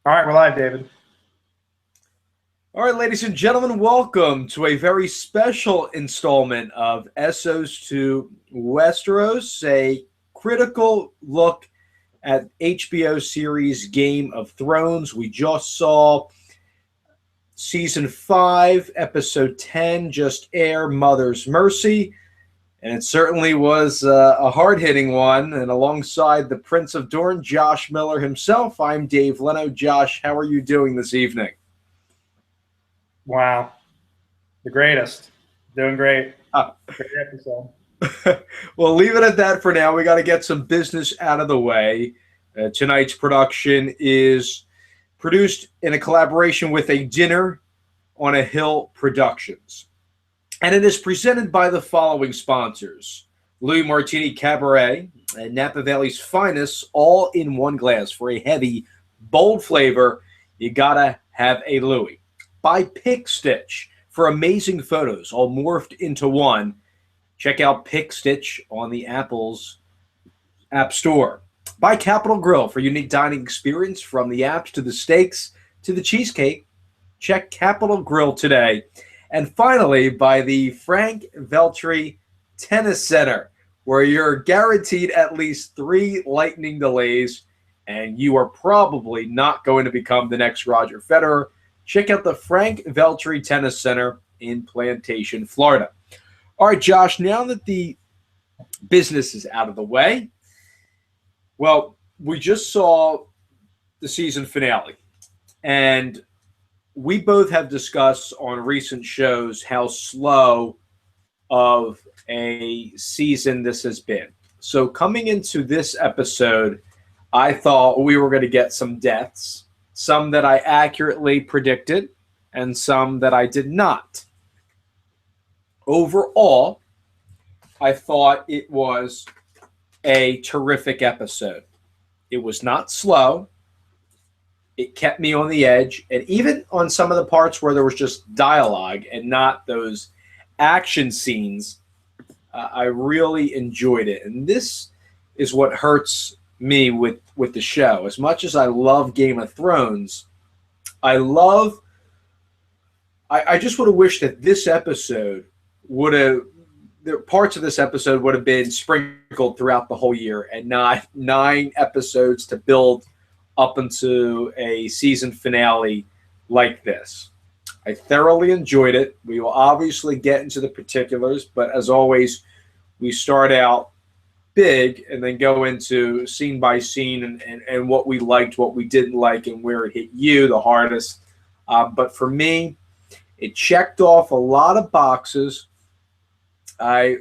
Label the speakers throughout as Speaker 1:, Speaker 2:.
Speaker 1: All right, we're live, David.
Speaker 2: All right, ladies and gentlemen, welcome to a very special installment of Essos2Westeros, a critical look at HBO series Game of Thrones. We just saw season 5, episode 10, just air, Mother's Mercy, and it certainly was a hard-hitting one. And alongside the Prince of Dorne, Josh Miller himself, I'm Dave Leno. Josh, how are you doing this evening?
Speaker 1: Wow, the greatest. Doing great.
Speaker 2: Uh,
Speaker 1: Great episode.
Speaker 2: Well, leave it at that for now. We got to get some business out of the way. Tonight's production is produced in a collaboration with A Dinner on a Hill Productions. And it is presented by the following sponsors: Louis Martini Cabaret, and Napa Valley's finest, all in one glass. For a heavy, bold flavor, you got to have a Louis. By Pick Stitch, for amazing photos, all morphed into one. Check out Pick Stitch on the Apple's App Store. By Capital Grill, for unique dining experience from the apps to the steaks to the cheesecake. Check Capital Grill today. And finally, by the Frank Veltri Tennis Center, where you're guaranteed at least 3 lightning delays, and you are probably not going to become the next Roger Federer. Check out the Frank Veltri Tennis Center in Plantation, Florida. All right, Josh, now that the business is out of the way, well, we just saw the season finale, and we both have discussed on recent shows how slow of a season this has been. So coming into this episode, I thought we were going to get some deaths, some that I accurately predicted, and some that I did not. Overall, I thought it was a terrific episode. It was not slow. It kept me on the edge. And even on some of the parts where there was just dialogue and not those action scenes, I really enjoyed it. And this is what hurts me with the show. As much as I love Game of Thrones, I just would have wished that this episode would have, the parts of this episode would have been sprinkled throughout the whole year and not 9 episodes to build up into a season finale like this. I thoroughly enjoyed it. We will obviously get into the particulars, but as always, we start out big and then go into scene by scene and what we liked, what we didn't like, and where it hit you the hardest. But for me, it checked off a lot of boxes. I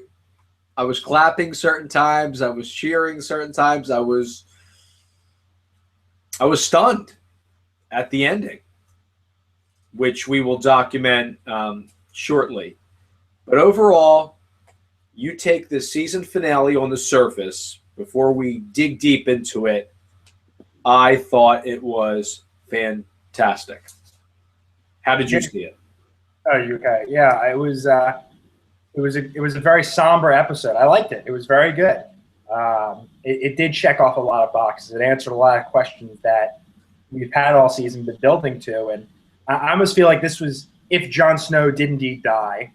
Speaker 2: was clapping certain times. I was cheering certain times. I was stunned at the ending, which we will document shortly. But overall, you take this season finale on the surface, before we dig deep into it, I thought it was fantastic. How did you see it?
Speaker 1: Oh, okay. Yeah, it was. It was a very somber episode. I liked it. It was very good. It did check off a lot of boxes. It answered a lot of questions that we've had all season, been building to. And I almost feel like this was, if Jon Snow did indeed die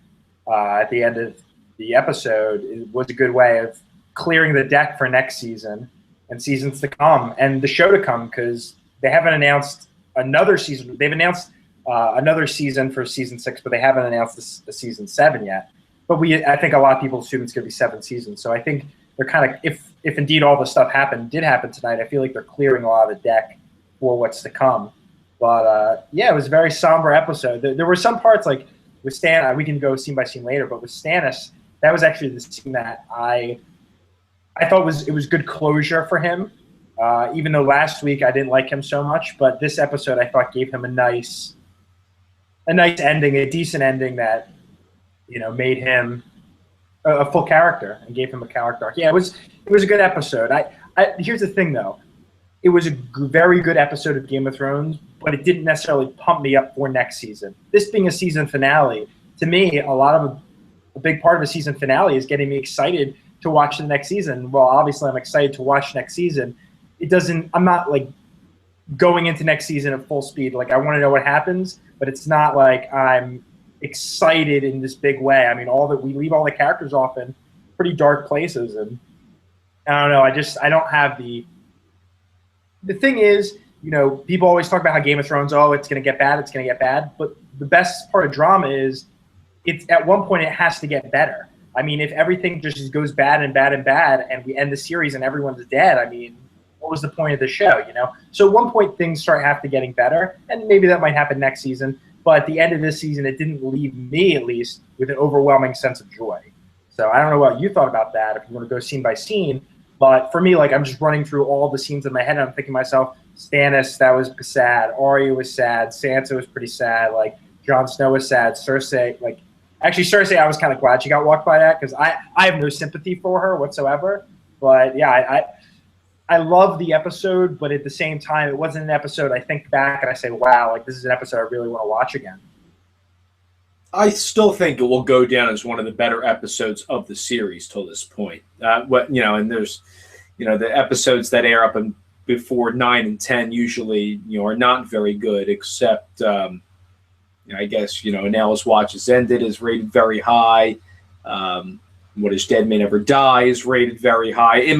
Speaker 1: at the end of the episode, it was a good way of clearing the deck for next season and seasons to come and the show to come, because they haven't announced another season. They've announced another season for season 6, but they haven't announced the season 7 yet. But I think a lot of people assume it's going to be 7 seasons. So I think they're kind of, if indeed all the stuff did happen tonight, I feel like they're clearing a lot of the deck for what's to come. But yeah, it was a very somber episode. There were some parts, like with Stan, we can go scene by scene later, but with Stannis, that was actually the scene that I thought it was good closure for him. Even though last week I didn't like him so much, but this episode I thought gave him a nice ending, a decent ending that, made him a full character and gave him a character arc. Yeah, it was a good episode. Here's the thing though, it was a very good episode of Game of Thrones, but it didn't necessarily pump me up for next season. This being a season finale, to me, a big part of a season finale is getting me excited to watch the next season. Well, obviously I'm excited to watch next season. I'm not like going into next season at full speed. Like, I want to know what happens, but it's not like I'm excited in this big way. I mean, we leave all the characters off in pretty dark places, and I don't know. I don't have the thing is, people always talk about how Game of Thrones, it's going to get bad, it's going to get bad. But the best part of drama is it's at one point it has to get better. I mean, if everything just goes bad and bad and bad and we end the series and everyone's dead, I mean, what was the point of the show, So at one point things have to getting better, and maybe that might happen next season. But at the end of this season, it didn't leave me, at least, with an overwhelming sense of joy. So I don't know what you thought about that, if you want to go scene by scene. But for me, like, I'm just running through all the scenes in my head, and I'm thinking to myself, Stannis, that was sad. Arya was sad. Sansa was pretty sad. Like, Jon Snow was sad. Cersei, Cersei, I was kind of glad she got walked by that, because I have no sympathy for her whatsoever. But, yeah, I love the episode, but at the same time, it wasn't an episode I think back and I say, wow, like, this is an episode I really want to watch again.
Speaker 2: I still think it will go down as one of the better episodes of the series till this point. And there's, the episodes that air up before 9 and 10 usually, are not very good, except, I guess, Nell's Watch Has Ended is rated very high. What Is Dead May Never Die is rated very high.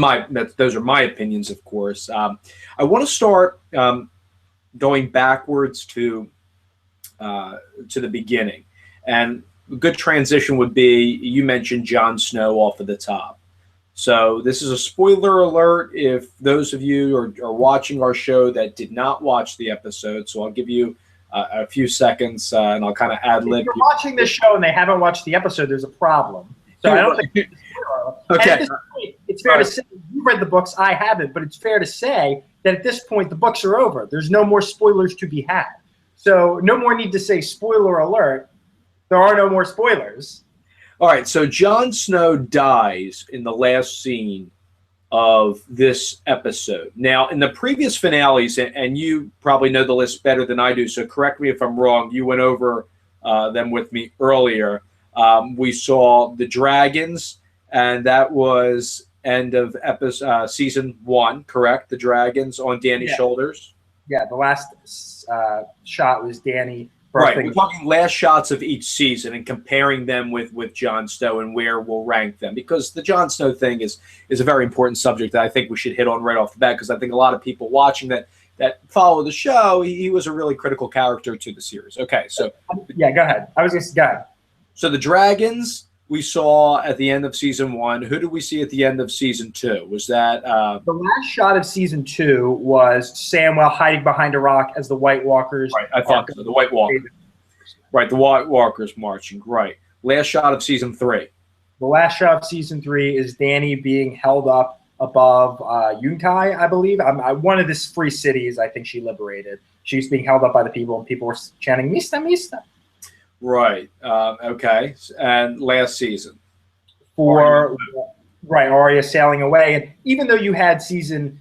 Speaker 2: Those are my opinions, of course. I want to start going backwards to the beginning. And a good transition would be, you mentioned Jon Snow off of the top. So this is a spoiler alert if those of you are watching our show that did not watch the episode. So I'll give you a few seconds and I'll kind of ad-lib.
Speaker 1: If you're watching this show and they haven't watched the episode, there's a problem. So I don't think it's a spoiler.
Speaker 2: Okay.
Speaker 1: At this point, it's fair to say, you read the books, I haven't, but it's fair to say that at this point, the books are over. There's no more spoilers to be had. So no more need to say spoiler alert. There are no more spoilers.
Speaker 2: All right, so Jon Snow dies in the last scene of this episode. Now, in the previous finales, and you probably know the list better than I do, so correct me if I'm wrong. You went over them with me earlier. We saw the dragons, and that was end of season 1, correct? The dragons on Dany's shoulders?
Speaker 1: Yeah, the last shot was Dany.
Speaker 2: Right, we're talking last shots of each season and comparing them with Jon Snow and where we'll rank them, because the Jon Snow thing is a very important subject that I think we should hit on right off the bat, because I think a lot of people watching that follow the show, he was a really critical character to the series. Okay, so
Speaker 1: yeah, go ahead. I was just go ahead.
Speaker 2: So the dragons we saw at the end of season 1. Who did we see at the end of season 2? Was that
Speaker 1: the last shot of season 2 was Samwell hiding behind a rock as the White Walkers.
Speaker 2: Right, I thought so. The White Walkers. Right, the White Walkers marching. Right. Last shot of season 3.
Speaker 1: The last shot of season 3 is Dany being held up above Yunkai, I believe. One of the free cities I think she liberated. She's being held up by the people, and people were chanting "Mista, Mista."
Speaker 2: Right. Okay. And last season.
Speaker 1: Arya sailing away. And even though you had season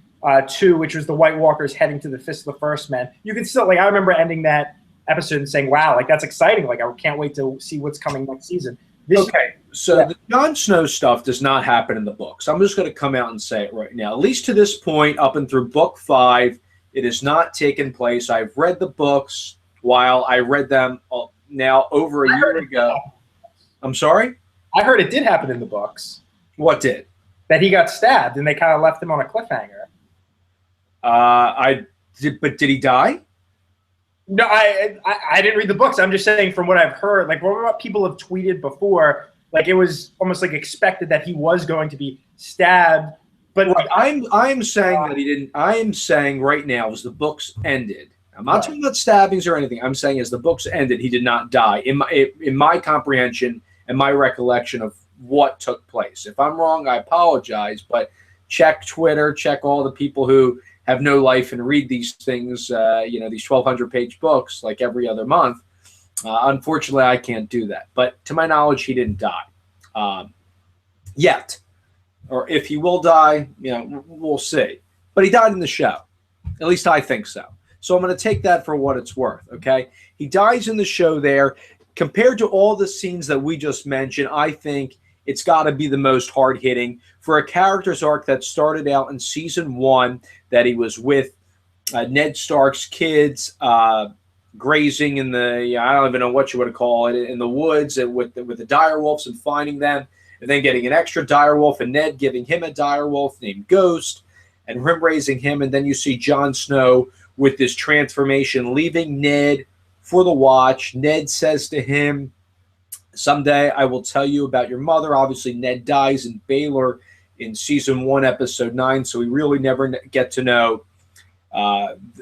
Speaker 1: 2, which was the White Walkers heading to the Fist of the First Men, you could still, I remember ending that episode and saying, wow, that's exciting. I can't wait to see what's coming next season.
Speaker 2: The Jon Snow stuff does not happen in the books. I'm just going to come out and say it right now. At least to this point, up and through book 5, it has not taken place. I've read the books while I read them now over a year ago. I'm sorry?
Speaker 1: I heard it did happen in the books.
Speaker 2: What did?
Speaker 1: That he got stabbed and they kind of left him on a cliffhanger.
Speaker 2: But did he die?
Speaker 1: No, I didn't read the books. I'm just saying from what I've heard, what people have tweeted before, it was almost expected that he was going to be stabbed. But
Speaker 2: right, I'm saying that he didn't. I am saying right now, as the books ended, I'm not talking about stabbings or anything. I'm saying as the books ended, he did not die. In my comprehension and my recollection of what took place. If I'm wrong, I apologize. But check Twitter, check all the people who have no life and read these things. These 1,200-page books like every other month. Unfortunately, I can't do that. But to my knowledge, he didn't die yet. Or if he will die, we'll see. But he died in the show. At least I think so. So I'm going to take that for what it's worth, okay? He dies in the show there. Compared to all the scenes that we just mentioned, I think it's got to be the most hard-hitting for a character's arc that started out in season 1, that he was with Ned Stark's kids grazing in the, I don't even know what you would call it, in the woods with the dire wolves and finding them, and then getting an extra dire wolf, and Ned giving him a dire wolf named Ghost, and him raising him, and then you see Jon Snow with this transformation, leaving Ned for the Watch. Ned says to him, someday I will tell you about your mother. Obviously, Ned dies in Baylor in season 1, episode 9, so we really never get to know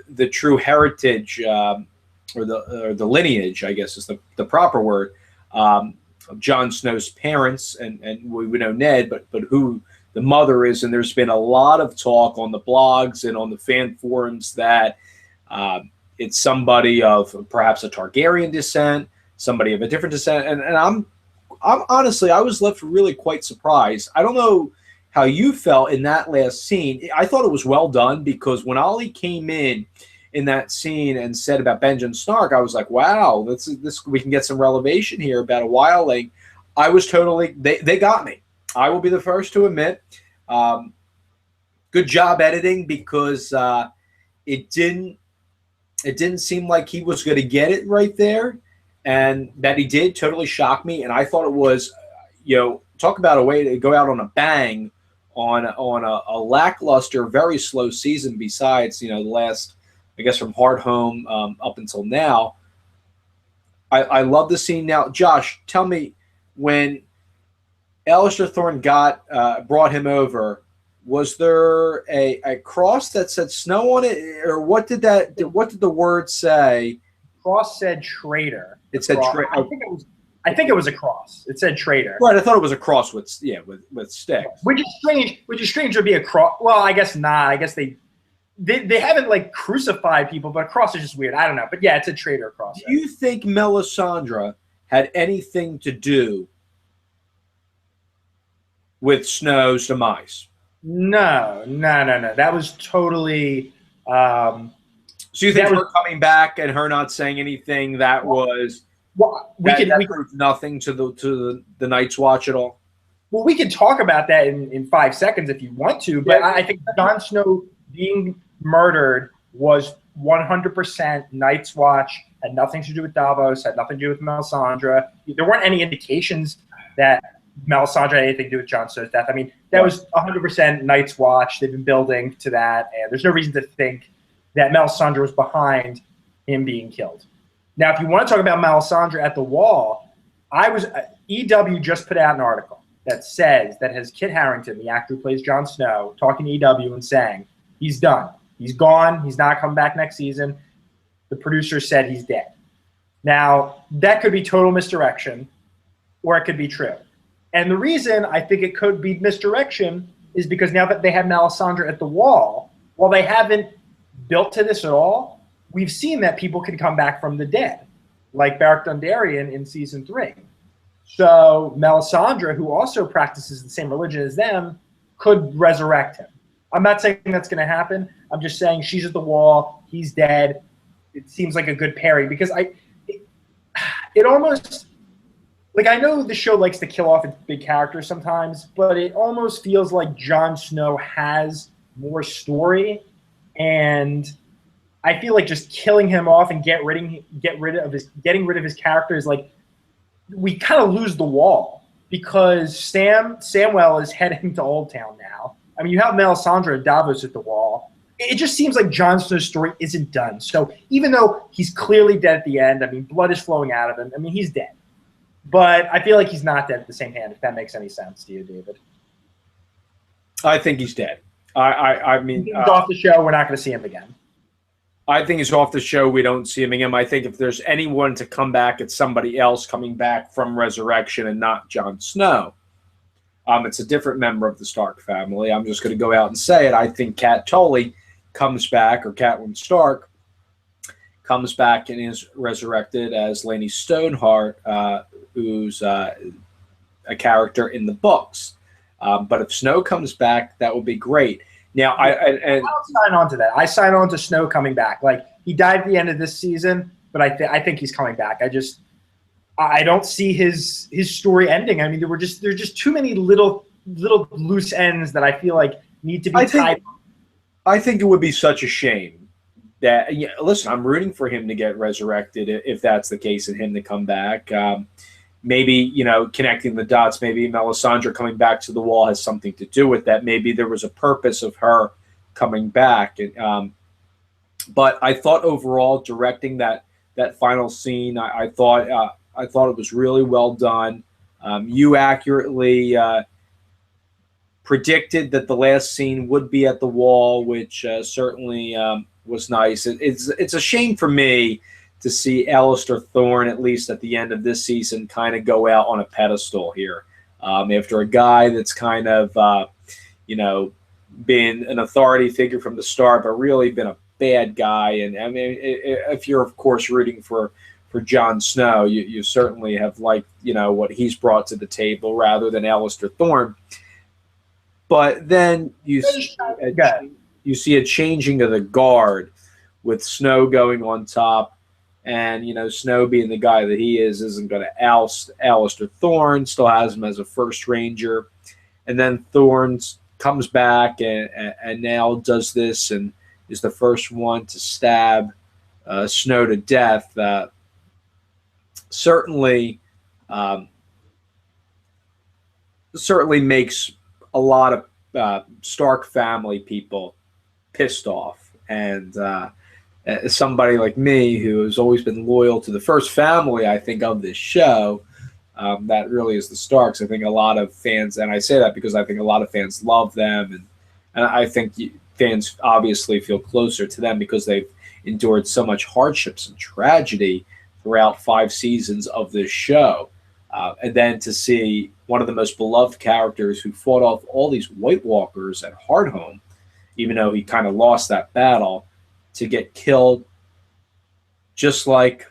Speaker 2: the true heritage or the lineage, I guess is the proper word, of Jon Snow's parents, and we know Ned, but who the mother is. And there's been a lot of talk on the blogs and on the fan forums that it's somebody of perhaps a Targaryen descent, somebody of a different descent, and I'm honestly, I was left really quite surprised. I don't know how you felt in that last scene. I thought it was well done, because when Ollie came in that scene and said about Benjen Stark, I was like, wow, this we can get some relevation here about a wildling. I was totally, they got me. I will be the first to admit. Good job editing, because it didn't seem like he was going to get it right there, and that he did totally shock me. And I thought it was, talk about a way to go out on a bang on a lackluster, very slow season. Besides, the last, I guess, from Hard Home up until now. I love the scene. Now, Josh, tell me, when Alistair Thorne brought him over, was there a cross that said Snow on it, or what did the word say?
Speaker 1: Cross said traitor.
Speaker 2: It said traitor.
Speaker 1: I think it was a cross. It said traitor.
Speaker 2: Right, I thought it was a cross with sticks.
Speaker 1: Which is strange. Which is strange to be a cross. Well, I guess not. I guess they haven't like crucified people, but a cross is just weird. I don't know. But yeah, it's a traitor cross.
Speaker 2: Do you think Melisandre had anything to do with Snow's demise?
Speaker 1: No. That was totally.
Speaker 2: So you think her coming back and her not saying anything, that was.
Speaker 1: Well, we
Speaker 2: proved nothing to the Night's Watch at all?
Speaker 1: Well, we could talk about that in 5 seconds if you want to, but yeah. I think Jon Snow being murdered was 100% Night's Watch, had nothing to do with Davos, had nothing to do with Melisandre. There weren't any indications that Melisandre had anything to do with Jon Snow's death. I mean, that was 100% Night's Watch. They've been building to that, and there's no reason to think that Melisandre was behind him being killed. Now, if you want to talk about Melisandre at the Wall, EW just put out an article that says that has Kit Harington, the actor who plays Jon Snow, talking to EW and saying he's done, he's gone, he's not coming back next season. The producer said he's dead. Now, that could be total misdirection, or it could be true. And the reason I think it could be misdirection is because now that they have Melisandre at the Wall, while they haven't built to this at all, we've seen that people can come back from the dead, like Beric Dondarrion in season 3. So Melisandre, who also practices the same religion as them, could resurrect him. I'm not saying that's going to happen. I'm just saying she's at the Wall, he's dead. It seems like a good pairing, because it almost, like, I know the show likes to kill off its big characters sometimes, but it almost feels like Jon Snow has more story, and I feel like just killing him off and getting rid of his character is like, we kind of lose the Wall, because Samwell is heading to Old Town now. I mean, you have Melisandre and Davos at the Wall. It just seems like Jon Snow's story isn't done. So even though he's clearly dead at the end, I mean, blood is flowing out of him. I mean, he's dead. But I feel like he's not dead at the same hand, if that makes any sense to you, David.
Speaker 2: I think he's dead. I mean,
Speaker 1: he's off the show. We're not going to see him again.
Speaker 2: I think he's off the show. We don't see him again. I think if there's anyone to come back, it's somebody else coming back from Resurrection and not Jon Snow. It's a different member of the Stark family. I'm just going to go out and say it. I think Cat Tully comes back, or Catelyn Stark comes back and is resurrected as Lainey Stoneheart, who's a character in the books. But if Snow comes back, that would be great. Now, I'll
Speaker 1: sign on to that. I sign on to Snow coming back. Like, he died at the end of this season, but I think he's coming back. I don't see his story ending. I mean, there's just too many little loose ends that I feel like need to be tied.
Speaker 2: I think it would be such a shame that, yeah, listen, I'm rooting for him to get resurrected if that's the case, and him to come back. Maybe, you know, connecting the dots, maybe Melisandre coming back to the wall has something to do with that. Maybe there was a purpose of her coming back. And, but I thought overall, directing that final scene, I thought it was really well done. You accurately predicted that the last scene would be at the wall, which certainly was nice. It's a shame for me to see Alistair Thorne, at least at the end of this season, kind of go out on a pedestal here. After a guy that's kind of, you know, been an authority figure from the start, but really been a bad guy. And I mean, if you're, of course, rooting for Jon Snow, you certainly have liked, you know, what he's brought to the table rather than Alistair Thorne. But then you see a changing of the guard with Snow going on top. And, you know, Snow being the guy that he is, isn't going to oust Alistair Thorne, still has him as a first ranger. And then Thorne comes back and now does this and is the first one to stab Snow to death. Certainly makes a lot of Stark family people pissed off. And somebody like me who has always been loyal to the first family, I think, of this show, that really is the Starks. I think a lot of fans, and I say that because I think a lot of fans love them, and I think fans obviously feel closer to them because they've endured so much hardships and tragedy throughout 5 seasons of this show. And then to see one of the most beloved characters who fought off all these White Walkers at Hardhome, even though he kind of lost that battle, to get killed just like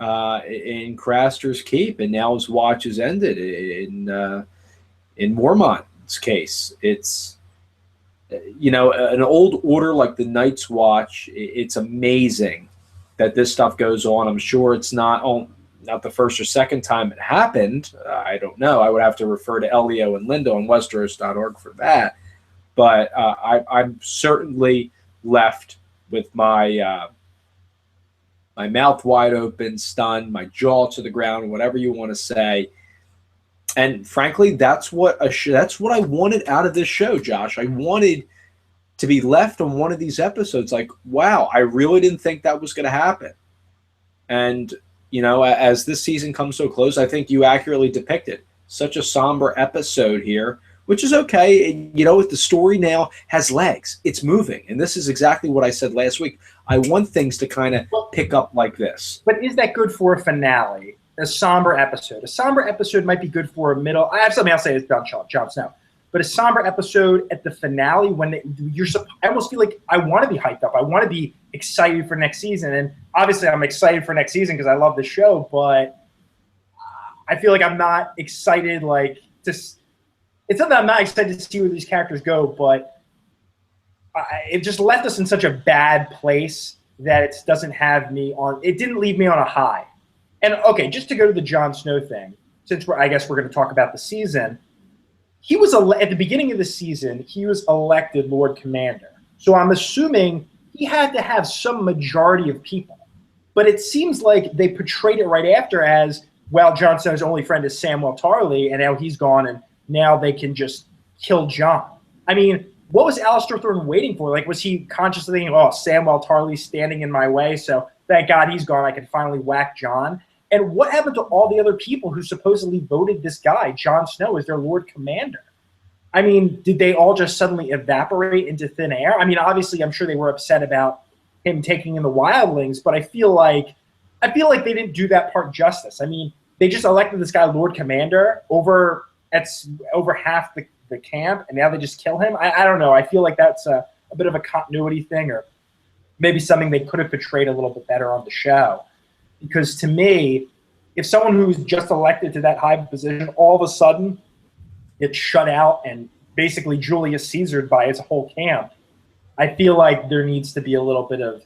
Speaker 2: in Craster's Keep, and now his watch is ended in Mormont's case. It's, you know, an old order like the Night's Watch. It's amazing that this stuff goes on. I'm sure it's not the first or second time it happened. I don't know. I would have to refer to Elio and Linda on Westeros.org for that. But I'm certainly left with my my mouth wide open, stunned, my jaw to the ground, whatever you want to say. And frankly, that's what I wanted out of this show, Josh. I wanted to be left on one of these episodes like, wow, I really didn't think that was going to happen. And, you know, as this season comes so close, I think you accurately depicted such a somber episode here, which is okay. You know, the story now has legs. It's moving. And this is exactly what I said last week. I want things to kind of pick up like this.
Speaker 1: But is that good for a finale? A somber episode. A somber episode might be good for a middle. I have something I'll say about Jon Snow. But a somber episode at the finale, when I almost feel like I want to be hyped up. I want to be excited for next season. And obviously I'm excited for next season because I love the show. But I feel like I'm not excited, like, it's not that I'm not excited to see where these characters go, but it just left us in such a bad place that it doesn't have me on. It didn't leave me on a high. And okay, just to go to the Jon Snow thing, since I guess we're going to talk about the season, he was at the beginning of the season, he was elected Lord Commander. So I'm assuming he had to have some majority of people. But it seems like they portrayed it right after as, well, Jon Snow's only friend is Samwell Tarly, and now he's gone, and now they can just kill Jon. I mean, what was Alistair Thorne waiting for? Like, was he consciously thinking, oh, Samwell Tarly's standing in my way, so thank God he's gone, I can finally whack Jon? And what happened to all the other people who supposedly voted this guy, Jon Snow, as their Lord Commander? I mean, did they all just suddenly evaporate into thin air? I mean, obviously, I'm sure they were upset about him taking in the wildlings, but I feel like they didn't do that part justice. I mean, they just elected this guy Lord Commander over half the camp, and now they just kill him. I don't know. I feel like that's a bit of a continuity thing, or maybe something they could have portrayed a little bit better on the show. Because to me, if someone who's just elected to that high position all of a sudden gets shut out and basically Julius Caesared by his whole camp, I feel like there needs to be a little bit of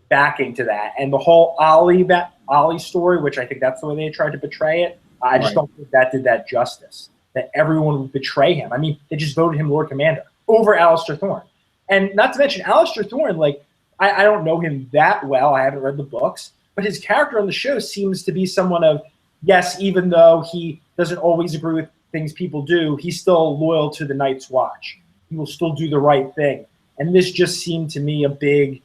Speaker 1: backing to that. And the whole Ollie story, which I think that's the way they tried to portray it, I just don't think that did that justice, that everyone would betray him. I mean, they just voted him Lord Commander over Alistair Thorne. And not to mention, Alistair Thorne, like, I don't know him that well. I haven't read the books, but his character on the show seems to be someone of, yes, even though he doesn't always agree with things people do, he's still loyal to the Night's Watch. He will still do the right thing. And this just seemed to me a big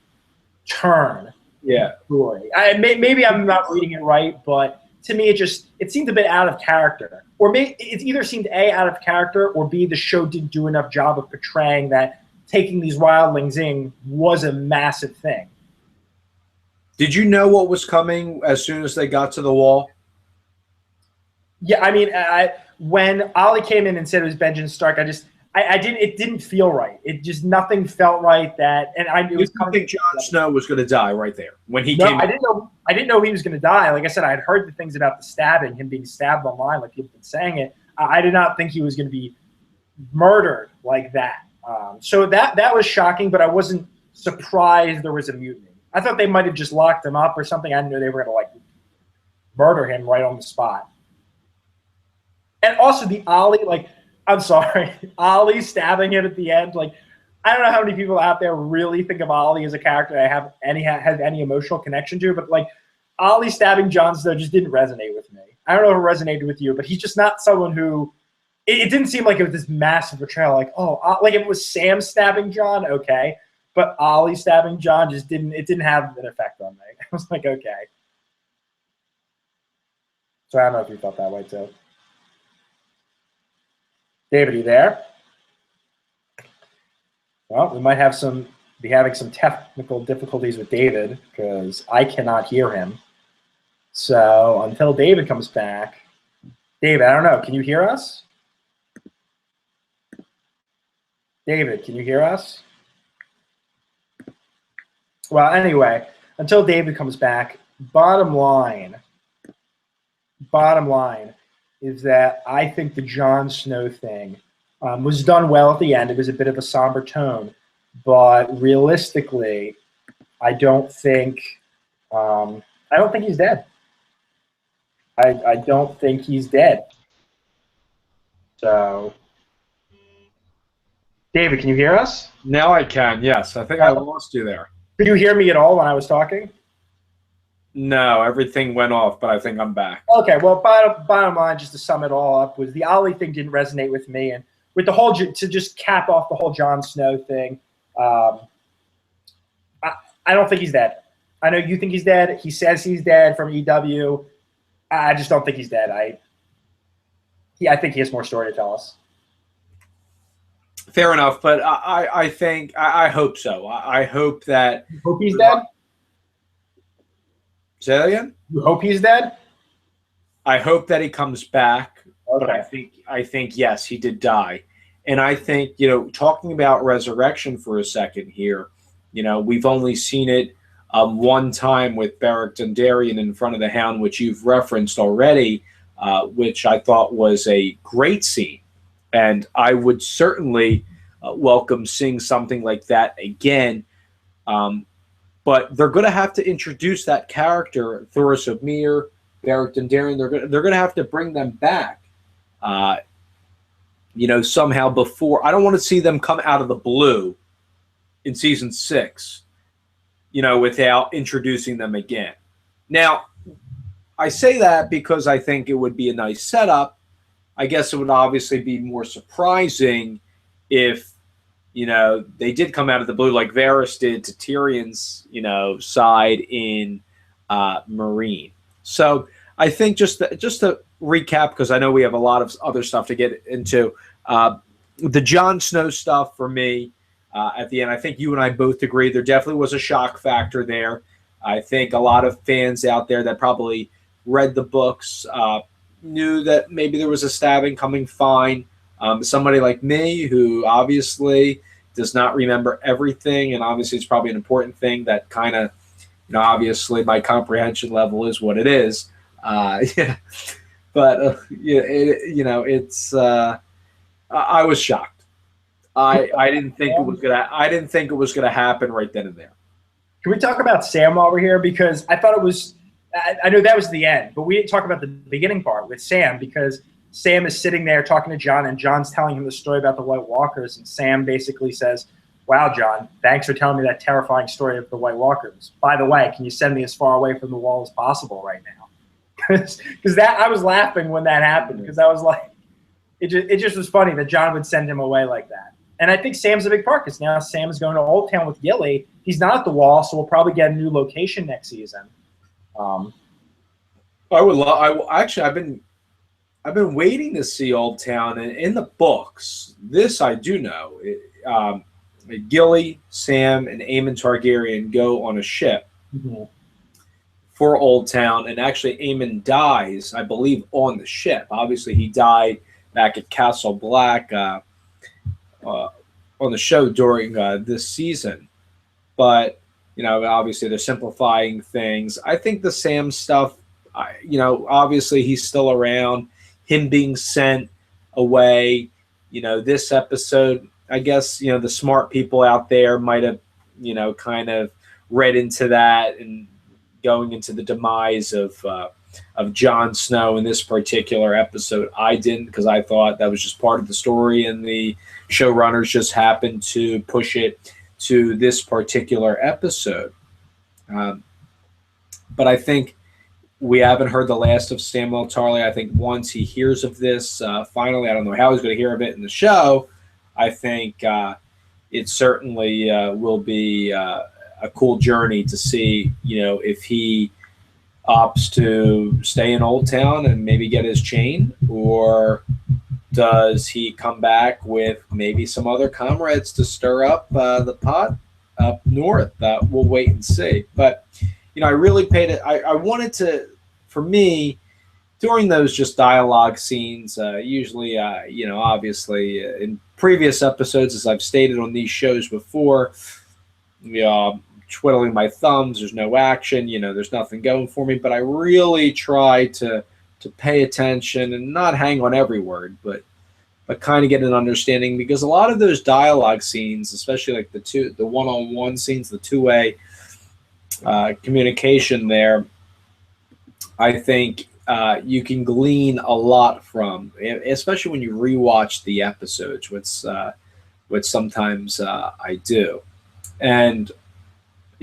Speaker 1: turn.
Speaker 2: Yeah.
Speaker 1: Story. Maybe I'm not reading it right, but to me, it seemed a bit out of character. Or maybe it either seemed A, out of character, or B, the show didn't do enough job of portraying that taking these wildlings in was a massive thing.
Speaker 2: Did you know what was coming as soon as they got to the wall?
Speaker 1: Yeah, I mean, when Ollie came in and said it was Benjamin Stark, it didn't feel right. It just, nothing felt right.
Speaker 2: You think Jon Snow was going to die right there when he came?
Speaker 1: I didn't know he was going to die. Like I said, I had heard the things about the stabbing, him being stabbed online, like people have been saying it. I did not think he was going to be murdered like that. So that was shocking, but I wasn't surprised there was a mutiny. I thought they might have just locked him up or something. I didn't know they were going to murder him right on the spot. And also the Ollie, I'm sorry, Ollie stabbing him at the end. I don't know how many people out there really think of Ollie as a character that have any emotional connection to, but Ollie stabbing Jon Snow just didn't resonate with me. I don't know if it resonated with you, but he's just not someone who. It didn't seem like it was this massive betrayal. If it was Sam stabbing Jon, okay, but Ollie stabbing Jon just didn't. It didn't have an effect on me. I was like, okay. So I don't know if you felt that way too. David, are you there? Well, we might be having some technical difficulties with David because I cannot hear him. So until David comes back, David, I don't know. Can you hear us? David, can you hear us? Well, anyway, until David comes back, bottom line is that I think the Jon Snow thing was done well at the end. It was a bit of a somber tone, but realistically, I don't think he's dead. I don't think he's dead. So, David, can you hear us?
Speaker 2: Now I can. Yes, I think I lost you there.
Speaker 1: Could you hear me at all when I was talking?
Speaker 2: No, everything went off, but I think I'm back.
Speaker 1: Okay, well, bottom line, just to sum it all up, was the Ollie thing didn't resonate with me, and with the whole, to just cap off the whole Jon Snow thing, I don't think he's dead. I know you think he's dead. He says he's dead from EW. I just don't think he's dead. I think he has more story to tell us.
Speaker 2: Fair enough, but I think I hope so. I hope that.
Speaker 1: You hope he's dead?
Speaker 2: Say that again?
Speaker 1: You hope he's dead?
Speaker 2: I hope that he comes back.
Speaker 1: Okay.
Speaker 2: But I think yes, he did die. And I think, talking about resurrection for a second here, we've only seen it one time with Beric Dondarrion in front of the Hound, which you've referenced already, which I thought was a great scene. And I would certainly welcome seeing something like that again. But they're going to have to introduce that character, Thoros of Myr, Beric Dondarrion. They're going to have to bring them back, somehow before. I don't want to see them come out of the blue in season 6, without introducing them again. Now, I say that because I think it would be a nice setup. I guess it would obviously be more surprising if, they did come out of the blue like Varys did to Tyrion's, side in Meereen. So I think just to recap, because I know we have a lot of other stuff to get into, the Jon Snow stuff for me at the end, I think you and I both agree there definitely was a shock factor there. I think a lot of fans out there that probably read the books knew that maybe there was a stabbing coming fine. Somebody like me who obviously does not remember everything, and obviously it's probably an important thing that kind of, obviously my comprehension level is what it is. Yeah, but it's. I was shocked. I didn't think it was gonna. I didn't think it was gonna happen right then and there.
Speaker 1: Can we talk about Sam while we're here? Because I thought it was. I know that was the end, but we didn't talk about the beginning part with Sam, because Sam is sitting there talking to Jon, and Jon's telling him the story about the White Walkers, and Sam basically says, Wow, John, thanks for telling me that terrifying story of the White Walkers. By the way, can you send me as far away from the wall as possible right now? Because that I was laughing when that happened, because I was like, it just was funny that John would send him away like that. And I think Sam's a big part, because now Sam is going to Old Town with Gilly. He's not at the wall, so we'll probably get a new location next season.
Speaker 2: I would love. I've been waiting to see Old Town, and in the books, this I do know. Gilly, Sam, and Aemon Targaryen go on a ship for Old Town, and actually Aemon dies, I believe, on the ship. Obviously, he died back at Castle Black on the show during this season. But, obviously they're simplifying things. I think the Sam stuff, obviously he's still around. Him being sent away, this episode, I guess, the smart people out there might have, kind of read into that and going into the demise of Jon Snow in this particular episode. I didn't, because I thought that was just part of the story, and the showrunners just happened to push it to this particular episode. But I think we haven't heard the last of Samuel Tarly. I think once he hears of this, finally, I don't know how he's going to hear of it in the show. I think it certainly will be a cool journey to see, if he opts to stay in Old Town and maybe get his chain, or does he come back with maybe some other comrades to stir up the pot up north? We'll wait and see. But, I really paid it. I wanted to, for me, during those just dialogue scenes, usually, obviously in previous episodes, as I've stated on these shows before, twiddling my thumbs, there's no action, there's nothing going for me, but I really try to pay attention and not hang on every word, but kind of get an understanding, because a lot of those dialogue scenes, especially like the one-on-one scenes, the two-way communication there, I think you can glean a lot from, especially when you rewatch the episodes, which sometimes I do. And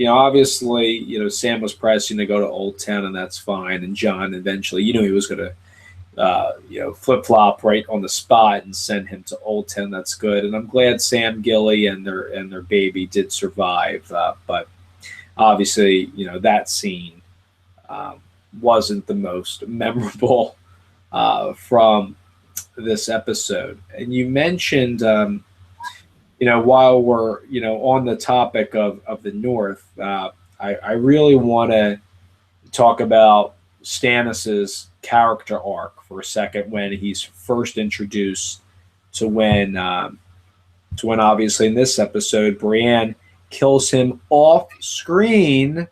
Speaker 2: obviously, Sam was pressing to go to Old Town, and that's fine. And John eventually, he was going to, flip-flop right on the spot and send him to Old Town. That's good. And I'm glad Sam, Gilly, and their baby did survive. But obviously, that scene wasn't the most memorable from this episode. And you mentioned, while we're, on the topic of the North, I really want to talk about Stannis's character arc for a second, when he's first introduced to when obviously in this episode, Brienne kills him off screen,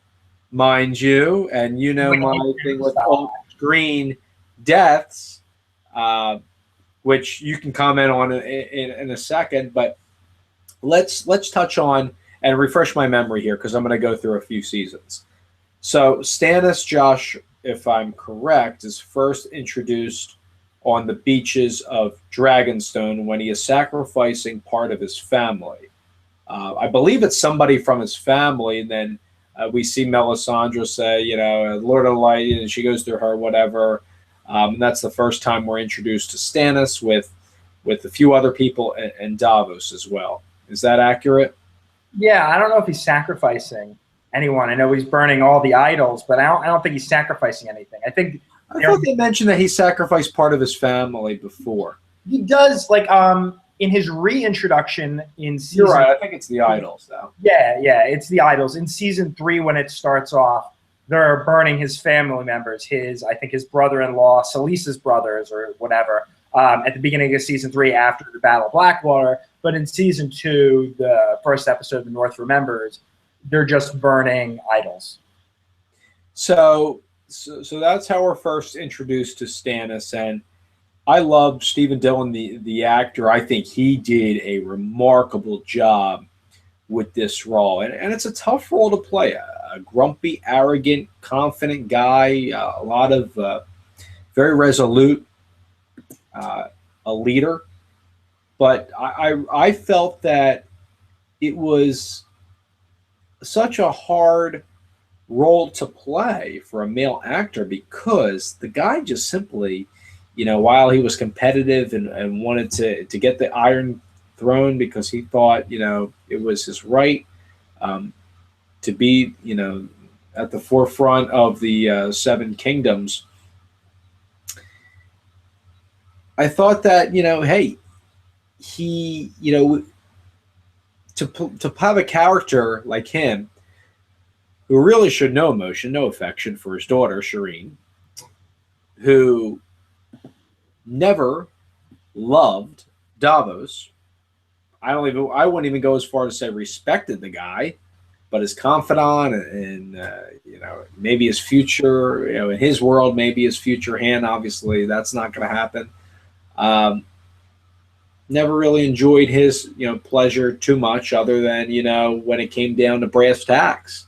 Speaker 2: mind you, and my thing with off screen deaths, which you can comment on in a second, but let's touch on and refresh my memory here, because I'm going to go through a few seasons. So Stannis, Josh, if I'm correct, is first introduced on the beaches of Dragonstone when he is sacrificing part of his family. I believe it's somebody from his family, and then we see Melisandre say, Lord of Light, and she goes through her, whatever. And that's the first time we're introduced to Stannis with a few other people, and Davos as well. Is that accurate?
Speaker 1: Yeah, I don't know if he's sacrificing anyone. I know he's burning all the idols, but I don't think he's sacrificing anything. I
Speaker 2: thought they mentioned that he sacrificed part of his family before.
Speaker 1: He does, like in his reintroduction in season.
Speaker 2: You're right. I think it's the idols, though.
Speaker 1: Yeah, it's the idols. In season 3, when it starts off, they're burning his family members. I think his brother-in-law, Salisa's brothers, or whatever. At the beginning of season 3, after the Battle of Blackwater. But in season 2, the first episode, The North Remembers, they're just burning idols.
Speaker 2: So that's how we're first introduced to Stannis, and I love Stephen Dillon, the actor. I think he did a remarkable job with this role, and it's a tough role to play. A grumpy, arrogant, confident guy, a lot of very resolute, a leader. But I felt that it was such a hard role to play for a male actor because the guy just simply, while he was competitive and wanted to get the Iron Throne because he thought, it was his right to be, at the forefront of the Seven Kingdoms. I thought that, hey, he, to have a character like him who really showed no emotion, no affection for his daughter, Shireen, who never loved Davos. I wouldn't even go as far to say respected the guy, but his confidant and maybe his future, in his world, maybe his future hand. Obviously, that's not going to happen. Never really enjoyed his, pleasure too much, other than when it came down to brass tacks.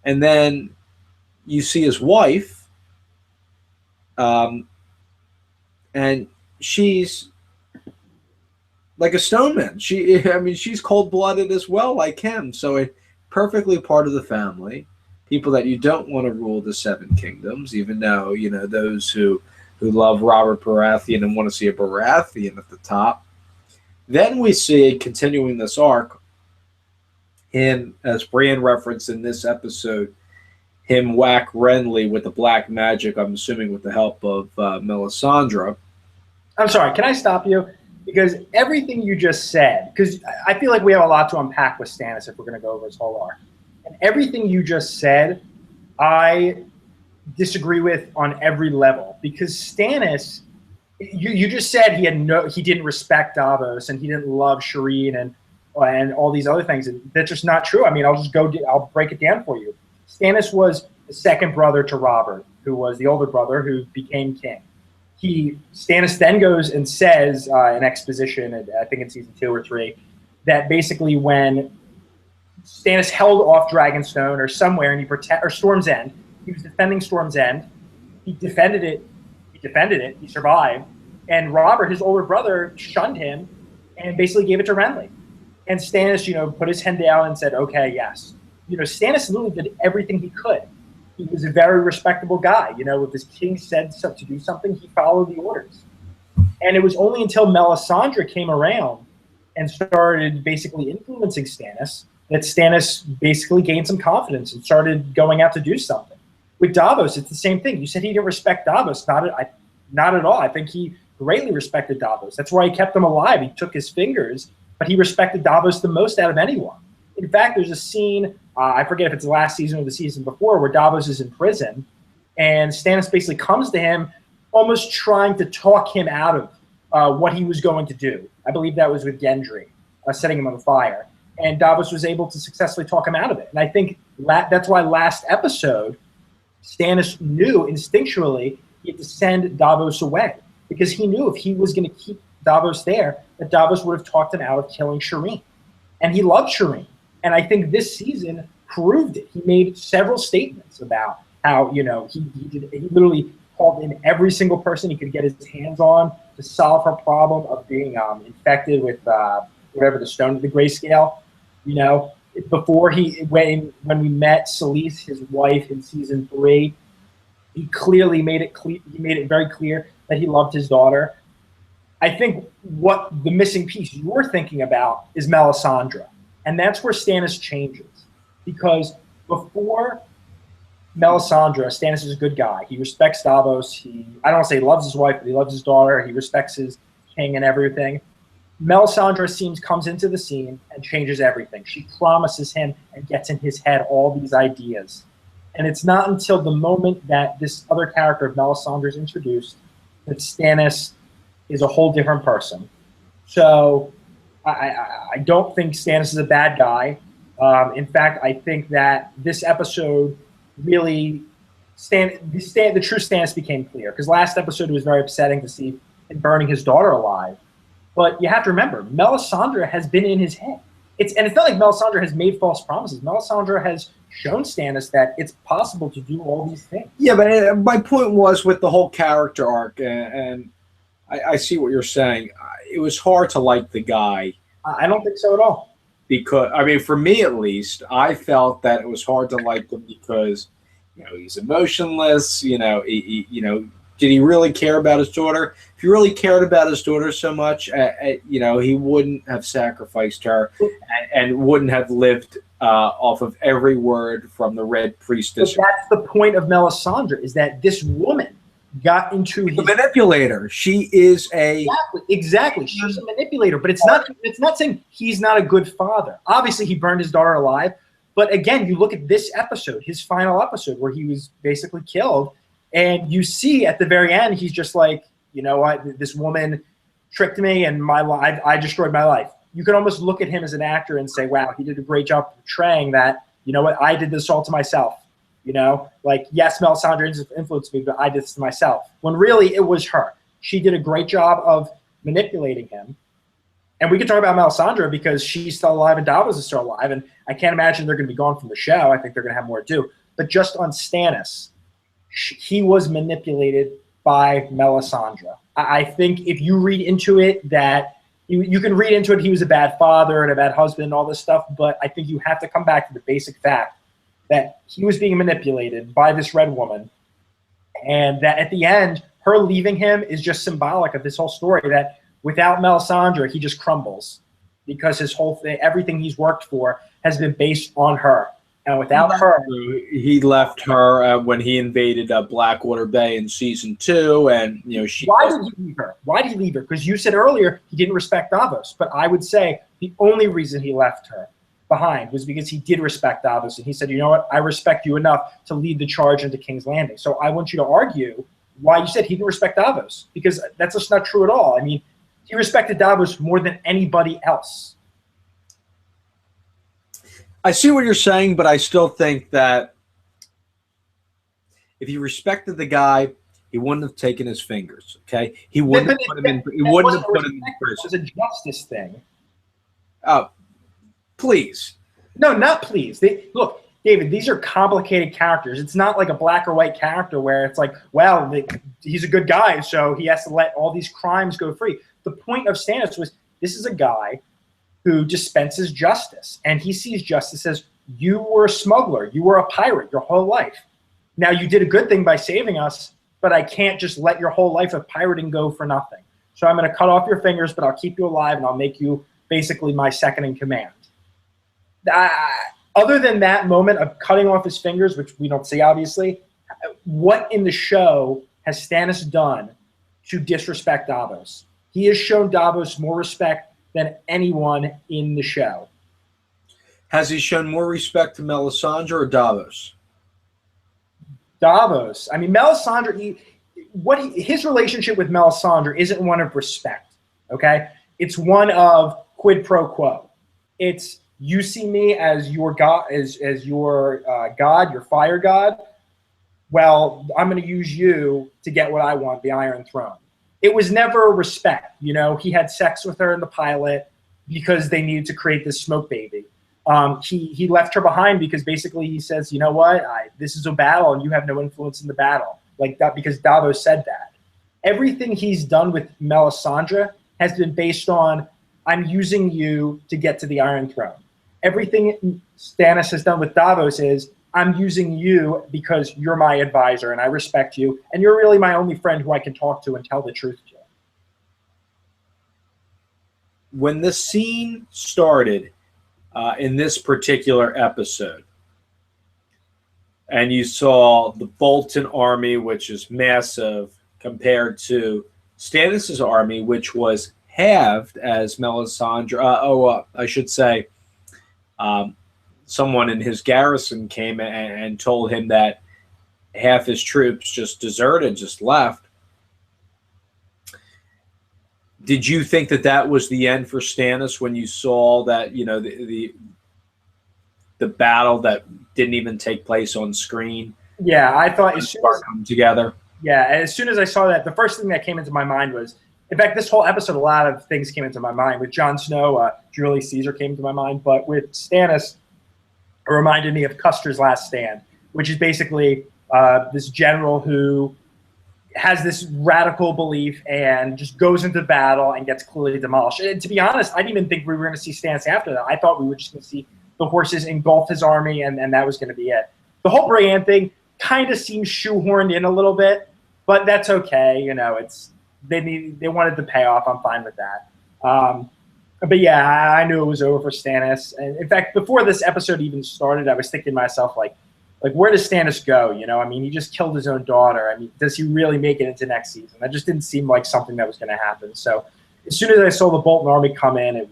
Speaker 2: And then you see his wife, and she's like a stoneman. She's cold-blooded as well, like him. So perfectly part of the family. People that you don't want to rule the Seven Kingdoms, even though, those who love Robert Baratheon and want to see a Baratheon at the top. Then we see, continuing this arc, him, as Bran referenced in this episode, him whack Renly with the black magic, I'm assuming with the help of Melisandre.
Speaker 1: I'm sorry, can I stop you? Because everything you just said, because I feel like we have a lot to unpack with Stannis if we're going to go over his whole arc. And everything you just said, I disagree with on every level. Because Stannis, you just said he didn't respect Davos and he didn't love Shireen and all these other things. And that's just not true. I'll break it down for you. Stannis was the second brother to Robert, who was the older brother who became king. Stannis then goes and says in exposition, I think in season 2 or 3, that basically when Stannis held off Dragonstone or somewhere or Storm's End, he was defending Storm's End. He defended it. He survived. And Robert, his older brother, shunned him and basically gave it to Renly. And Stannis, put his head down and said, okay, yes. Stannis literally did everything he could. He was a very respectable guy. If his king said to do something, he followed the orders. And it was only until Melisandre came around and started basically influencing Stannis that Stannis basically gained some confidence and started going out to do something. With Davos, it's the same thing. You said he didn't respect Davos. Not at all. I think he greatly respected Davos. That's why he kept him alive. He took his fingers, but he respected Davos the most out of anyone. In fact, there's a scene, I forget if it's the last season or the season before, where Davos is in prison, and Stannis basically comes to him almost trying to talk him out of what he was going to do. I believe that was with Gendry, setting him on fire. And Davos was able to successfully talk him out of it. And I think that's why last episode, Stannis knew instinctually he had to send Davos away, because he knew if he was going to keep Davos there, that Davos would have talked him out of killing Shireen. And he loved Shireen. And I think this season proved it. He made several statements about how, he literally called in every single person he could get his hands on to solve her problem of being infected with whatever the stone, the grayscale. Before when we met Selyse, his wife, in season 3, he clearly made it very clear that he loved his daughter. I think what the missing piece you're thinking about is Melisandre. And that's where Stannis changes. Because before Melisandre, Stannis is a good guy. He respects Davos. I don't want to say he loves his wife, but he loves his daughter. He respects his king and everything. Melisandre comes into the scene and changes everything. She promises him and gets in his head all these ideas. And it's not until the moment that this other character of Melisandre is introduced that Stannis is a whole different person. So I don't think Stannis is a bad guy. In fact, I think that this episode really the true Stannis became clear, because last episode it was very upsetting to see him burning his daughter alive. But you have to remember, Melisandre has been in his head. It's not like Melisandre has made false promises. Melisandre has shown Stannis that it's possible to do all these things.
Speaker 2: Yeah, but my point was with the whole character arc, and I see what you're saying. It was hard to like the guy.
Speaker 1: I don't think so at all.
Speaker 2: because I mean, for me at least, I felt that it was hard to like him because he's emotionless. Did he really care about his daughter? If he really cared about his daughter so much, he wouldn't have sacrificed her and wouldn't have lived off of every word from the Red Priestess.
Speaker 1: But that's the point of Melisandre, is that this woman got into
Speaker 2: the manipulator. She is
Speaker 1: exactly. She's a manipulator, but it's not saying he's not a good father. Obviously, he burned his daughter alive. But again, you look at this episode, his final episode, where he was basically killed, and you see at the very end, he's just like, you know what, this woman tricked me, and my life, I destroyed my life. You can almost look at him as an actor and say, wow, he did a great job portraying that, you know what, I did this all to myself. Yes, Melisandre influenced me, but I did this to myself. When really it was her. She did a great job of manipulating him. And we can talk about Melisandre because she's still alive and Davos is still alive. And I can't imagine they're going to be gone from the show. I think they're going to have more to do. But just on Stannis, he was manipulated by Melisandre. I think if you read into it that you can read into it he was a bad father and a bad husband and all this stuff, but I think you have to come back to the basic fact that he was being manipulated by this red woman, and that at the end, her leaving him is just symbolic of this whole story, that without Melisandre, he just crumbles because his whole thing, everything he's worked for has been based on her. And without her...
Speaker 2: He left her when he invaded Blackwater Bay in season 2, and she...
Speaker 1: Why did he leave her? Why did he leave her? Because you said earlier he didn't respect Davos, but I would say the only reason he left her behind was because he did respect Davos, and he said, you know what, I respect you enough to lead the charge into King's Landing. So I want you to argue why you said he didn't respect Davos, because that's just not true at all. I mean, he respected Davos more than anybody else.
Speaker 2: I see what you're saying, but I still think that if he respected the guy, he wouldn't have taken his fingers. Okay, he wouldn't have put him in. He wouldn't have put him in prison.
Speaker 1: It was a justice thing.
Speaker 2: Oh, please.
Speaker 1: No, not please. Look, David, these are complicated characters. It's not like a black or white character where it's like, well, he's a good guy, so he has to let all these crimes go free. The point of Stannis was, this is a guy who dispenses justice, and he sees justice as, you were a smuggler, you were a pirate your whole life. Now you did a good thing by saving us, but I can't just let your whole life of pirating go for nothing. So I'm going to cut off your fingers, but I'll keep you alive, and I'll make you basically my second in command. Other than that moment of cutting off his fingers, which we don't see obviously, what in the show has Stannis done to disrespect Davos? He has shown Davos more respect than anyone in the show.
Speaker 2: Has he shown more respect to Melisandre or Davos?
Speaker 1: Davos. I mean, Melisandre, his relationship with Melisandre isn't one of respect, okay? It's one of quid pro quo. It's, you see me as your god, as your god, your fire god. Well, I'm going to use you to get what I want, the Iron Throne. It was never respect. He had sex with her in the pilot because they needed to create this smoke baby. He left her behind because basically he says, you know what, this is a battle and you have no influence in the battle. Like that, because Davos said that. Everything he's done with Melisandre has been based on, I'm using you to get to the Iron Throne. Everything Stannis has done with Davos is, I'm using you because you're my advisor and I respect you, and you're really my only friend who I can talk to and tell the truth to.
Speaker 2: When the scene started in this particular episode, and you saw the Bolton army, which is massive, compared to Stannis' army, which was halved as Melisandre, I should say, someone in his garrison came and told him that half his troops just deserted, just left. Did you think that was the end for Stannis when you saw that, the battle that didn't even take place on screen?
Speaker 1: Yeah, I thought as soon as
Speaker 2: come together.
Speaker 1: Yeah, as soon as I saw that, the first thing that came into my mind was, in fact, this whole episode, a lot of things came into my mind. With Jon Snow, Julius Caesar came to my mind, but with Stannis, it reminded me of Custer's Last Stand, which is basically this general who has this radical belief and just goes into battle and gets clearly demolished. And to be honest, I didn't even think we were going to see Stannis after that. I thought we were just going to see the horses engulf his army, and that was going to be it. The whole Brienne thing kind of seems shoehorned in a little bit, but that's okay. You know, they wanted the payoff. I'm fine with that. But yeah, I knew it was over for Stannis. And in fact, before this episode even started, I was thinking to myself, like where does Stannis go? You know, I mean, he just killed his own daughter. I mean, does he really make it into next season? That just didn't seem like something that was going to happen. So as soon as I saw the Bolton army come in,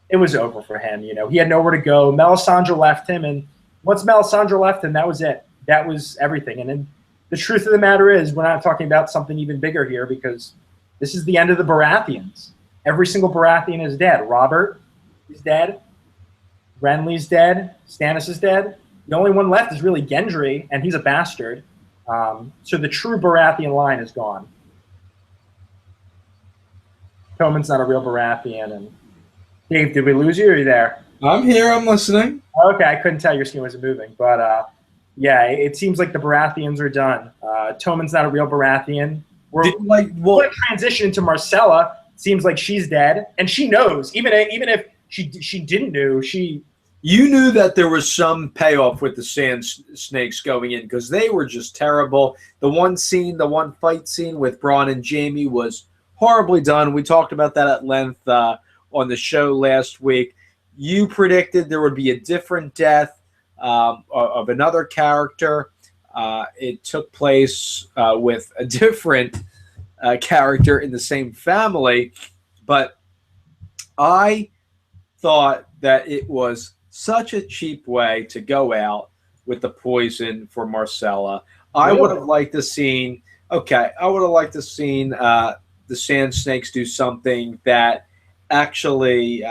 Speaker 1: it was over for him. You know, he had nowhere to go. Melisandre left him, and once Melisandre left him, that was it. That was everything. And then the truth of the matter is, we're not talking about something even bigger here, because this is the end of the Baratheons. Every single Baratheon is dead. Robert is dead. Renly's dead. Stannis is dead. The only one left is really Gendry, and he's a bastard. So the true Baratheon line is gone. Tommen's not a real Baratheon. And Dave, did we lose you? Or are you there?
Speaker 2: I'm here. I'm listening.
Speaker 1: Okay, I couldn't tell your screen wasn't moving, but yeah, it seems like the Baratheons are done. Tommen's not a real Baratheon. We're going to transition to Marcella. Seems like she's dead, and she knows. Even if she didn't know,
Speaker 2: you knew that there was some payoff with the Sand Snakes going in, because they were just terrible. The one fight scene with Bronn and Jaime was horribly done. We talked about that at length on the show last week. You predicted there would be a different death of another character. It took place with a different character in the same family, but I thought that it was such a cheap way to go out with the poison for Marcella. I would have liked to seen the Sand Snakes do something that actually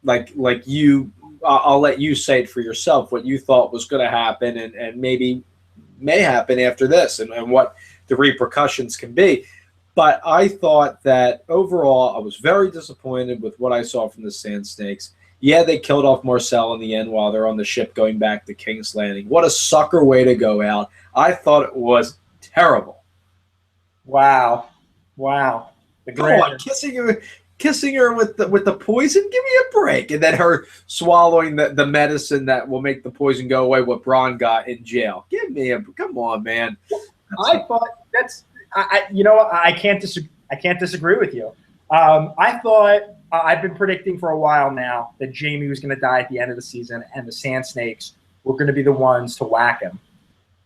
Speaker 2: like you. I'll let you say it for yourself what you thought was going to happen, and maybe may happen after this, and what the repercussions can be. But I thought that overall I was very disappointed with what I saw from the Sand Snakes. Yeah, they killed off Marcel in the end while they're on the ship going back to King's Landing. What a sucker way to go out. I thought it was terrible.
Speaker 1: Wow.
Speaker 2: Come on, kissing her with the poison? Give me a break. And then her swallowing the medicine that will make the poison go away, what Bronn got in jail. Come on, man.
Speaker 1: I thought I can't disagree with you. I thought I've been predicting for a while now that Jaime was going to die at the end of the season, and the Sand Snakes were going to be the ones to whack him.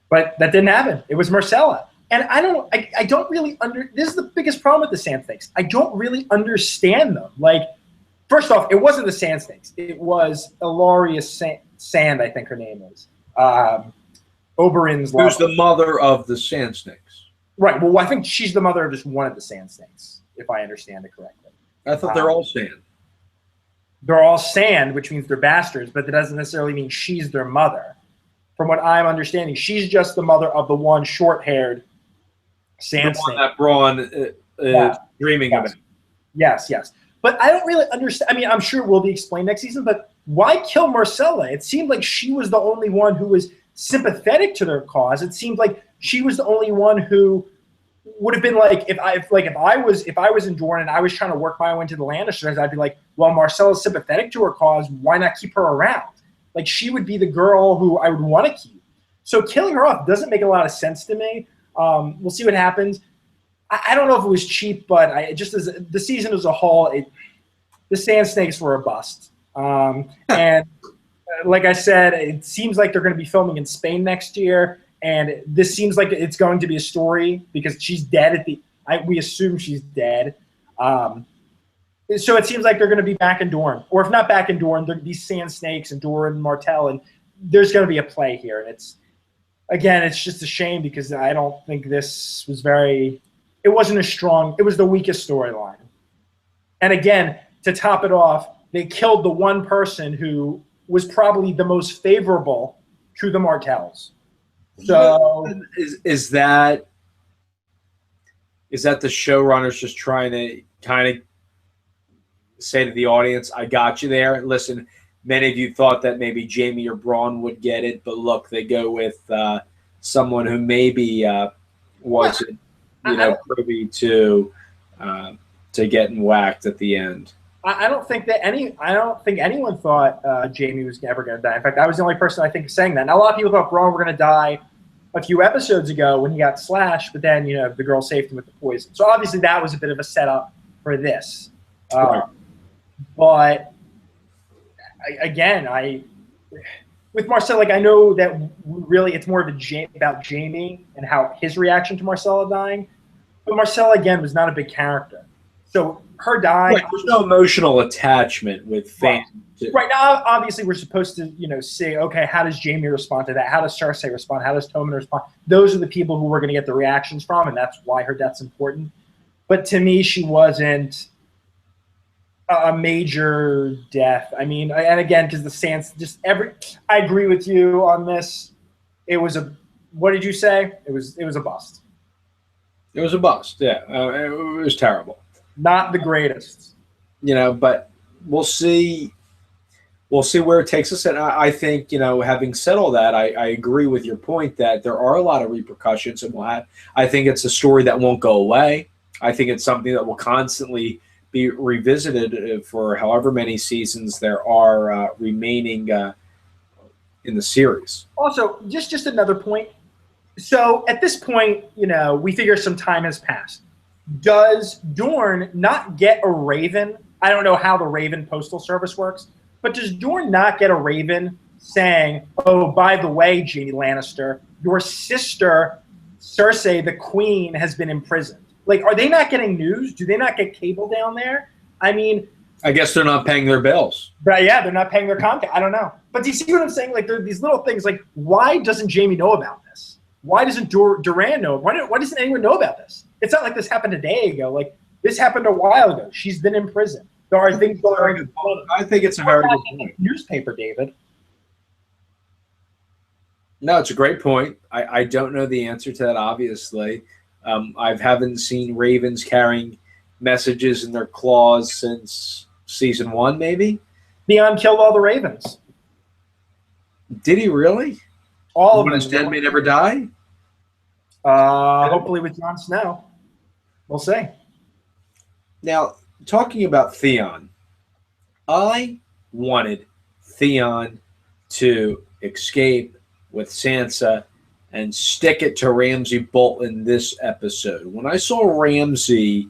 Speaker 1: But that didn't happen. It was Marcella. And I don't really this is the biggest problem with the Sand Snakes. I don't really understand them. Like, first off, it wasn't the Sand Snakes. It was Illyria's Sand, I think her name is. Oberyn's
Speaker 2: lover. Who's the mother of the Sand Snakes.
Speaker 1: Right. Well, I think she's the mother of just one of the Sand Snakes, if I understand it correctly.
Speaker 2: I thought they're all sand.
Speaker 1: They're all sand, which means they're bastards, but that doesn't necessarily mean she's their mother. From what I'm understanding, she's just the mother of the one short-haired Sand Snake.
Speaker 2: That Bronn dreaming about.
Speaker 1: Yes. But I don't really understand. I mean, I'm sure it will be explained next season, but why kill Marcella? It seemed like she was the only one who was sympathetic to their cause. It seemed like she was the only one who would have been like, if I was in Dorne and I was trying to work my way into the Lannisters, I'd be like, well, Marcella's sympathetic to her cause. Why not keep her around? Like, she would be the girl who I would want to keep. So killing her off doesn't make a lot of sense to me. We'll see what happens. I don't know if it was cheap, but just as the season as a whole, the Sand Snakes were a bust. And like I said, it seems like they're going to be filming in Spain next year. And this seems like it's going to be a story because she's dead we assume she's dead. So it seems like they're going to be back in Dorne. Or if not back in Dorne, there'll be Sand Snakes and Doran and Martell. And there's going to be a play here. And it's just a shame because I don't think this was it wasn't as strong. It was the weakest storyline. And again, to top it off, they killed the one person who was probably the most favorable to the Martells. So
Speaker 2: is that the showrunners just trying to kind of say to the audience, I got you there. Listen, many of you thought that maybe Jaime or Bronn would get it, but look, they go with someone who maybe wasn't privy to getting whacked at the end.
Speaker 1: I don't think anyone thought Jamie was ever going to die. In fact, I was the only person I think saying that. Now, a lot of people thought Braun were going to die a few episodes ago when he got slashed, but then the girl saved him with the poison. So obviously that was a bit of a setup for this. But again, with Marcel, I know that really it's more of about Jamie and how his reaction to Marcella dying. But Marcella, again, was not a big character. So her dying.
Speaker 2: Right, there's no emotional attachment with fans.
Speaker 1: Right now, obviously, we're supposed to, say, okay, how does Jamie respond to that? How does Cersei respond? How does Tommen respond? Those are the people who we're going to get the reactions from, and that's why her death's important. But to me, she wasn't a major death. I mean, and again, because the Sansa, I agree with you on this. It was what did you say? It was a bust.
Speaker 2: It was a bust, yeah. It was terrible.
Speaker 1: Not the greatest.
Speaker 2: But we'll see. We'll see where it takes us. And I think, having said all that, I agree with your point that there are a lot of repercussions, and I think it's a story that won't go away. I think it's something that will constantly be revisited for however many seasons there are remaining in the series.
Speaker 1: Also, just another point. So at this point, we figure some time has passed. Does Dorne not get a raven? I don't know how the Raven Postal Service works, but does Dorne not get a raven saying, oh, by the way, Jaime Lannister, your sister, Cersei, the queen, has been imprisoned? Are they not getting news? Do they not get cable down there? I mean,
Speaker 2: I guess they're not paying their bills.
Speaker 1: But yeah, they're not paying their Comcast. I don't know. But do you see what I'm saying? There are these little things. Why doesn't Jaime know about this? Why doesn't Duran know? Why doesn't anyone know about this? It's not like this happened a day ago. This happened a while ago. She's been in prison. There are things going on.
Speaker 2: I think it's a very good point.
Speaker 1: Newspaper, David.
Speaker 2: No, it's a great point. I don't know the answer to that, obviously. I haven't seen ravens carrying messages in their claws since season 1, maybe?
Speaker 1: Theon killed all the ravens.
Speaker 2: Did he really?
Speaker 1: All of them.
Speaker 2: His dead may never die?
Speaker 1: Hopefully with Jon Snow. We'll see.
Speaker 2: Now, talking about Theon, I wanted Theon to escape with Sansa and stick it to Ramsay Bolton this episode. When I saw Ramsay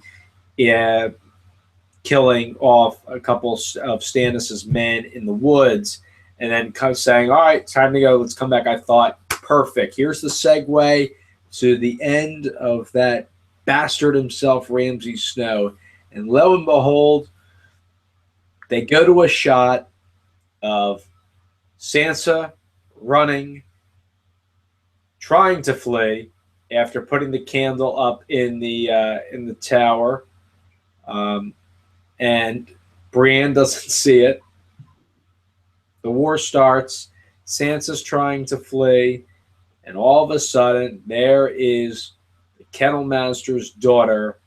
Speaker 2: killing off a couple of Stannis' men in the woods and then saying, all right, time to go, let's come back, I thought, perfect. Here's the segue to the end of that bastard himself, Ramsay Snow. And lo and behold, they go to a shot of Sansa running, trying to flee after putting the candle up in the tower, and Brienne doesn't see it. The war starts. Sansa's trying to flee, and all of a sudden, there is the Kennel Master's daughter,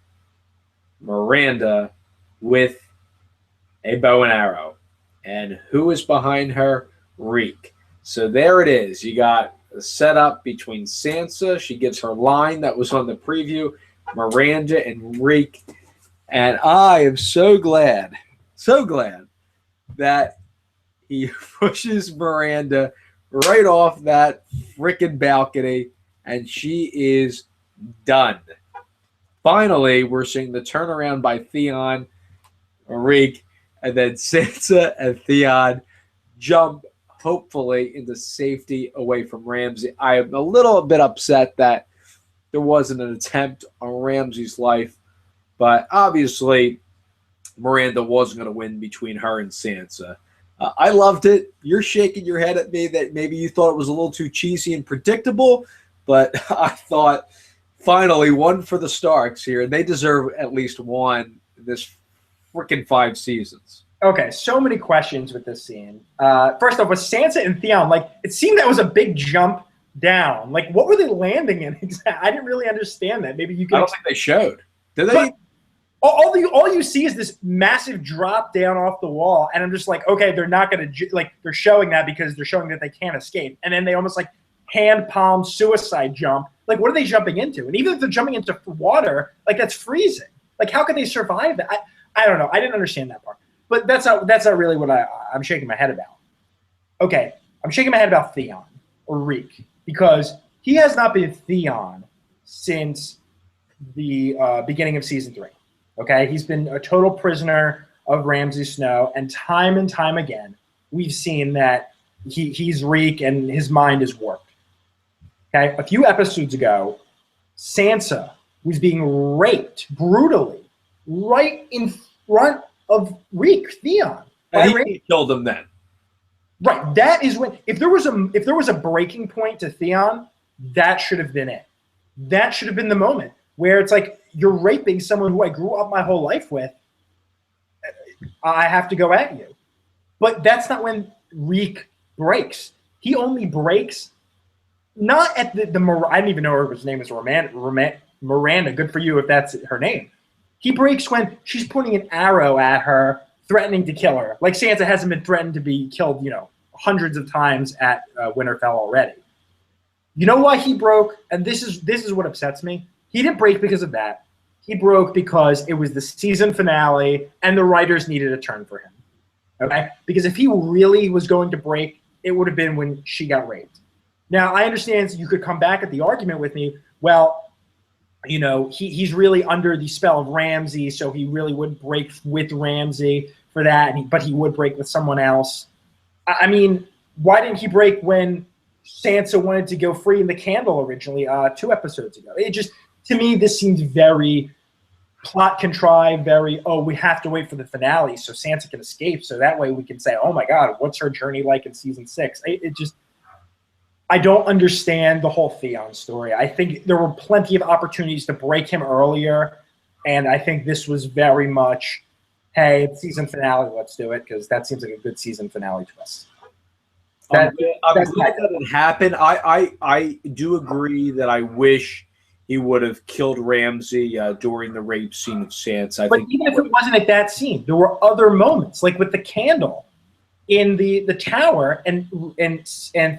Speaker 2: Miranda, with a bow and arrow. And who is behind her? Reek. So there it is. You got a setup between Sansa. She gives her line that was on the preview. Miranda and Reek. And I am so glad that he pushes Miranda right off that freaking balcony, and she is done. Finally, we're seeing the turnaround by Theon, Reek, and then Sansa and Theon jump, hopefully, into safety away from Ramsay. I am a little bit upset that there wasn't an attempt on Ramsay's life, but obviously Miranda wasn't going to win between her and Sansa. I loved it. You're shaking your head at me that maybe you thought it was a little too cheesy and predictable, but I thought finally one for the Starks here, and they deserve at least one this freaking 5 seasons.
Speaker 1: Okay, so many questions with this scene. First off, with Sansa and Theon, it seemed that was a big jump down. What were they landing in? I didn't really understand that. Maybe you could.
Speaker 2: I don't think they showed. Did they?
Speaker 1: All you see is this massive drop down off the wall, and I'm just like, okay, they're not going to they're showing that because they're showing that they can't escape, and then they almost hand palm suicide jump Like, what are they jumping into? And even if they're jumping into water, like, that's freezing. Like, how can they survive that? I don't know. I didn't understand that part. But that's not really what I'm shaking my head about. Okay, I'm shaking my head about Theon or Reek because he has not been Theon since the beginning of season 3. Okay, he's been a total prisoner of Ramsay Snow, and time again, we've seen that he's Reek and his mind is warped. Okay, a few episodes ago, Sansa was being raped brutally right in front of Reek, Theon.
Speaker 2: And he killed him then.
Speaker 1: Right. That is when if there was a breaking point to Theon, that should have been it. That should have been the moment where it's like, you're raping someone who I grew up my whole life with. I have to go at you. But that's not when Reek breaks. He only breaks not at the I don't even know her name is Miranda. Good for you if that's her name. He breaks when she's pointing an arrow at her, threatening to kill her. Like Sansa hasn't been threatened to be killed, hundreds of times at Winterfell already. You know why he broke? And this is what upsets me. He didn't break because of that. He broke because it was the season finale and the writers needed a turn for him. Okay? Because if he really was going to break, it would have been when she got raped. Now, I understand you could come back at the argument with me, well, he's really under the spell of Ramsay, so he really would break with Ramsay for that, but he would break with someone else. I mean, why didn't he break when Sansa wanted to go free in the candle originally 2 episodes ago? It just, to me, this seems very plot contrived, we have to wait for the finale so Sansa can escape, so that way we can say, oh my God, what's her journey like in season 6? I don't understand the whole Theon story. I think there were plenty of opportunities to break him earlier, and I think this was very much, hey, it's season finale, let's do it, because that seems like a good season finale twist.
Speaker 2: I'm glad that it happened. I do agree that I wish he would have killed Ramsay during the rape scene of Sansa.
Speaker 1: But even if it wasn't at that scene, there were other moments, like with the candle in the tower, and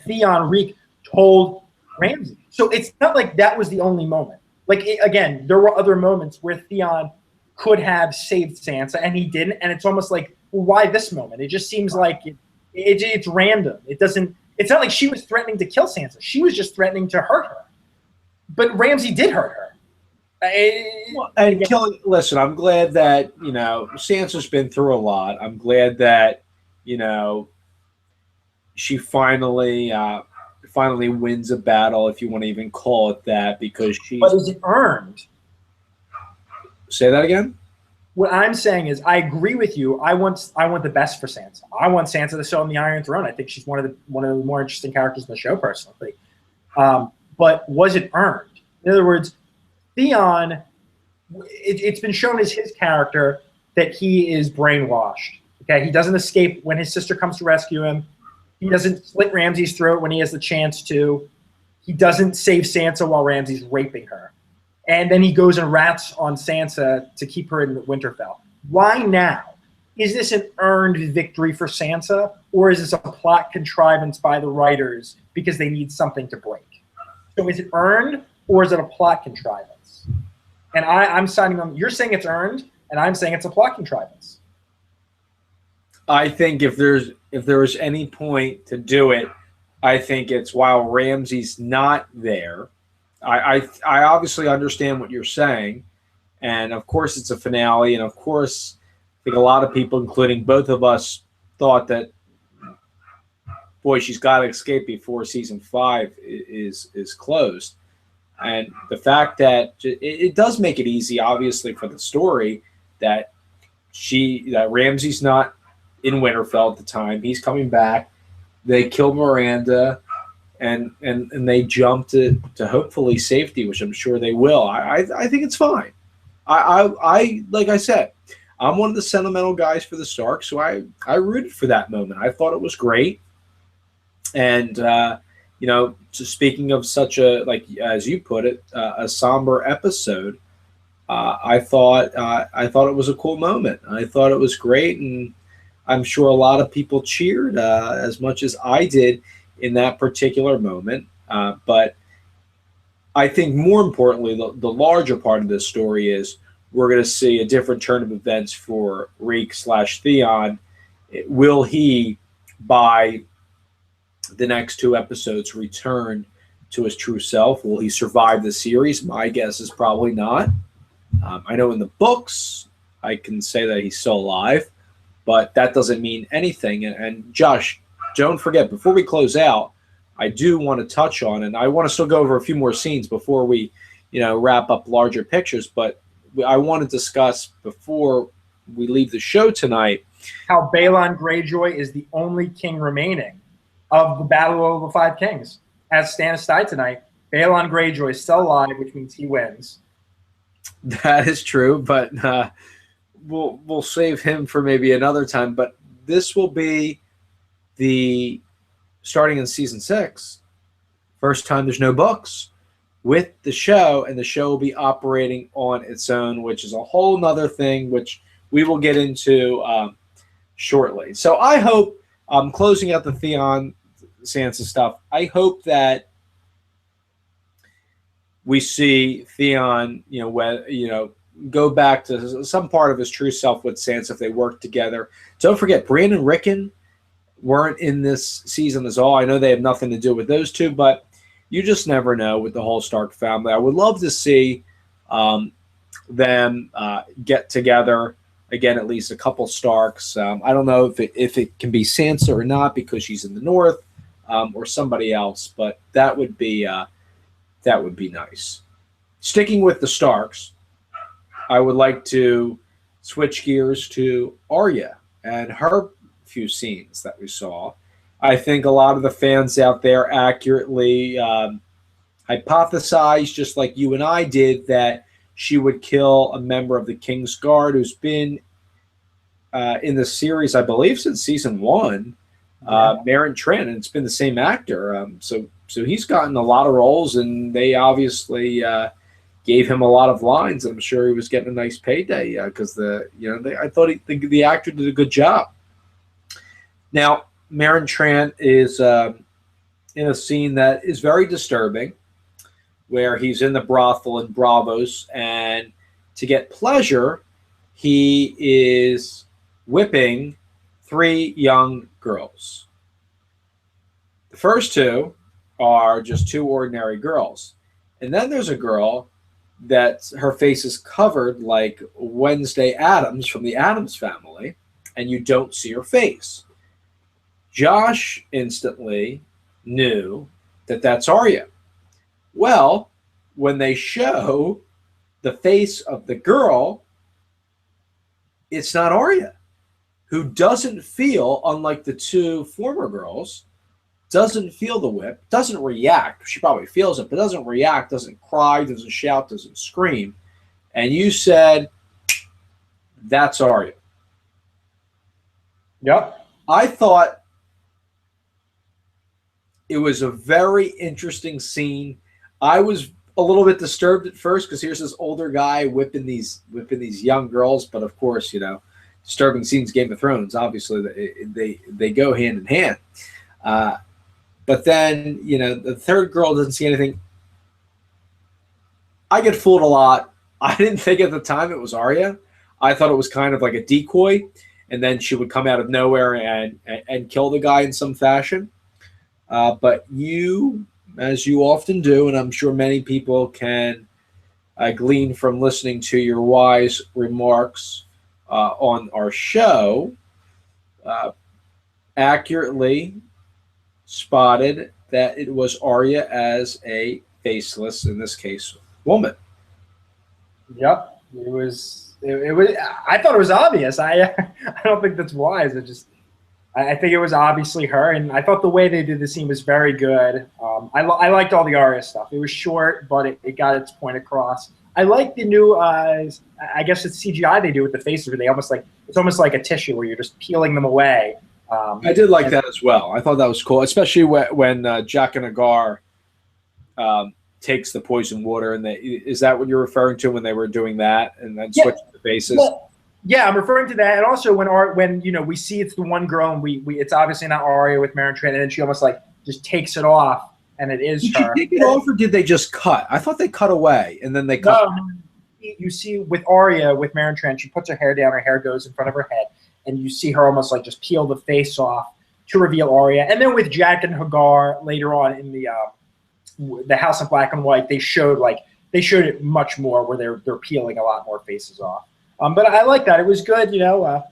Speaker 1: Theon Reek told Ramsay. So it's not like that was the only moment. Like, again, there were other moments where Theon could have saved Sansa, and he didn't. And it's almost like, well, why this moment? It just seems like it's random. It's not like she was threatening to kill Sansa. She was just threatening to hurt her. But Ramsay did hurt her.
Speaker 2: Listen, I'm glad that, Sansa's been through a lot. I'm glad that, she finally wins a battle, if you want to even call it that, because she's...
Speaker 1: But is it earned?
Speaker 2: Say that again?
Speaker 1: What I'm saying is, I agree with you. I want the best for Sansa. I want Sansa to sit on the Iron Throne. I think she's one of the more interesting characters in the show, personally. But was it earned? In other words, Theon, it's been shown as his character that he is brainwashed. Okay, he doesn't escape when his sister comes to rescue him. He doesn't slit Ramsay's throat when he has the chance to. He doesn't save Sansa while Ramsay's raping her. And then he goes and rats on Sansa to keep her in Winterfell. Why now? Is this an earned victory for Sansa, or is this a plot contrivance by the writers because they need something to break? So is it earned, or is it a plot contrivance? And I'm signing on. You're saying it's earned, and I'm saying it's a plot contrivance.
Speaker 2: I think if there was any point to do it, I think it's while Ramsay's not there. I obviously understand what you're saying, and of course it's a finale, and of course I think a lot of people, including both of us, thought that, boy, she's got to escape before season 5 is closed. And the fact that it does make it easy, obviously, for the story that Ramsay's not in Winterfell at the time. He's coming back. They kill Miranda, and they jump to hopefully safety, which I'm sure they will. I think it's fine. I like I said, I'm one of the sentimental guys for the Stark, so I rooted for that moment. I thought it was great. And so speaking of such a, like as you put it, a somber episode, I thought it was a cool moment. I thought it was great, and I'm sure a lot of people cheered as much as I did in that particular moment. But I think more importantly, the larger part of this story is we're going to see a different turn of events for Reek/Theon. Will he, by the next two episodes, return to his true self? Will he survive the series? My guess is probably not. I know in the books, I can say that he's still alive, but that doesn't mean anything. And Josh, don't forget, before we close out, I do want to touch on, and I want to still go over a few more scenes before we, wrap up larger pictures, but I want to discuss before we leave the show tonight
Speaker 1: how Balon Greyjoy is the only king remaining of the Battle of the Five Kings. As Stannis died tonight, Balon Greyjoy is still alive, which means he wins.
Speaker 2: That is true, but we'll save him for maybe another time. But this will be the starting in season 6, first time there's no books with the show, and the show will be operating on its own, which is a whole nother thing, which we will get into shortly. So I hope, closing out the Theon Sansa stuff, I hope that we see Theon, go back to some part of his true self with Sansa if they work together. Don't forget, Bran and Rickon weren't in this season as all. I know they have nothing to do with those two, but you just never know with the whole Stark family. I would love to see them get together again, at least a couple Starks. I don't know if it can be Sansa or not because she's in the north, or somebody else, but that would be nice. Sticking with the Starks, I would like to switch gears to Arya and her few scenes that we saw. I think a lot of the fans out there accurately hypothesized, just like you and I did, that she would kill a member of the King's Guard who's been in the series, I believe, since season 1, Meryn Trant, and it's been the same actor. So he's gotten a lot of roles, and they obviously gave him a lot of lines. I'm sure he was getting a nice payday because I thought the actor did a good job. Now, Meryn Trant is in a scene that is very disturbing, where he's in the brothel in Bravos, and to get pleasure, he is whipping 3 young girls. The first 2 are just 2 ordinary girls. And then there's a girl that her face is covered like Wednesday Addams from the Addams Family, and you don't see her face. Josh instantly knew that that's Arya. Well, when they show the face of the girl, it's not Arya, who doesn't feel, unlike the 2 former girls, doesn't feel the whip, doesn't react. She probably feels it, but doesn't react, doesn't cry, doesn't shout, doesn't scream. And you said, that's Arya.
Speaker 1: Yep.
Speaker 2: I thought it was a very interesting scene. I was a little bit disturbed at first because here's this older guy whipping these young girls, but of course, disturbing scenes, Game of Thrones, obviously they go hand in hand. But then, the third girl doesn't see anything. I get fooled a lot. I didn't think at the time it was Arya. I thought it was kind of like a decoy, and then she would come out of nowhere and kill the guy in some fashion. But you, as you often do, and I'm sure many people can glean from listening to your wise remarks on our show, accurately spotted that it was Arya as a faceless, in this case, woman.
Speaker 1: Yep, it was. I thought it was obvious. I don't think that's wise. I think it was obviously her, and I thought the way they did the scene was very good. I liked all the Arya stuff. It was short, but it got its point across. I like the new. I guess it's CGI they do with the faces, where it's almost like a tissue where you're just peeling them away.
Speaker 2: I did like that as well. I thought that was cool, especially when Jack and Agar takes the poison water, and is that what you're referring to when they were doing that and then switching the faces?
Speaker 1: Well, yeah, I'm referring to that, and also when we see it's the one girl, and we it's obviously not Arya with Meryn Trant, and then she almost just takes it off. and it is
Speaker 2: Did
Speaker 1: her.
Speaker 2: she take it off, or did they just cut? I thought they cut away, and then they cut.
Speaker 1: No, you see with Arya, with Maren Trant, she puts her hair down, her hair goes in front of her head, and you see her almost like just peel the face off to reveal Arya. And then with Jack and Hagar later on in the House of Black and White, they showed it much more where they're peeling a lot more faces off. But I like that. It was good, you know.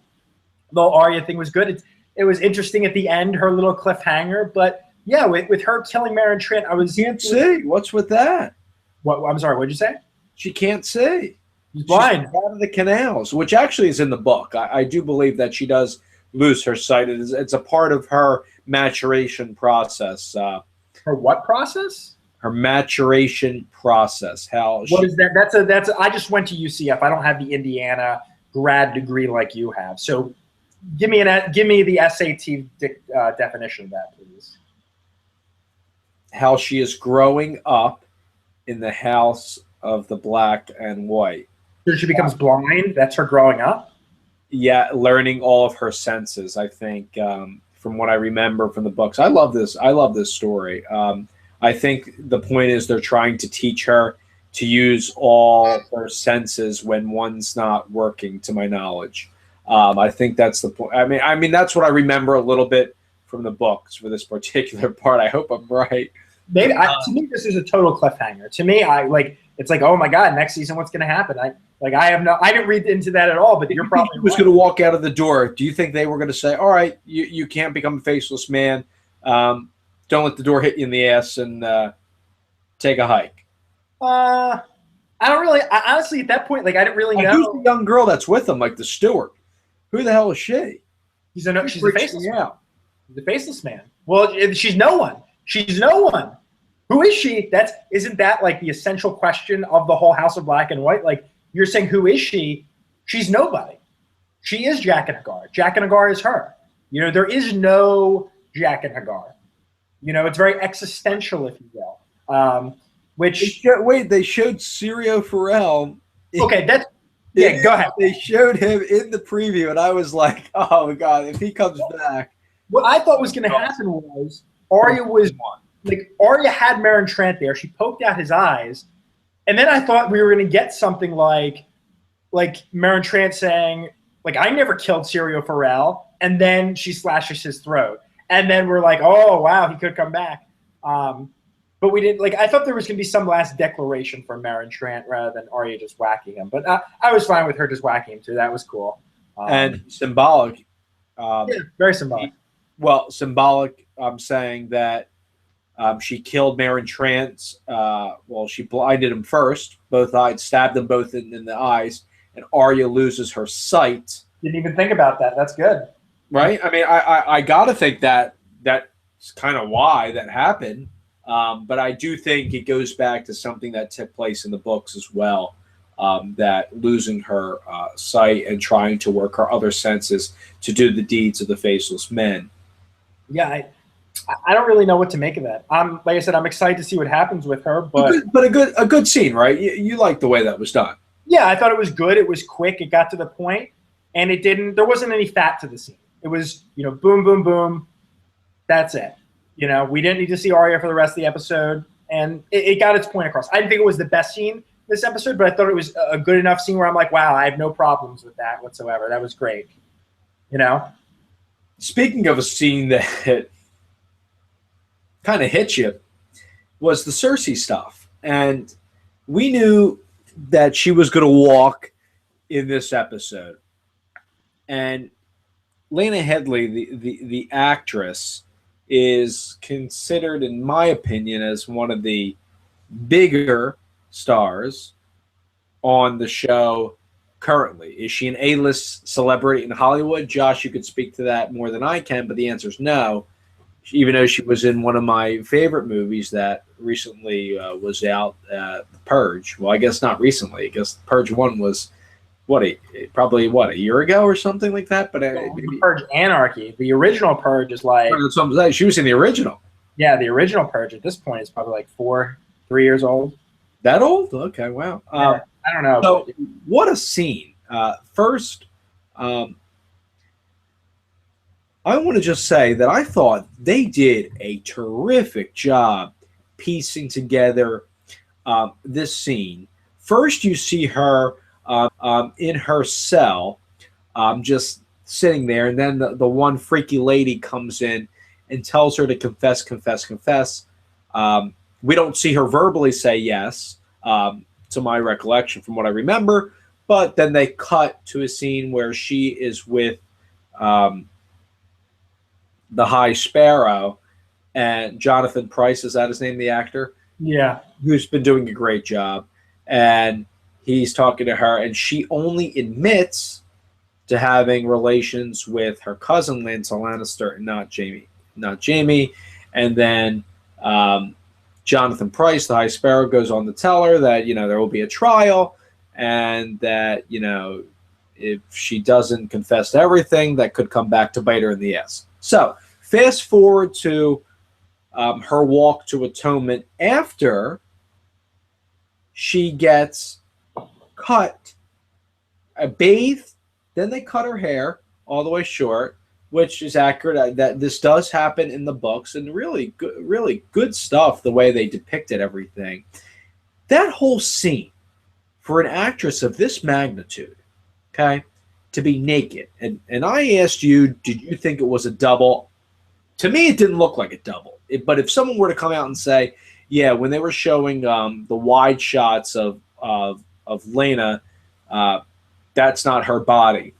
Speaker 1: The Arya thing was good. It was interesting at the end, her little cliffhanger. But yeah, with her killing Maren Trant,
Speaker 2: Can't see. What's with that?
Speaker 1: What? I'm sorry. What'd you say?
Speaker 2: She can't see.
Speaker 1: She's blind.
Speaker 2: She's out of the canals, which actually is in the book. I do believe that she does lose her sight. It's a part of her maturation process.
Speaker 1: Her what process?
Speaker 2: Her maturation process.
Speaker 1: What is that? That's. I just went to UCF. I don't have the Indiana grad degree like you have. So, give me the SAT definition of that, please.
Speaker 2: How she is growing up in the House of the Black and White.
Speaker 1: So she becomes blind. That's her growing up.
Speaker 2: Yeah, learning all of her senses. I think from what I remember from the books. I love this story. I think the point is they're trying to teach her to use all her senses when one's not working, to my knowledge. I think that's the point. I mean that's what I remember a little bit from the books for this particular part. I hope I'm right.
Speaker 1: Maybe to me, this is a total cliffhanger. To me, it's like, oh my god, next season, what's going to happen? I didn't read into that at all. But you're probably
Speaker 2: was going to walk out of the door. Do you think they were going to say, all right, you can't become a faceless man? Don't let the door hit you in the ass and take a hike.
Speaker 1: I don't really. Honestly, at that point, I didn't really know.
Speaker 2: Who's the young girl that's with him, like the steward? Who the hell is she?
Speaker 1: She's a faceless man. The faceless man. Well, she's no one. She's no one. Who is she? Isn't that like the essential question of the whole House of Black and White? Like, you're saying, who is she? She's nobody. She is Jack and Hagar. Jack and Hagar is her. You know, there is no Jack and Hagar. You know, it's very existential, if you will. They showed
Speaker 2: Syrio Farrell.
Speaker 1: Okay, go ahead.
Speaker 2: They showed him in the preview, and I was like, oh my god, if he comes back.
Speaker 1: What I thought was going to happen was Arya had Maren Trant there. She poked out his eyes, and then I thought we were going to get something like Maren Trant saying, I never killed Syrio Farrell, and then she slashes his throat, and then we're like, oh wow, he could come back. But we didn't. I thought there was going to be some last declaration from Maren Trant rather than Arya just whacking him. But I was fine with her just whacking him too. That was cool.
Speaker 2: And symbolic.
Speaker 1: Yeah, very symbolic.
Speaker 2: Well, symbolic. I'm saying that she killed Maren Trant. She blinded him first. Both eyes, stabbed them both in the eyes, and Arya loses her sight.
Speaker 1: Didn't even think about that. That's good.
Speaker 2: Right? I mean, I got to think that's kind of why that happened. But I do think it goes back to something that took place in the books as well. That losing her sight and trying to work her other senses to do the deeds of the faceless men.
Speaker 1: Yeah, I don't really know what to make of that. Like I said, I'm excited to see what happens with her. But
Speaker 2: a good scene, right? You like the way that was done.
Speaker 1: Yeah, I thought it was good. It was quick. It got to the point, and there wasn't any fat to the scene. It was, boom, boom, boom. That's it. We didn't need to see Arya for the rest of the episode, and it got its point across. I didn't think it was the best scene this episode, but I thought it was a good enough scene where I'm like, wow, I have no problems with that whatsoever. That was great.
Speaker 2: Speaking of a scene that kind of hit you, was the Cersei stuff. And we knew that she was going to walk in this episode. And Lena Headey, the actress, is considered, in my opinion, as one of the bigger stars on the show currently. Is she an A-list celebrity in Hollywood? Josh, you could speak to that more than I can, but the answer is no. Even though she was in one of my favorite movies that recently was out, The Purge. Well, I guess not recently. I guess Purge 1 was, probably a year ago or something like that? But maybe
Speaker 1: Purge Anarchy. The original Purge is
Speaker 2: she was in the original.
Speaker 1: Yeah, the original Purge at this point is probably 3 years old.
Speaker 2: That old? Okay, wow.
Speaker 1: Yeah, I don't know.
Speaker 2: So, what a scene. First, I want to just say that I thought they did a terrific job piecing together this scene. First, you see her in her cell, just sitting there, and then the one freaky lady comes in and tells her to confess, confess, confess. We don't see her verbally say yes, to my recollection, from what I remember, but then they cut to a scene where she is with the High Sparrow, and Jonathan Pryce, is that his name, the actor?
Speaker 1: Yeah.
Speaker 2: Who's been doing a great job. And he's talking to her, and she only admits to having relations with her cousin Lancel Lannister, and not Jamie. And then Jonathan Pryce, the High Sparrow, goes on to tell her that, there will be a trial, and that, if she doesn't confess to everything, that could come back to bite her in the ass. So fast forward to her walk to atonement after she gets cut, bathed, then they cut her hair all the way short, which is accurate. That this does happen in the books, and really good stuff, the way they depicted everything. That whole scene, for an actress of this magnitude, okay, to be naked, and I asked you, did you think it was a double? To me, it didn't look like a double. But if someone were to come out and say, yeah, when they were showing the wide shots of Lena, that's not her body,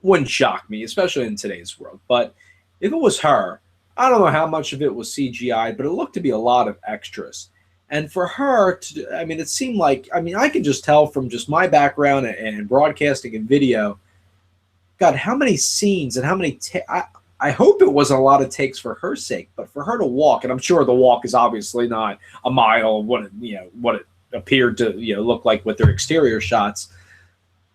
Speaker 2: wouldn't shock me, especially in today's world. But if it was her, I don't know how much of it was CGI, but it looked to be a lot of extras. And for her to, it seemed like, I can just tell from just my background and broadcasting and video, God, how many scenes and how many, I hope it was a lot of takes for her sake, but for her to walk, and I'm sure the walk is obviously not a mile of what it appeared to look like with their exterior shots,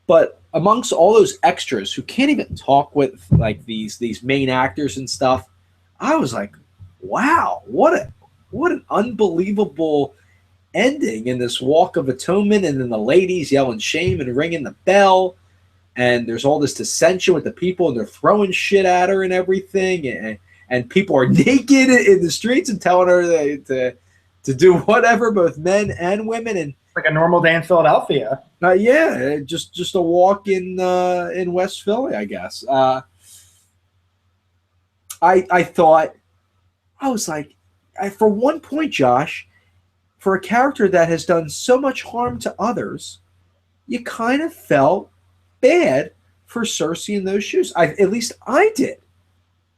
Speaker 2: but amongst all those extras who can't even talk with like these main actors and stuff, I was like, wow, what an unbelievable ending in this Walk of Atonement, and then the ladies yelling shame and ringing the bell. And there's all this dissension with the people, and they're throwing shit at her and everything. And people are naked in the streets and telling her to do whatever, both men and women. And
Speaker 1: like a normal day in Philadelphia.
Speaker 2: Yeah, just a walk in West Philly, I guess. I thought, I was like, for one point, Josh, for a character that has done so much harm to others, you kind of felt bad for Cersei in those shoes. At least I did.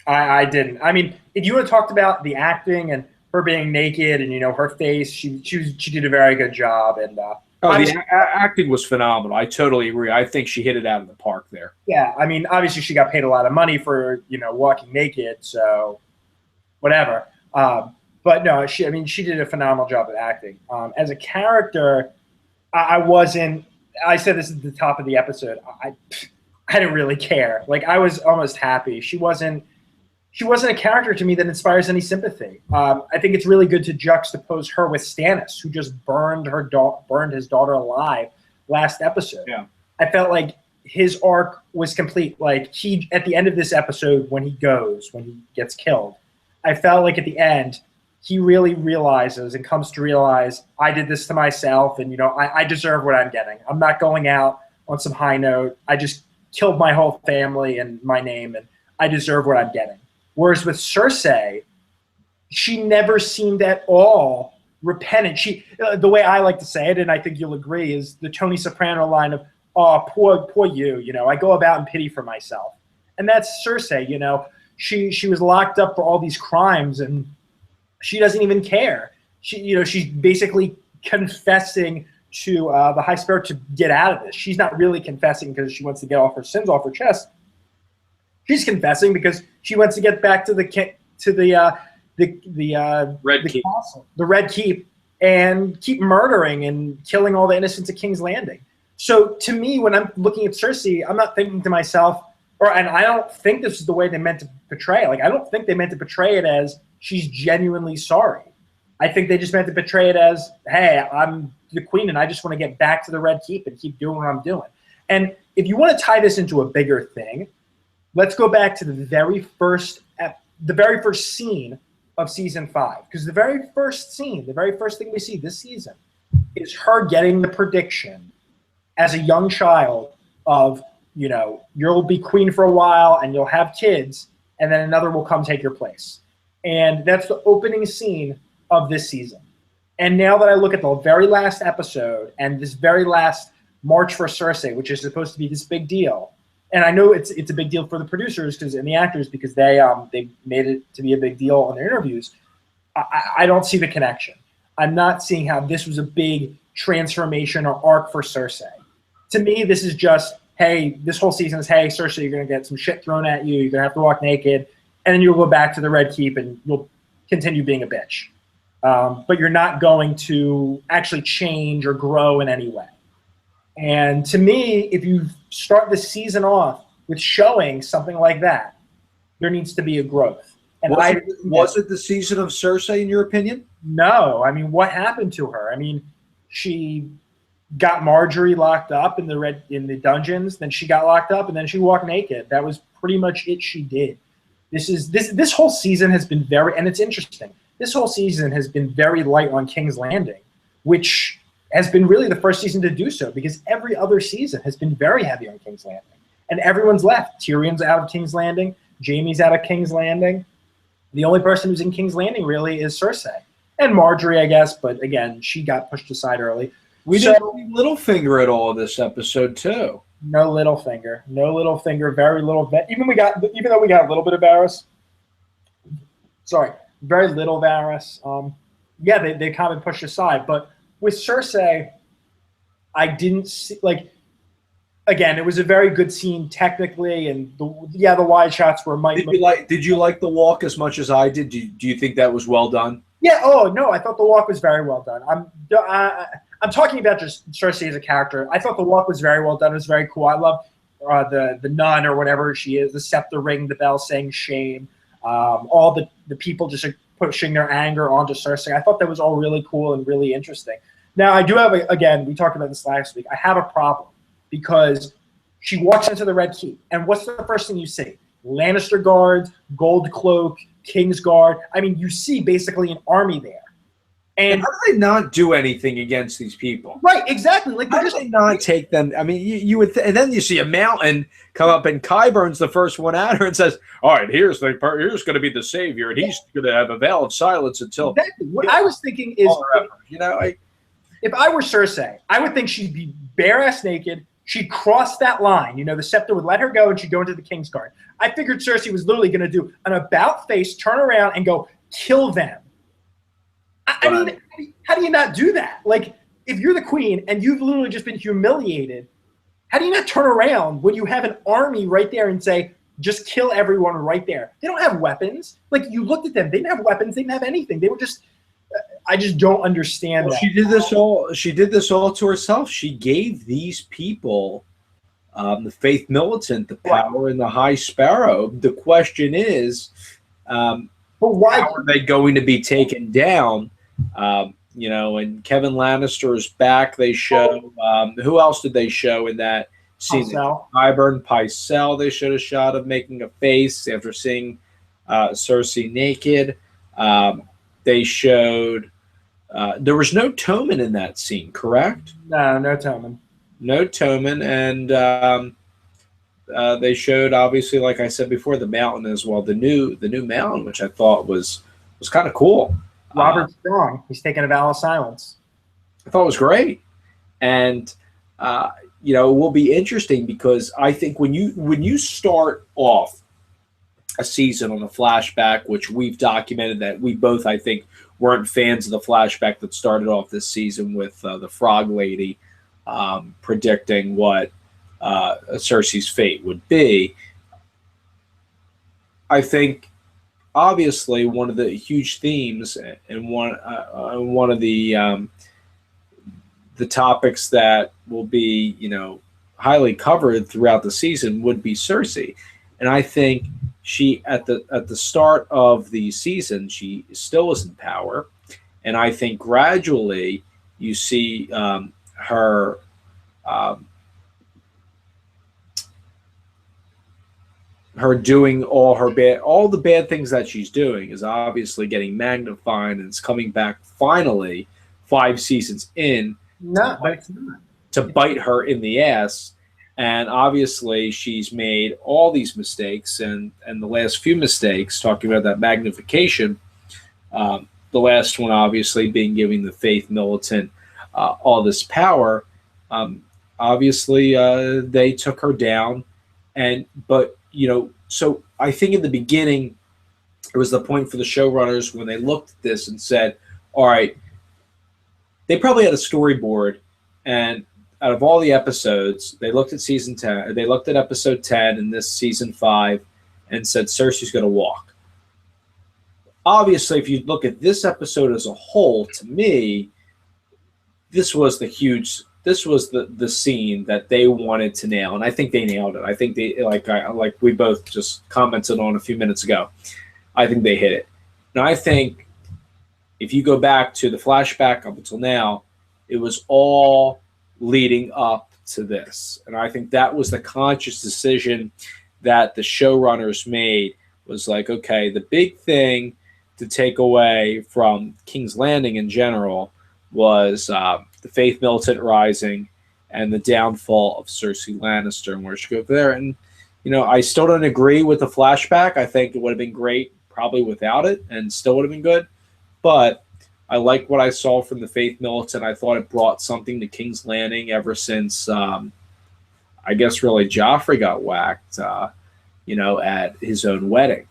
Speaker 1: I didn't. If you would have talked about the acting and her being naked and her face, she did a very good job. And
Speaker 2: the acting was phenomenal. I totally agree. I think she hit it out of the park there.
Speaker 1: Yeah, obviously she got paid a lot of money for walking naked, so whatever. But no, she did a phenomenal job at acting. As a character, I wasn't. I said this at the top of the episode. I didn't really care. Like, I was almost happy. She wasn't a character to me that inspires any sympathy. I think it's really good to juxtapose her with Stannis, who just burned his daughter alive last episode.
Speaker 2: Yeah.
Speaker 1: I felt like his arc was complete. Like, he, at the end of this episode, when he gets killed, I felt like at the end, he really realizes and comes to realize, I did this to myself, and I deserve what I'm getting. I'm not going out on some high note. I just killed my whole family and my name, and I deserve what I'm getting. Whereas with Cersei, she never seemed at all repentant. She, the way I like to say it, and I think you'll agree, is the Tony Soprano line of, "Oh, poor you. I go about in pity for myself," and that's Cersei. She was locked up for all these crimes, and she doesn't even care. She's basically confessing to the High Sparrow to get out of this. She's not really confessing because she wants to get all her sins off her chest. She's confessing because she wants to get back to the Red Keep, and keep murdering and killing all the innocents at King's Landing. So to me, when I'm looking at Cersei, I'm not thinking to myself, and I don't think this is the way they meant to portray it. Like, I don't think they meant to portray it as she's genuinely sorry. I think they just meant to portray it as, hey, I'm the queen and I just want to get back to the Red Keep and keep doing what I'm doing. And if you want to tie this into a bigger thing, let's go back to the very first scene of season 5, because the very first scene, the very first thing we see this season is her getting the prediction as a young child of, you'll be queen for a while and you'll have kids, and then another will come take your place. And that's the opening scene of this season. And now that I look at the very last episode and this very last March for Cersei, which is supposed to be this big deal, and I know it's a big deal for the producers and the actors because they made it to be a big deal in their interviews, I don't see the connection. I'm not seeing how this was a big transformation or arc for Cersei. To me, this is just, hey, this whole season is, hey, Cersei, you're going to get some shit thrown at you. You're going to have to walk naked. And then you'll go back to the Red Keep and you'll continue being a bitch. But you're not going to actually change or grow in any way. And to me, if you start the season off with showing something like that, there needs to be a growth. And
Speaker 2: was it the season of Cersei, in your opinion?
Speaker 1: No. I mean, what happened to her? I mean, she got Marjorie locked up in the dungeons, then she got locked up, and then she walked naked. That was pretty much it she did. This whole season has been and it's interesting. This whole season has been very light on King's Landing, which has been really the first season to do so, because every other season has been very heavy on King's Landing. And everyone's left. Tyrion's out of King's Landing. Jaime's out of King's Landing. The only person who's in King's Landing really is Cersei. And Marjorie, I guess, but again, she got pushed aside early.
Speaker 2: We didn't see Littlefinger at all this episode, too.
Speaker 1: No Littlefinger. No Littlefinger. Very little. Even though we got a little bit of Varys. Sorry, very little Varys. Yeah, they kind of pushed aside. But with Cersei, I didn't see, again, it was a very good scene technically, and the wide shots were.
Speaker 2: Did you like the walk as much as I did? Do you think that was well done?
Speaker 1: Yeah. Oh no, I thought the walk was very well done. I'm talking about just Cersei as a character. I thought the walk was very well done. It was very cool. I love the nun or whatever she is, the scepter ring, the bell saying shame, all the people just pushing their anger onto Cersei. I thought that was all really cool and really interesting. Now, I do have, again, we talked about this last week, I have a problem because she walks into the Red Keep, and what's the first thing you see? Lannister guards, Gold Cloak, King's Guard. I mean, you see basically an army there. And
Speaker 2: how do they not do anything against these people?
Speaker 1: Right, exactly.
Speaker 2: How do they not take them? I mean, you would, and then you see a mountain come up, and Qyburn's the first one at her and says, "All right, here's going to be the savior, and he's going to have a veil of silence until."
Speaker 1: Exactly. What I was thinking is, if I were Cersei, I would think she'd be bare ass naked. She'd cross that line. The scepter would let her go, and she'd go into the King's Guard. I figured Cersei was literally going to do an about face, turn around, and go kill them. I mean, how do you not do that? If you're the queen and you've literally just been humiliated, how do you not turn around when you have an army right there and say, just kill everyone right there? They don't have weapons. You looked at them. They didn't have weapons. They didn't have anything. They were just I just don't understand that.
Speaker 2: She did this all to herself. She gave these people, the Faith Militant, the power in the High Sparrow. The question is, but
Speaker 1: why
Speaker 2: how are they going to be taken down? And Kevin Lannister is back. They show who else did they show in that scene? Qyburn, Pycelle. They showed a shot of making a face after seeing Cersei naked. They showed there was no Tommen in that scene, correct?
Speaker 1: No Tommen.
Speaker 2: No Tommen, and they showed, obviously, like I said before, the mountain as well. The new mountain, which I thought was kind of cool.
Speaker 1: Robert Strong, he's taking a vow of silence.
Speaker 2: I thought it was great, and it will be interesting because I think when you start off a season on a flashback, which we've documented that we both, I think, weren't fans of the flashback that started off this season with the Frog Lady predicting what Cersei's fate would be. I think, obviously, one of the huge themes and one of the topics that will be highly covered throughout the season would be Cersei, and I think she at the start of the season she still is in power, and I think gradually you see her her doing all the bad things that she's doing is obviously getting magnified, and it's coming back finally 5 seasons in
Speaker 1: No, but it's not.
Speaker 2: to bite her in the ass. And obviously she's made all these mistakes, and the last few mistakes, talking about that magnification, the last one obviously being giving the Faith Militant all this power. Obviously they took her down, but so I think in the beginning it was the point for the showrunners when they looked at this and said, all right, they probably had a storyboard, and out of all the episodes, they looked at season 10, they looked at episode 10 in this season 5 and said, Cersei's going to walk. Obviously, if you look at this episode as a whole, to me, this was the scene that they wanted to nail, and I think they nailed it. I think they, like we both just commented on a few minutes ago, I think they hit it. Now, I think if you go back to the flashback up until now, it was all leading up to this. And I think that was the conscious decision that the showrunners made, was like, okay, the big thing to take away from King's Landing in general was the Faith Militant rising and the downfall of Cersei Lannister, and where she go there. And, I still don't agree with the flashback. I think it would have been great probably without it, and still would have been good. But I like what I saw from the Faith Militant. I thought it brought something to King's Landing ever since, I guess, really Joffrey got whacked, at his own wedding.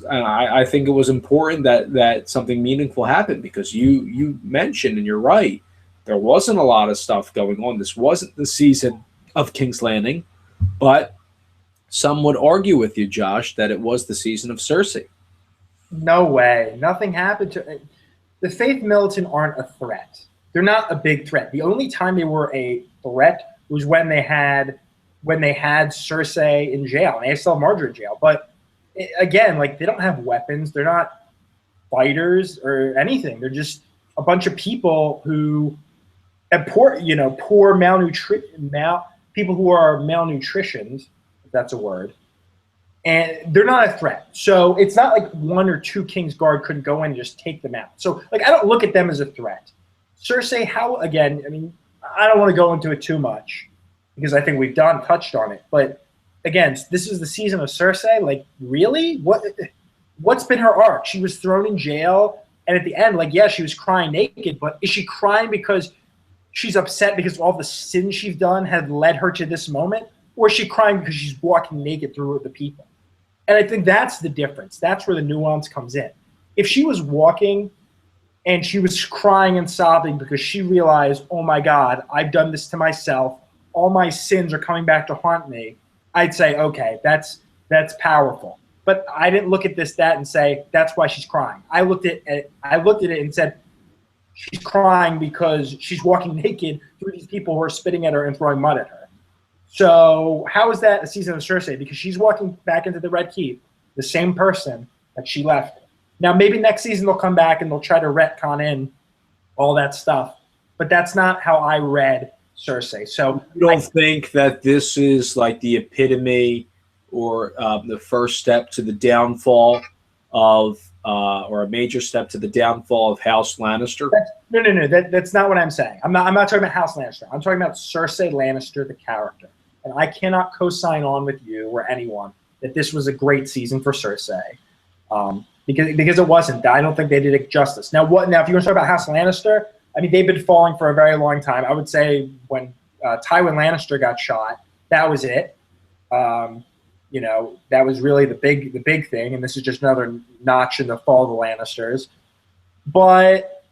Speaker 2: And I think it was important that something meaningful happened, because you mentioned, and you're right, there wasn't a lot of stuff going on. This wasn't the season of King's Landing, but some would argue with you, Josh, that it was the season of Cersei.
Speaker 1: No way. Nothing happened to the Faith Militant aren't a threat. They're not a big threat. The only time they were a threat was when they had Cersei in jail, and they still have Marjorie in jail. But again, they don't have weapons. They're not fighters or anything. They're just a bunch of people who have poor malnutrition, people who are malnutritioned, if that's a word. And they're not a threat. So it's not like 1 or 2 Kingsguard couldn't go in and just take them out. So, I don't look at them as a threat. Cersei, I don't want to go into it too much because I think we've touched on it. But, again, this is the season of Cersei. Really? What's been her arc? She was thrown in jail, and at the end, she was crying naked. But is she crying because she's upset because all the sins she's done have led her to this moment? Or is she crying because she's walking naked through the people? And I think that's the difference. That's where the nuance comes in. If she was walking and she was crying and sobbing because she realized, oh my God, I've done this to myself, all my sins are coming back to haunt me, I'd say, okay, that's powerful. But I didn't look at that and say that's why she's crying. I looked at it and said she's crying because she's walking naked through these people who are spitting at her and throwing mud at her. So how is that a season of Cersei? Because she's walking back into the Red Keep, the same person that she left. Now, maybe next season they'll come back and they'll try to retcon in all that stuff. But that's not how I read Cersei. So
Speaker 2: you don't think that this is like the epitome or the first step to the downfall of or a major step to the downfall of House Lannister?
Speaker 1: No. That's not what I'm saying. I'm not talking about House Lannister. I'm talking about Cersei Lannister, the character. And I cannot co-sign on with you or anyone that this was a great season for Cersei, because it wasn't. I don't think they did it justice. Now, if you want to talk about House Lannister, they've been falling for a very long time. I would say when Tywin Lannister got shot, that was it. That was really the big thing, and this is just another notch in the fall of the Lannisters. But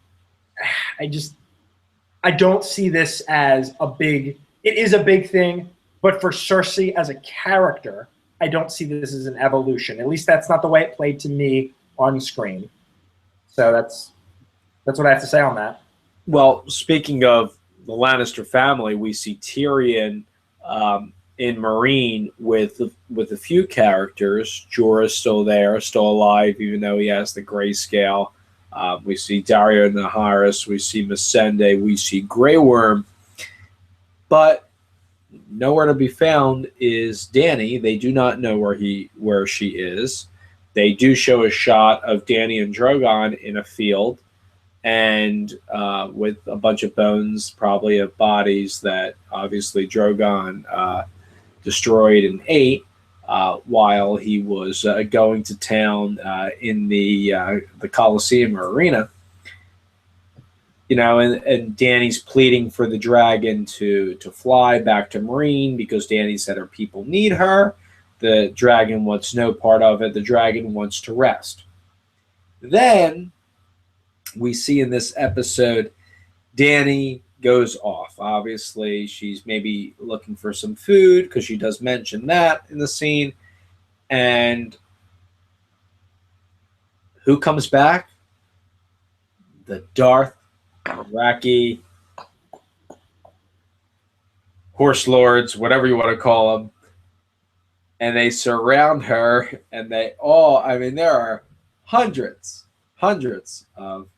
Speaker 1: I don't see this as a big. It is a big thing, but for Cersei as a character, I don't see this as an evolution. At least that's not the way it played to me on screen. So that's what I have to say on that.
Speaker 2: Well, speaking of the Lannister family, we see Tyrion in Marine with a few characters. Jorah's still there, still alive, even though he has the grayscale. We see Dario Naharis, we see Missandei, we see Grey Worm. But nowhere to be found is Danny. They do not know where she is. They do show a shot of Danny and Drogon in a field, and with a bunch of bones, probably of bodies that obviously Drogon destroyed and ate while he was going to town in the Colosseum or arena. And Danny's pleading for the dragon to fly back to Marine because Danny said her people need her. The dragon wants no part of it. The dragon wants to rest. Then we see in this episode, Danny goes off. Obviously, she's maybe looking for some food because she does mention that in the scene. And who comes back? The Dothraki horse lords, whatever you want to call them. And they surround her, and there are hundreds of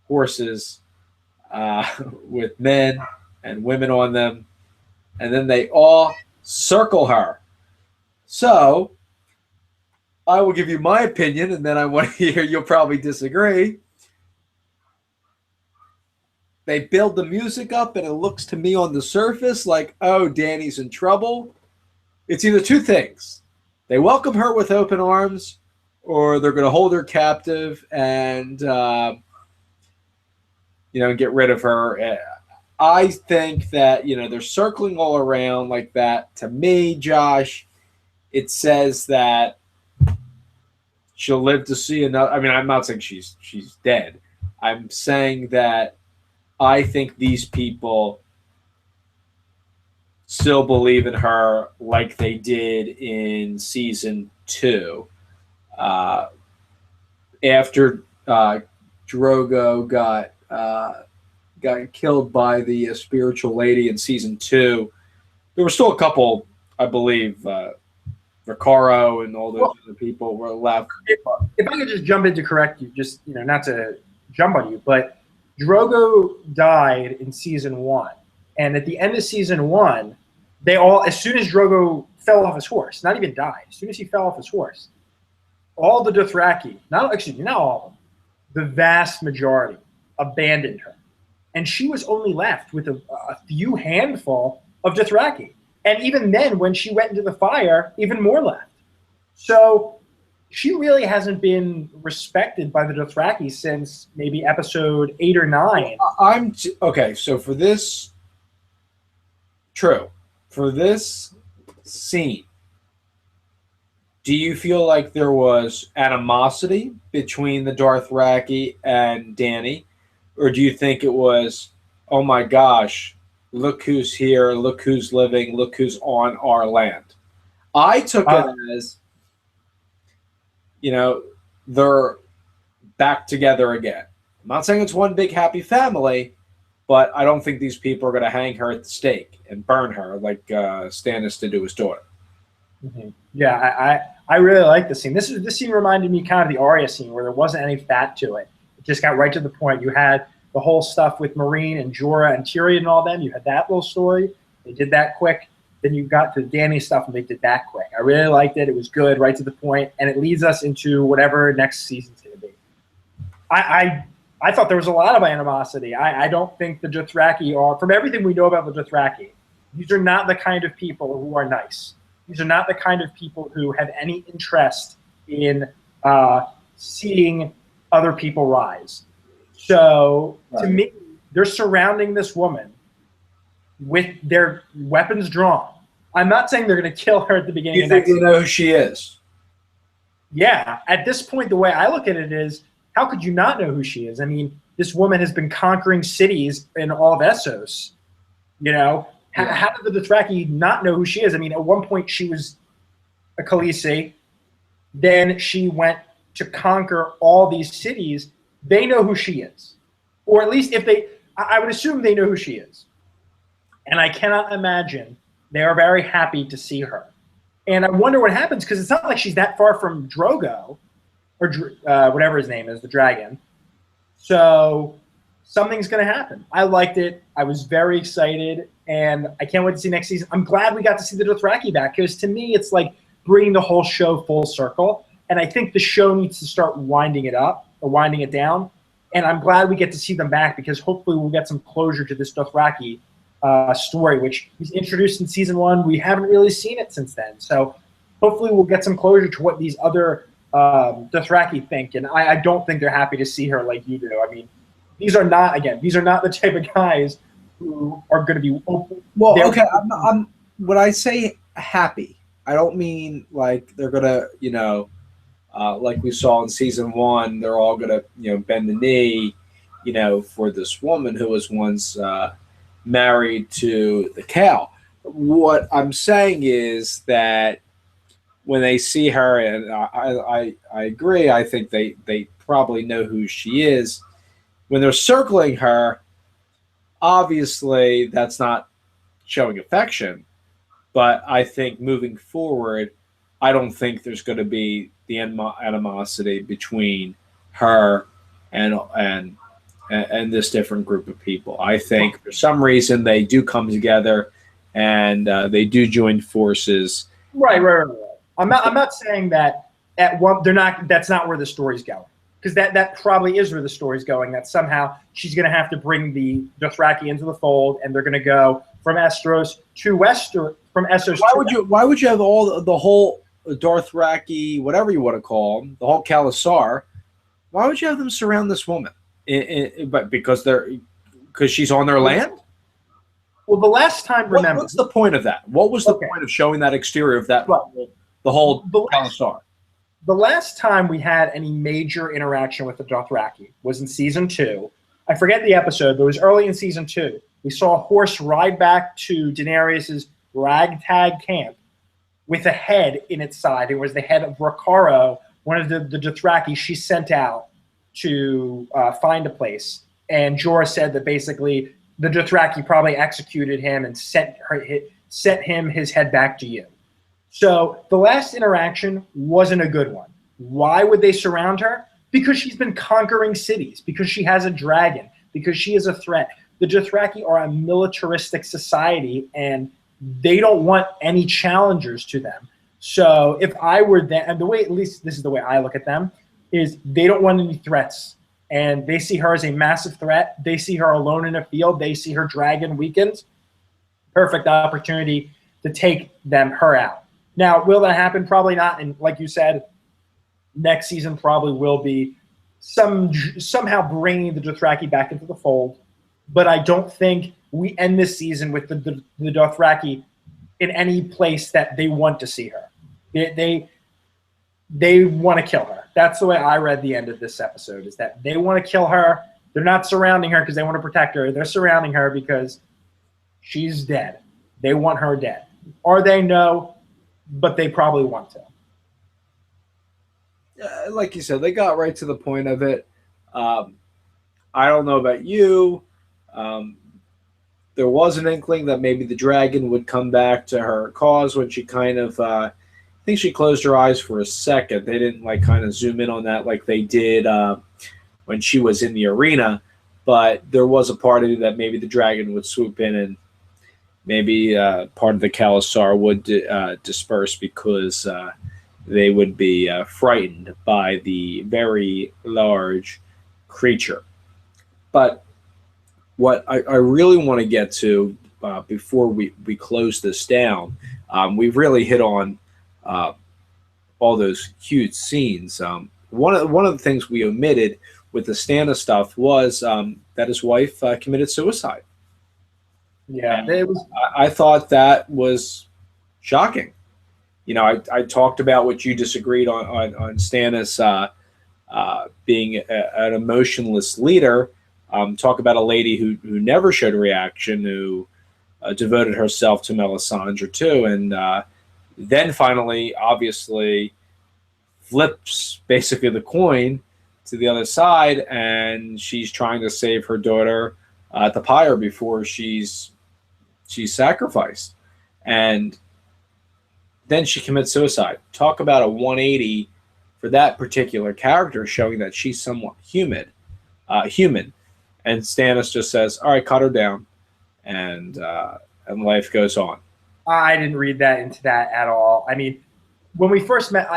Speaker 2: horses with men and women on them, and then they all circle her. So I will give you my opinion, and then I want to hear, you'll probably disagree. They build the music up, and it looks to me on the surface like, oh, Danny's in trouble. It's either two things. They welcome her with open arms, or they're going to hold her captive and get rid of her. I think that, they're circling all around like that. To me, Josh, it says that she'll live to see another. I mean, I'm not saying she's dead. I'm saying that I think these people still believe in her like they did in season 2. After Drogo got killed by the spiritual lady in season 2, there were still a couple, I believe, Recaro and all those other people were left.
Speaker 1: If I could just jump in to correct you, just not to jump on you, but Drogo died in season 1, and at the end of season 1, they all, as soon as Drogo fell off his horse, not even died, as soon as he fell off his horse, all the Dothraki, not all of them, the vast majority abandoned her, and she was only left with a few handful of Dothraki, and even then, when she went into the fire, even more left. So she really hasn't been respected by the Dothraki since maybe episode 8 or 9.
Speaker 2: Okay. So for this scene, do you feel like there was animosity between the Dothraki and Danny, or do you think it was, oh my gosh, look who's here, look who's living, look who's on our land? I took it as, they're back together again. I'm not saying it's one big happy family, but I don't think these people are going to hang her at the stake and burn her like Stannis did to his daughter.
Speaker 1: Mm-hmm. Yeah, I really like this scene. This scene reminded me kind of the Arya scene where there wasn't any fat to it. It just got right to the point. You had the whole stuff with Marine and Jorah and Tyrion and all them. You had that little story. They did that quick. Then you got to Danny stuff, and they did that quick. I really liked it. It was good, right to the point, and it leads us into whatever next season's going to be. I thought there was a lot of animosity. I don't think the Dothraki are, from everything we know about the Dothraki, these are not the kind of people who are nice. These are not the kind of people who have any interest in seeing other people rise. So, to me, they're surrounding this woman with their weapons drawn. I'm not saying they're going to kill her at the beginning.
Speaker 2: You think they know who she is?
Speaker 1: Yeah. At this point, the way I look at it is, how could you not know who she is? I mean, this woman has been conquering cities in all of Essos. How did the Dothraki not know who she is? I mean, at one point she was a Khaleesi. Then she went to conquer all these cities. They know who she is. Or at least I would assume they know who she is. And I cannot imagine they are very happy to see her. And I wonder what happens, because it's not like she's that far from Drogo, or whatever his name is, the dragon. So something's going to happen. I liked it. I was very excited, and I can't wait to see next season. I'm glad we got to see the Dothraki back, because to me, it's like bringing the whole show full circle. And I think the show needs to start winding it up or winding it down. And I'm glad we get to see them back, because hopefully we'll get some closure to this Dothraki story, which was introduced in season 1. We haven't really seen it since then. So hopefully we'll get some closure to what these other Dothraki think. And I don't think they're happy to see her like you do. I mean, these are not the type of guys who are going to be open.
Speaker 2: Well, okay, I'm when I say happy, I don't mean like they're going to, like we saw in season 1, they're all going to, bend the knee, for this woman who was once married to the cow. What I'm saying is that when they see her, and I agree, I think they probably know who she is. When they're circling her, obviously that's not showing affection. But I think moving forward, I don't think there's going to be the animosity between her and this different group of people. I think for some reason they do come together and they do join forces.
Speaker 1: Right. I'm not saying that at one they're not. That's not where the story's going, because that probably is where the story's going. That somehow she's going to have to bring the Dothraki into the fold, and they're going to go from Essos to Westeros. From Essos.
Speaker 2: Why would you have the whole Dothraki, whatever you want to call them, the whole Khalasar? Why would you have them surround this woman? But because she's on their land.
Speaker 1: Well, the last time, remember,
Speaker 2: what's the point of that? What was the point of showing that exterior of that? The whole Khalasar.
Speaker 1: The last time we had any major interaction with the Dothraki was in season 2. I forget the episode, but it was early in season 2. We saw a horse ride back to Daenerys' ragtag camp with a head in its side. It was the head of Rakaro, one of the Dothraki she sent out to find a place. And Jorah said that basically the Dothraki probably executed him and sent him his head back to you. So the last interaction wasn't a good one. Why would they surround her? Because she's been conquering cities, because she has a dragon, because she is a threat. The Dothraki are a militaristic society, and they don't want any challengers to them. So if I were them, and the way, at least this is the way I look at them, is they don't want any threats. And they see her as a massive threat. They see her alone in a field. They see her dragon weakened. Perfect opportunity to take her out. Now, will that happen? Probably not. And like you said, next season probably will be somehow bringing the Dothraki back into the fold. But I don't think we end this season with the Dothraki in any place that they want to see her. They want to kill her. That's the way I read the end of this episode, is that they want to kill her. They're not surrounding her because they want to protect her. They're surrounding her because she's dead. They want her dead. Or they know, but they probably want to.
Speaker 2: Like you said, they got right to the point of it. I don't know about you. There was an inkling that maybe the dragon would come back to her cause when she kind of, I think she closed her eyes for a second. They didn't kind of zoom in on that like they did when she was in the arena. But there was a part of it that maybe the dragon would swoop in and maybe part of the Khalasar would disperse because they would be frightened by the very large creature. But what I really want to get to before we close this down, we've really hit on all those huge scenes. One of the things we omitted with the Stannis stuff was that his wife committed suicide.
Speaker 1: Yeah,
Speaker 2: I thought that was shocking. I talked about what you disagreed on Stannis being an emotionless leader. Talk about a lady who never showed a reaction, who devoted herself to Melisandre too, and then finally, obviously, flips basically the coin to the other side, and she's trying to save her daughter at the pyre before she's sacrificed, and then she commits suicide. Talk about a 180 for that particular character, showing that she's somewhat human. And Stannis just says, "All right, cut her down," and life goes on.
Speaker 1: I didn't read that into that at all. I mean, when we first met,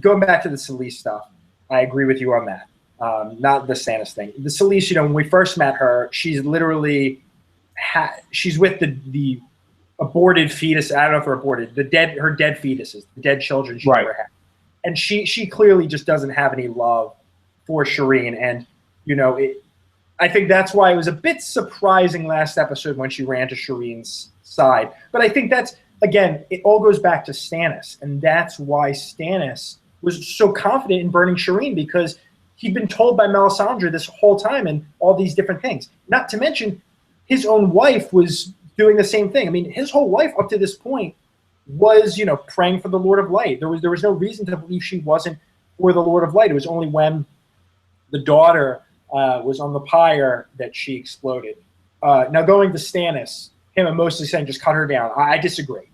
Speaker 1: going back to the Selyse stuff, I agree with you on that. Not the Stannis thing. The Selyse, when we first met her, she's literally she's with the aborted fetus. I don't know if they're aborted. Her dead fetuses, the dead children she never had, and she clearly just doesn't have any love for Shireen. And I think that's why it was a bit surprising last episode when she ran to Shireen's side. But I think that's, again, it all goes back to Stannis, and that's why Stannis was so confident in burning Shireen, because he'd been told by Melisandre this whole time and all these different things. Not to mention, his own wife was doing the same thing. I mean, his whole life up to this point was, praying for the Lord of Light. There was no reason to believe she wasn't for the Lord of Light. It was only when the daughter was on the pyre that she exploded. Now going to Stannis, him mostly saying just cut her down. I disagree.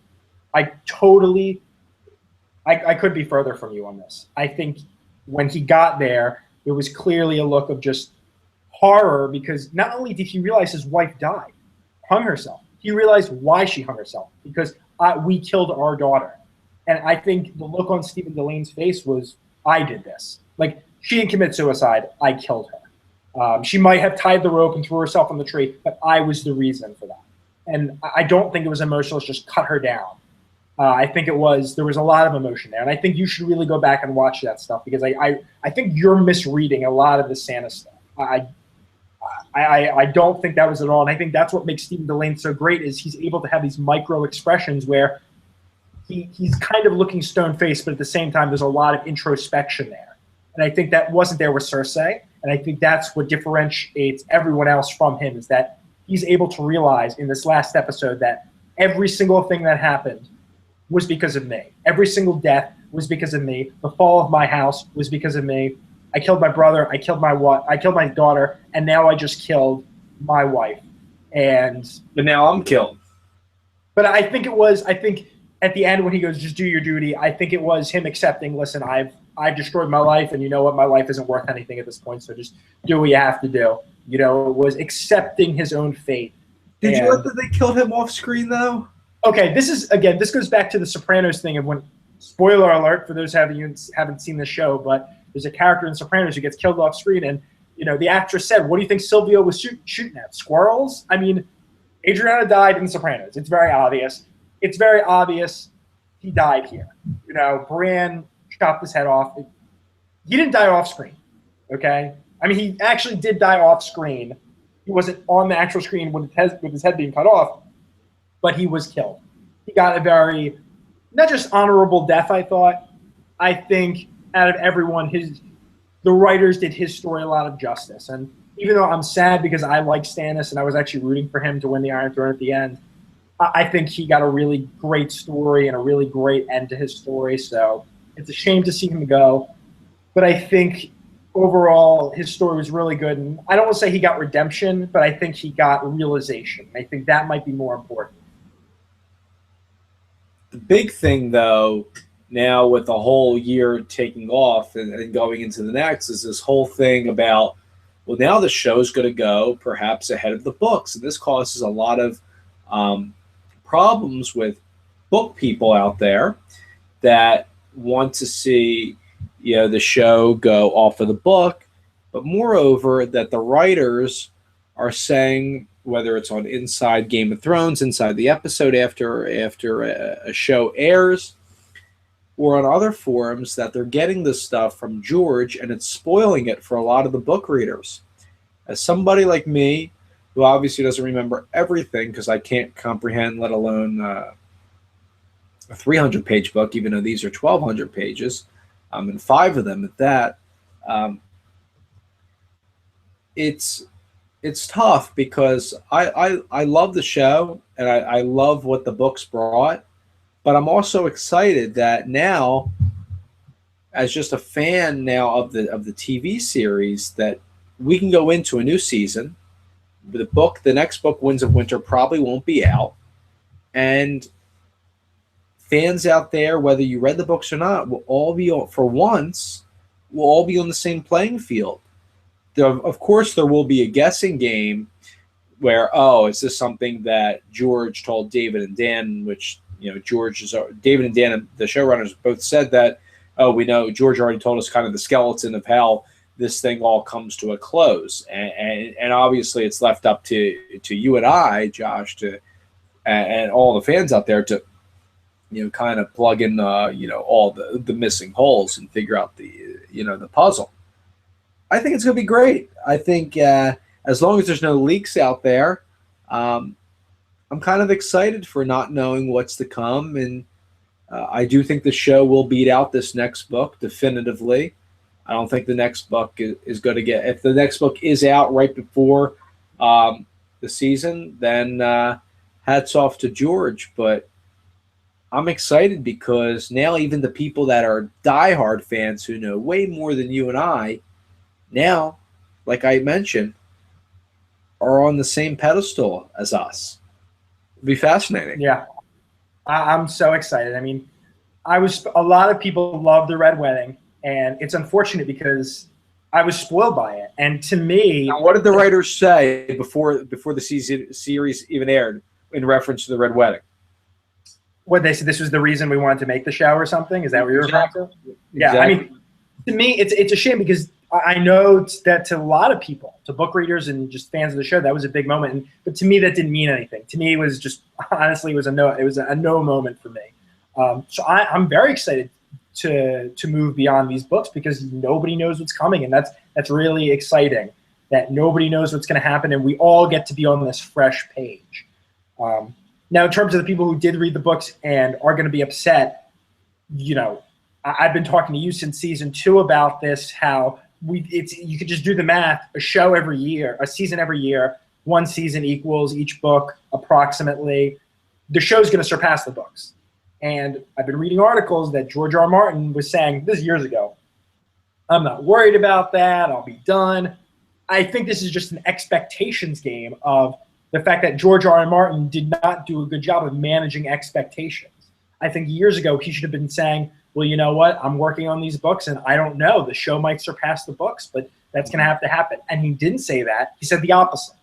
Speaker 1: I could be further from you on this. I think when he got there was clearly a look of just horror, because not only did he realize his wife died, hung herself, he realized why she hung herself, because we killed our daughter. And I think the look on Stephen Delane's face was, I did this. Like, she didn't commit suicide, I killed her. She might have tied the rope and threw herself on the tree, but I was the reason for that. And I don't think it was emotional, it's just cut her down. I think there was a lot of emotion there. And I think you should really go back and watch that stuff, because I think you're misreading a lot of the Stannis stuff. I don't think that was at all. And I think that's what makes Stephen Delane so great, is he's able to have these micro expressions where he's kind of looking stone-faced, but at the same time there's a lot of introspection there. And I think that wasn't there with Cersei. And I think that's what differentiates everyone else from him, is that he's able to realize in this last episode that every single thing that happened was because of me. Every single death was because of me. The fall of my house was because of me. I killed my brother. I killed my daughter, and now I just killed my wife.
Speaker 2: But now I'm killed.
Speaker 1: But I think at the end when he goes, just do your duty, I think it was him accepting, listen, I've destroyed my life, and you know what, my life isn't worth anything at this point, so just do what you have to do. It was accepting his own fate.
Speaker 2: Did you like that they killed him off screen, though? Okay,
Speaker 1: this goes back to the Sopranos thing of when, spoiler alert for those who haven't seen the show, but there's a character in Sopranos who gets killed off screen, and the actress said, what do you think Silvio was shooting at? Squirrels? I mean, Adriana died in The Sopranos. It's very obvious. It's very obvious he died here. Bran chopped his head off. He didn't die off screen, okay? I mean, he actually did die off screen. He wasn't on the actual screen with his head being cut off, but he was killed. He got a very, not just honorable death, I thought. I think out of everyone, the writers did his story a lot of justice. And even though I'm sad because I like Stannis and I was actually rooting for him to win the Iron Throne at the end, I think he got a really great story and a really great end to his story. So it's a shame to see him go. But I think overall his story was really good. And I don't want to say he got redemption, but I think he got realization. I think that might be more important.
Speaker 2: The big thing, though, now with the whole year taking off and going into the next, is this whole thing about, well, now the show's going to go perhaps ahead of the books. And this causes a lot of problems with book people out there that want to see the show go off of the book, but moreover that the writers are saying, whether it's on Inside Game of Thrones, inside the episode after a show airs, or on other forums, that they're getting this stuff from George and it's spoiling it for a lot of the book readers. As somebody like me, who obviously doesn't remember everything because I can't comprehend, let alone a 300-page book, even though these are 1,200 pages, and 5 of them at that, it's tough because I love the show and I love what the books brought, but I'm also excited that now, as just a fan now of the TV series, that we can go into a new season. The next book, Winds of Winter, probably won't be out, and fans out there, whether you read the books or not, will all be, for once, on the same playing field. of course, there will be a guessing game where, oh, is this something that George told David and Dan, which, David and Dan, the showrunners, both said that, oh, we know George already told us kind of the skeleton of how this thing all comes to a close. And obviously it's left up to you and I, Josh, and all the fans out there to, kind of plug in, all the missing holes and figure out the puzzle. I think it's going to be great. I think as long as there's no leaks out there, I'm kind of excited for not knowing what's to come. And I do think the show will beat out this next book definitively. I don't think the next book is going to get – if the next book is out right before the season, then hats off to George. But I'm excited because now even the people that are diehard fans who know way more than you and I now, like I mentioned, are on the same pedestal as us. It'll be fascinating.
Speaker 1: Yeah. I'm so excited. I mean, a lot of people love the Red Wedding, and it's unfortunate because I was spoiled by it. And to me,
Speaker 2: now, what did the writers say before the series even aired in reference to the Red Wedding?
Speaker 1: What they said, this was the reason we wanted to make the show or something? Is that what you're referring to? Yeah.
Speaker 2: Exactly.
Speaker 1: I mean, to me, it's a shame because I know that to a lot of people, to book readers and just fans of the show, that was a big moment. But to me, that didn't mean anything. To me, it was just honestly, it was a no moment for me. So I'm very excited to move beyond these books because nobody knows what's coming, and that's really exciting. That nobody knows what's going to happen, and we all get to be on this fresh page. Now, in terms of the people who did read the books and are going to be upset, I've been talking to you since season 2 about this. How you could just do the math: a show every year, a season every year. One season equals each book approximately. The show's going to surpass the books. And I've been reading articles that George R. R. Martin was saying this years ago. I'm not worried about that. I'll be done. I think this is just an expectations game of the fact that George R. R. Martin did not do a good job of managing expectations. I think years ago he should have been saying, well, you know what? I'm working on these books, and I don't know. The show might surpass the books, but that's going to have to happen. And he didn't say that. He said the opposite.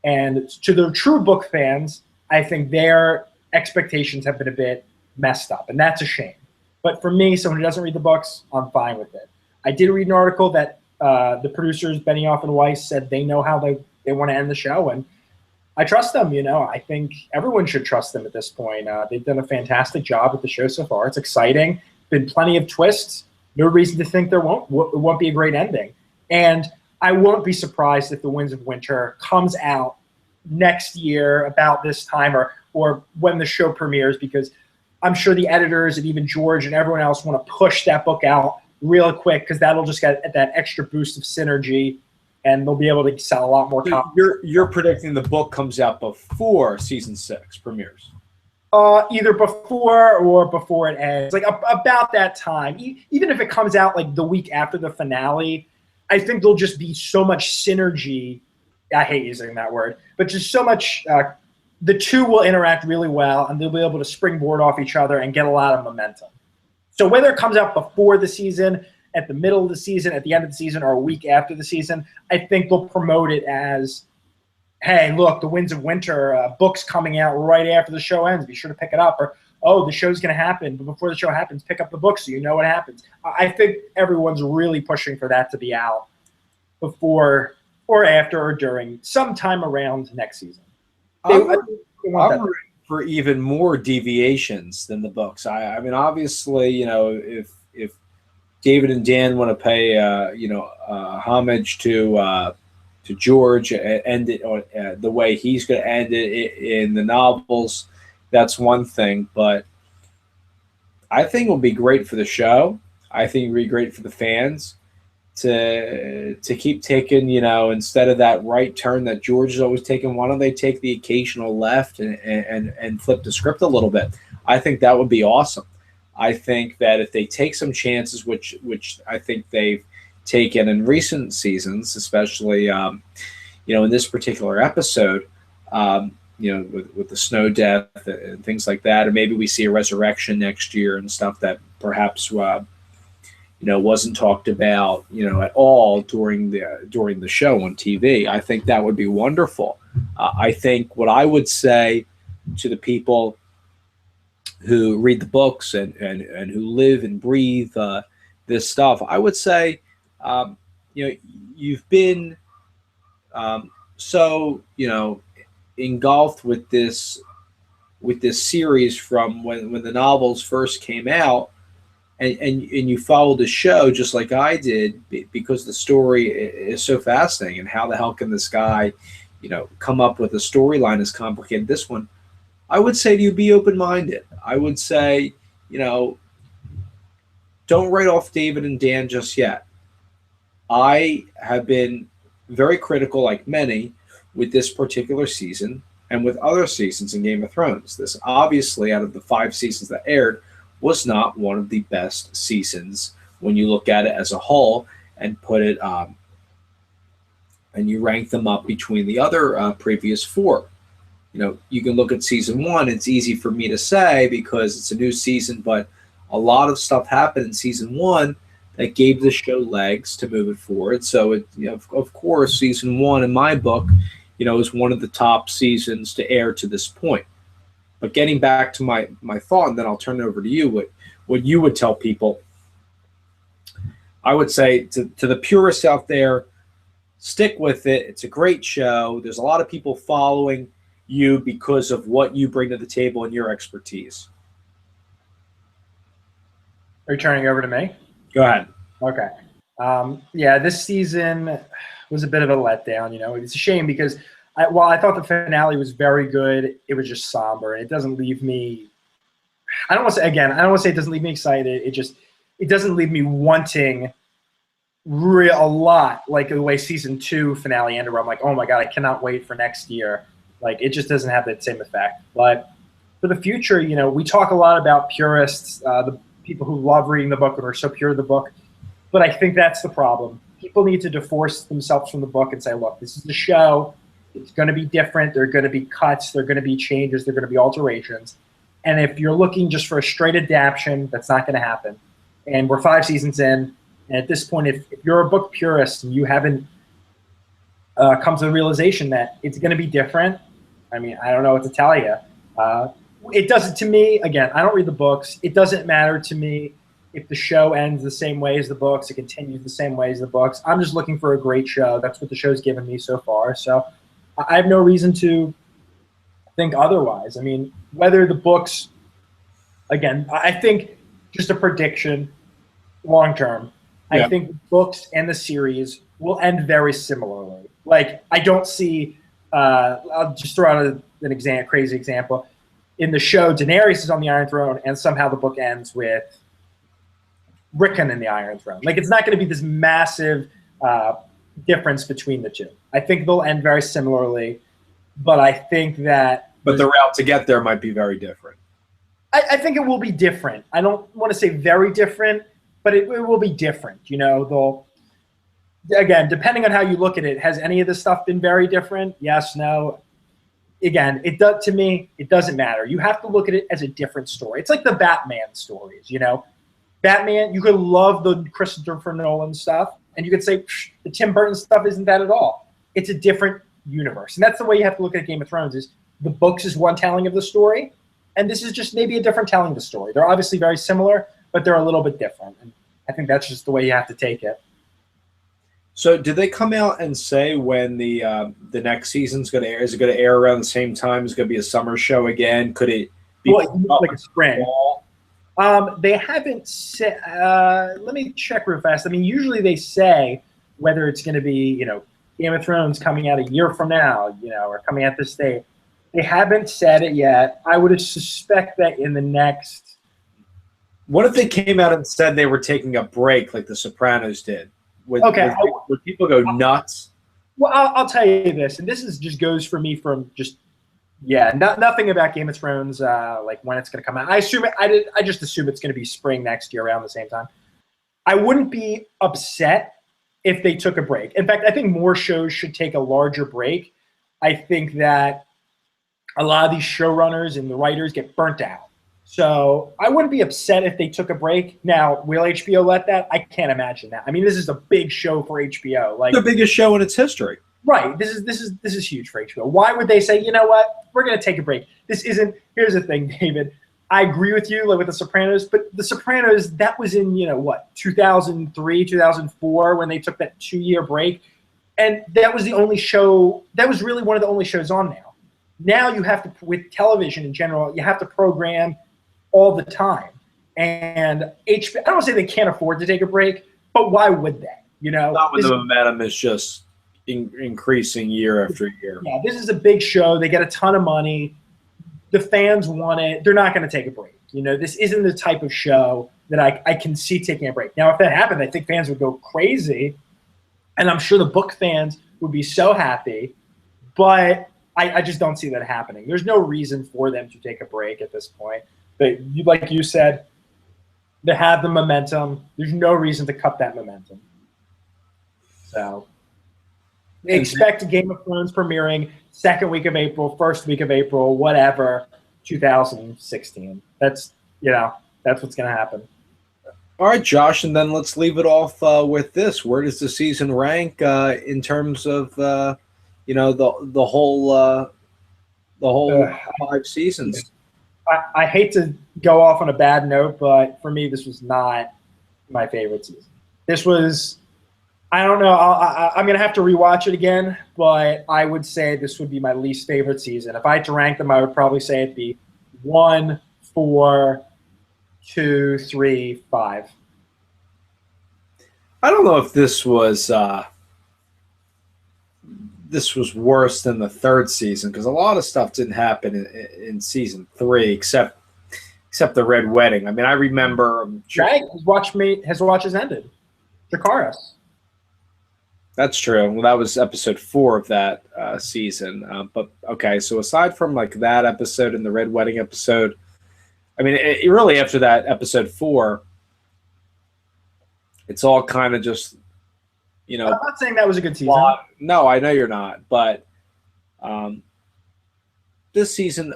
Speaker 1: And to the true book fans, I think their expectations have been a bit messed up, and that's a shame. But for me, someone who doesn't read the books, I'm fine with it. I did read an article that the producers, Benioff and Weiss, said they know how they want to end the show, and I trust them. I think everyone should trust them at this point. They've done a fantastic job with the show so far. It's exciting. Been plenty of twists. No reason to think it won't be a great ending. And I won't be surprised if The Winds of Winter comes out next year about this time or when the show premieres, because I'm sure the editors and even George and everyone else want to push that book out real quick because that'll just get that extra boost of synergy, and they'll be able to sell a lot more copies.
Speaker 2: You're predicting the book comes out before season 6 premieres?
Speaker 1: Either before or before it ends, like about that time. Even if it comes out like the week after the finale, I think there'll just be so much synergy. I hate using that word, but just so much. The two will interact really well, and they'll be able to springboard off each other and get a lot of momentum. So whether it comes out before the season, at the middle of the season, at the end of the season, or a week after the season, I think they'll promote it as, hey, look, The Winds of Winter book's coming out right after the show ends. Be sure to pick it up. Or, oh, the show's going to happen, but before the show happens, pick up the book so you know what happens. I think everyone's really pushing for that to be out before or after or during, sometime around next season.
Speaker 2: I'm rooting for even more deviations than the books. I mean, obviously, if David and Dan want to pay, homage to George and end it the way he's going to end it in the novels, that's one thing. But I think it will be great for the show. I think it will be great for the fans to keep taking, instead of that right turn that George is always taking, why don't they take the occasional left and flip the script a little bit? I think that would be awesome. I think that if they take some chances, which I think they've taken in recent seasons, especially, in this particular episode, with the snow death and things like that, and maybe we see a resurrection next year and stuff that perhaps, wasn't talked about, at all during the show on TV. I think that would be wonderful. I think what I would say to the people who read the books and who live and breathe this stuff, I would say, you've been so engulfed with this series from when the novels first came out, and you followed the show just like I did, because the story is so fascinating. And how the hell can this guy, come up with a storyline as complicated as this one? I would say to you, be open-minded. I would say, don't write off David and Dan just yet. I have been very critical, like many, with this particular season and with other seasons in Game of Thrones. This, obviously, out of the 5 seasons that aired, was not one of the best seasons when you look at it as a whole and put it and you rank them up between the other previous 4. You can look at season 1. It's easy for me to say because it's a new season, but a lot of stuff happened in season 1 that gave the show legs to move it forward. So, of course, season 1 in my book, is one of the top seasons to air to this point. But getting back to my thought, and then I'll turn it over to you, what you would tell people, I would say to the purists out there, stick with it. It's a great show. There's a lot of people following you because of what you bring to the table and your expertise.
Speaker 1: Are you turning over to me?
Speaker 2: Go ahead.
Speaker 1: Okay. This season was a bit of a letdown. It's a shame because while I thought the finale was very good, it was just somber. And it doesn't leave me – I don't want to say it doesn't leave me excited. It doesn't leave me wanting a lot, like the way season 2 finale ended, where I'm like, oh, my God, I cannot wait for next year. Like, it just doesn't have that same effect. But for the future, we talk a lot about purists, the people who love reading the book and are so pure of the book. But I think that's the problem. People need to divorce themselves from the book and say, look, this is the show. It's going to be different. There are going to be cuts. There are going to be changes. There are going to be alterations. And if you're looking just for a straight adaptation, that's not going to happen. And we're 5 seasons in. And at this point, if you're a book purist and you haven't come to the realization that it's going to be different, I mean, I don't know what to tell you. It doesn't, to me, again, I don't read the books. It doesn't matter to me if the show ends the same way as the books, it continues the same way as the books. I'm just looking for a great show. That's what the show's given me so far. So I have no reason to think otherwise. I mean, whether the books, again, I think just a prediction long term, yeah. I think the books and the series will end very similarly. Like, I don't see, I'll just throw out an crazy example. In the show, Daenerys is on the Iron Throne, and somehow the book ends with Rickon in the Iron Throne. Like, it's not going to be this massive difference between the two. I think they'll end very similarly, but I think that...
Speaker 2: But the route to get there might be very different.
Speaker 1: I think it will be different. I don't want to say very different, but it will be different. They'll... Again, depending on how you look at it, has any of this stuff been very different? Yes, no. Again, to me, it doesn't matter. You have to look at it as a different story. It's like the Batman stories, Batman, you could love the Christopher Nolan stuff, and you could say the Tim Burton stuff isn't that at all. It's a different universe. And that's the way you have to look at Game of Thrones, is the books is one telling of the story, and this is just maybe a different telling of the story. They're obviously very similar, but they're a little bit different. And I think that's just the way you have to take it.
Speaker 2: So did they come out and say when the next season's going to air? Is it going to air around the same time? Is it going to be a summer show again? Could it be
Speaker 1: like a spring? They haven't said. Let me check real fast. I mean, usually they say whether it's going to be, Game of Thrones coming out a year from now, or coming out this date. They haven't said it yet. I would suspect that in the next.
Speaker 2: What if they came out and said they were taking a break like The Sopranos did? Would people go nuts?
Speaker 1: Well, I'll tell you this, and this just goes for me from just. Yeah, nothing about Game of Thrones, like when it's going to come out. I just assume it's going to be spring next year around the same time. I wouldn't be upset if they took a break. In fact, I think more shows should take a larger break. I think that a lot of these showrunners and the writers get burnt out. So I wouldn't be upset if they took a break. Now, will HBO let that? I can't imagine that. I mean, this is a big show for HBO. Like
Speaker 2: The biggest show in its history.
Speaker 1: right. This is huge for HBO. Why would they say, you know what, we're going to take a break? This isn't. Here's the thing, David. I agree with you, like with The Sopranos, but The Sopranos, that was in 2003, 2004 when they took that 2-year break, and that was the only show. That was really one of the only shows on now. Now you have to, with television in general, you have to program all the time, and HBO. I don't want to say they can't afford to take a break, but why would they?
Speaker 2: Not when the momentum is just increasing year after year.
Speaker 1: Yeah, this is a big show. They get a ton of money. The fans want it. They're not going to take a break. This isn't the type of show that I can see taking a break. Now, if that happened, I think fans would go crazy, and I'm sure the book fans would be so happy, but I just don't see that happening. There's no reason for them to take a break at this point. But like you said, they have the momentum. There's no reason to cut that momentum. So expect Game of Thrones premiering second week of April, first week of April, whatever, 2016. That's what's going to happen.
Speaker 2: All right, Josh, and then let's leave it off with this. Where does the season rank in terms of the whole 5 seasons?
Speaker 1: I hate to go off on a bad note, but for me, this was not my favorite season. This was, I don't know, I'm going to have to rewatch it again, but I would say this would be my least favorite season. If I had to rank them, I would probably say it'd be 1, 4, 2, 3, 5.
Speaker 2: I don't know if this was worse than the third season, because a lot of stuff didn't happen in season 3, except the Red Wedding. I mean, I remember.
Speaker 1: His watch has ended. Dracarys.
Speaker 2: That's true. Well, that was episode 4 of that season. But okay, so aside from like that episode and the Red Wedding episode, I mean, it really after that episode 4, it's all kind of just,
Speaker 1: I'm not saying that was a good season.
Speaker 2: No, I know you're not. But this season,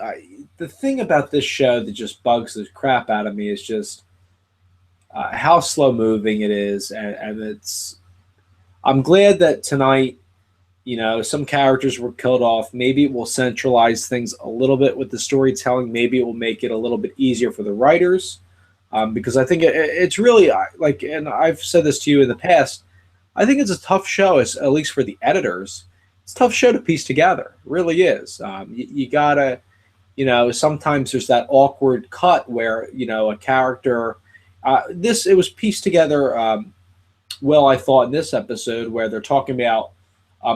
Speaker 2: the thing about this show that just bugs the crap out of me is just how slow moving it is, and it's. I'm glad that tonight, some characters were killed off. Maybe it will centralize things a little bit with the storytelling. Maybe it will make it a little bit easier for the writers, because I think it's really like, and I've said this to you in the past, I think it's a tough show, at least for the editors. It's a tough show to piece together. It really is. You gotta, sometimes there's that awkward cut where, a character, it was pieced together well, I thought in this episode where they're talking about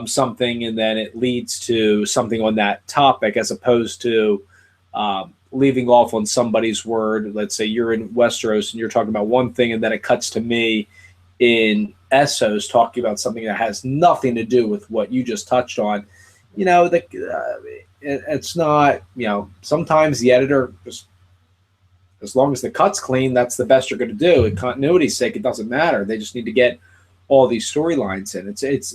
Speaker 2: something and then it leads to something on that topic, as opposed to leaving off on somebody's word. Let's say you're in Westeros and you're talking about one thing, and then it cuts to me in Essos talking about something that has nothing to do with what you just touched on. It's not, sometimes the editor just, as long as the cut's clean, that's the best you're going to do. In continuity's sake, it doesn't matter. They just need to get all these storylines in.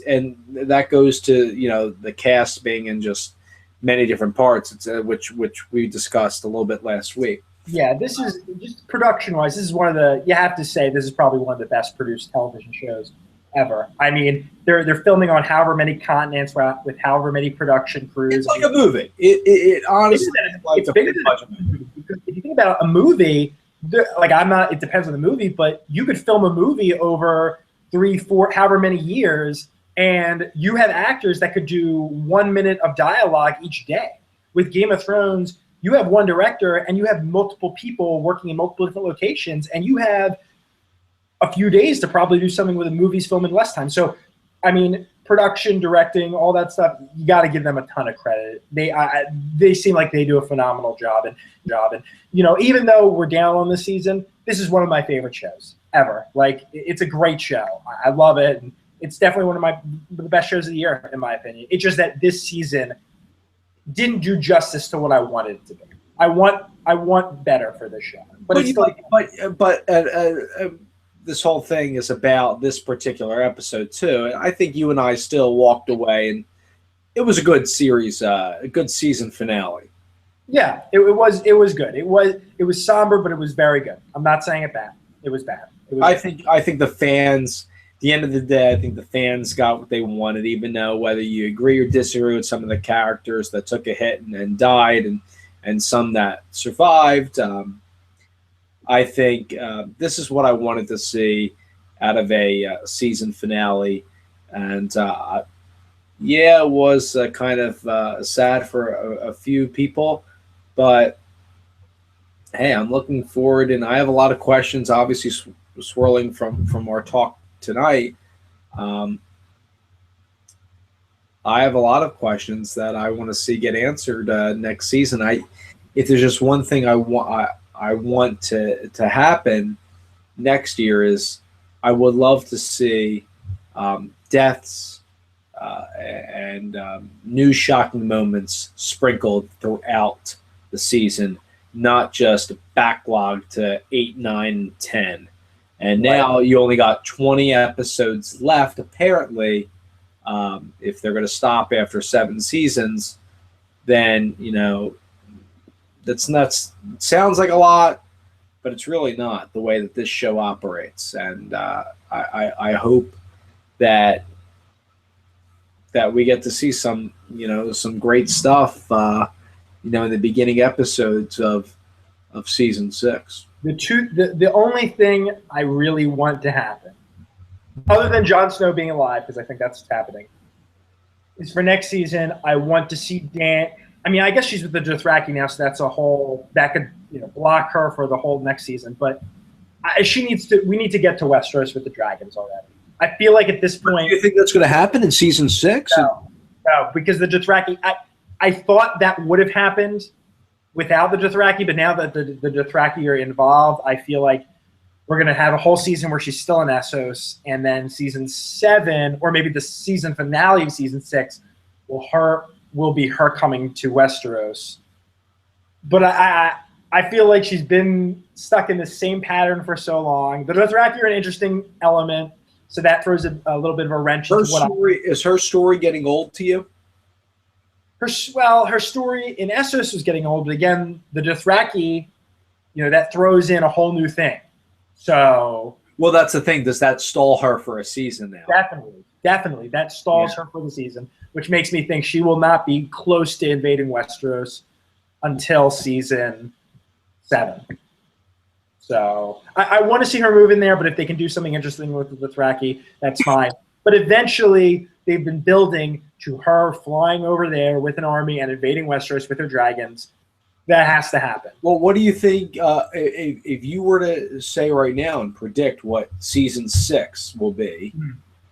Speaker 2: And that goes to the cast being in just many different parts, which we discussed a little bit last week.
Speaker 1: Yeah, this is just production-wise. This is one of the. You have to say this is probably one of the best produced television shows ever. I mean, they're filming on however many continents with however many production crews.
Speaker 2: It's like a movie. It honestly
Speaker 1: it's like a big budget movie. Because if you think about a movie, it depends on the movie, but you could film a movie over 3, 4, however many years, and you have actors that could do 1 minute of dialogue each day. With Game of Thrones, you have one director and you have multiple people working in multiple different locations, and you have a few days to probably do something with a movie's film in less time. So, I mean, production, directing, all that stuff, you got to give them a ton of credit. They seem like they do a phenomenal job. And even though we're down on this season, this is one of my favorite shows ever. Like, it's a great show. I love it. And it's definitely one of the best shows of the year, in my opinion. It's just that this season didn't do justice to what I wanted it to be. I want better for this show. But
Speaker 2: this whole thing is about this particular episode too. And I think you and I still walked away, and it was a good series, a good season finale.
Speaker 1: Yeah, it was good. It was somber, but it was very good. I'm not saying it bad. It was bad. It was
Speaker 2: I think the fans. At the end of the day, I think the fans got what they wanted, even though whether you agree or disagree with some of the characters that took a hit and died, and some that survived. I think this is what I wanted to see out of a season finale, and yeah, it was kind of sad for a few people, but hey, I'm looking forward, and I have a lot of questions, obviously swirling from our talk tonight. Um, I have a lot of questions that I want to see get answered next season. If there's just one thing I want to happen next year is I would love to see deaths and new shocking moments sprinkled throughout the season, not just backlogged to 8, 9, and 10. And now you only got 20 episodes left, apparently. If they're going to stop after 7 seasons, then, that's nuts. Sounds like a lot, but it's really not the way that this show operates. And I hope that we get to see some great stuff, in the beginning episodes of season 6.
Speaker 1: the only thing I really want to happen, other than Jon Snow being alive, because I think that's what's happening, is for next season, I want to see Dan. I mean, I guess she's with the Dothraki now, so that's that could block her for the whole next season. But we need to get to Westeros with the dragons already. I feel like at this point,
Speaker 2: do you think that's going to happen in season 6?
Speaker 1: No, because the Dothraki. I thought that would have happened without the Dothraki, but now that the Dothraki are involved, I feel like we're going to have a whole season where she's still in Essos, and then season 7, or maybe the season finale of season 6, will be her coming to Westeros. But I feel like she's been stuck in the same pattern for so long. The Dothraki are an interesting element, so that throws a little bit of a wrench into
Speaker 2: is her story getting old to you?
Speaker 1: Her story in Essos was getting old, but again, the Dothraki, that throws in a whole new thing. So,
Speaker 2: well, that's the thing. Does that stall her for a season now?
Speaker 1: Definitely, that stalls her for the season, which makes me think she will not be close to invading Westeros until season 7. So I want to see her move in there, but if they can do something interesting with the Dothraki, that's fine. But eventually, they've been building to her flying over there with an army and invading Westeros with her dragons. That has to happen.
Speaker 2: Well, what do you think if you were to say right now and predict what season 6 will be?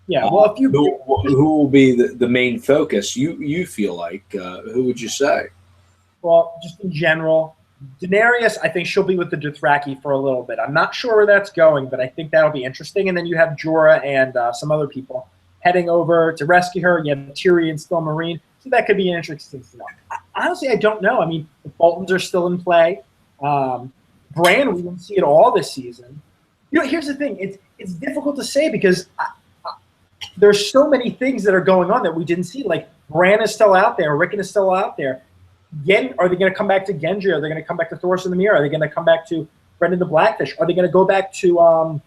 Speaker 1: Yeah, well,
Speaker 2: who will be the main focus? You feel like who would you say?
Speaker 1: Well, just in general, Daenerys, I think she'll be with the Dothraki for a little bit. I'm not sure where that's going, but I think that'll be interesting. And then you have Jorah and some other people heading over to rescue her. You have Tyrion still Marine, so that could be an interesting to know. Honestly, I don't know. I mean, the Boltons are still in play. Bran, we didn't see it all this season. Here's the thing. It's difficult to say because there's so many things that are going on that we didn't see. Like, Bran is still out there. Rickon is still out there. Are they going to come back to Gendry? Are they going to come back to Thoros and the Mirror? Are they going to come back to Brendan the Blackfish? Are they going to go back to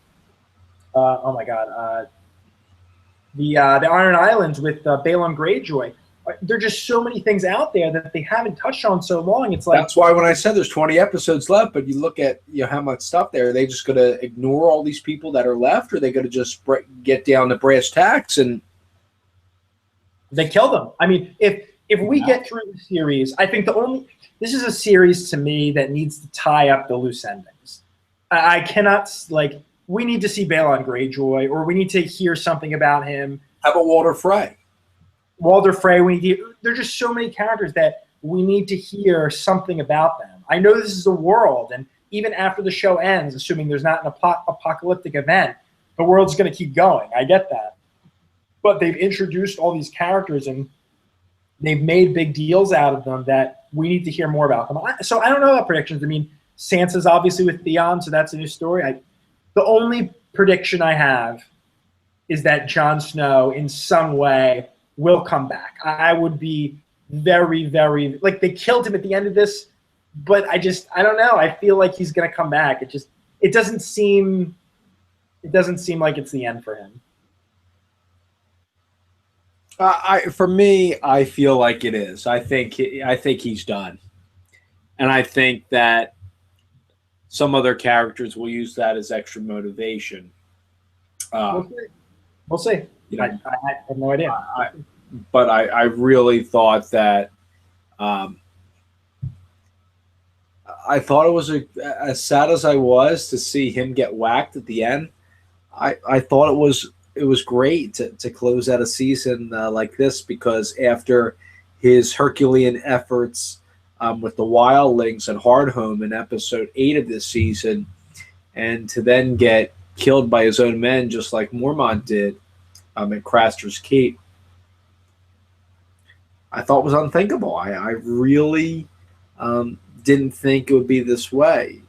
Speaker 1: the Iron Islands with Balon Greyjoy? There are just so many things out there that they haven't touched on so long. It's like,
Speaker 2: that's why when I said there's 20 episodes left, but you look at how much stuff there. Are they just going to ignore all these people that are left, or are they going to just get down to brass tacks and
Speaker 1: they kill them? I mean, if we get through the series, I think this is a series to me that needs to tie up the loose endings. I cannot, we need to see Balon Greyjoy, or we need to hear something about him.
Speaker 2: How about Walder Frey?
Speaker 1: There's just so many characters that we need to hear something about them. I know this is a world, and even after the show ends, assuming there's not an apocalyptic event, the world's going to keep going. I get that. But they've introduced all these characters, and they've made big deals out of them that we need to hear more about them. So I don't know about predictions. I mean, Sansa's obviously with Theon, so that's a new story. The only prediction I have is that Jon Snow, in some way, will come back. I would be very, very, they killed him at the end of this but I don't know. I feel like he's going to come back. It doesn't seem like it's the end for him.
Speaker 2: For me, I feel like it is. I think he's done, and I think that some other characters will use that as extra motivation.
Speaker 1: We'll see. You know, I have no idea.
Speaker 2: But I really thought that. I thought it was as sad as I was to see him get whacked at the end. I thought it was great to close out a season like this, because after his Herculean efforts with the Wildlings and Hardhome in episode 8 of this season, and to then get killed by his own men just like Mormont did at Craster's Keep, I thought was unthinkable. I really didn't think it would be this way.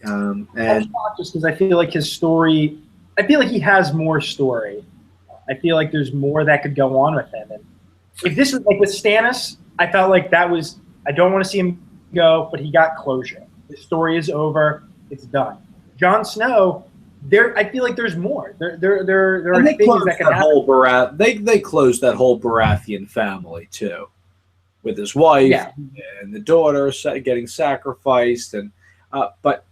Speaker 2: And
Speaker 1: just because I feel like his story, I feel like he has more story. I feel like there's more that could go on with him. And if this was like with Stannis, I felt like that was, I don't want to see him go, but he got closure. His story is over. It's done. Jon Snow, I feel like there's more. There are things that can happen.
Speaker 2: They closed that whole Baratheon family too, with his wife and the daughter getting sacrificed, but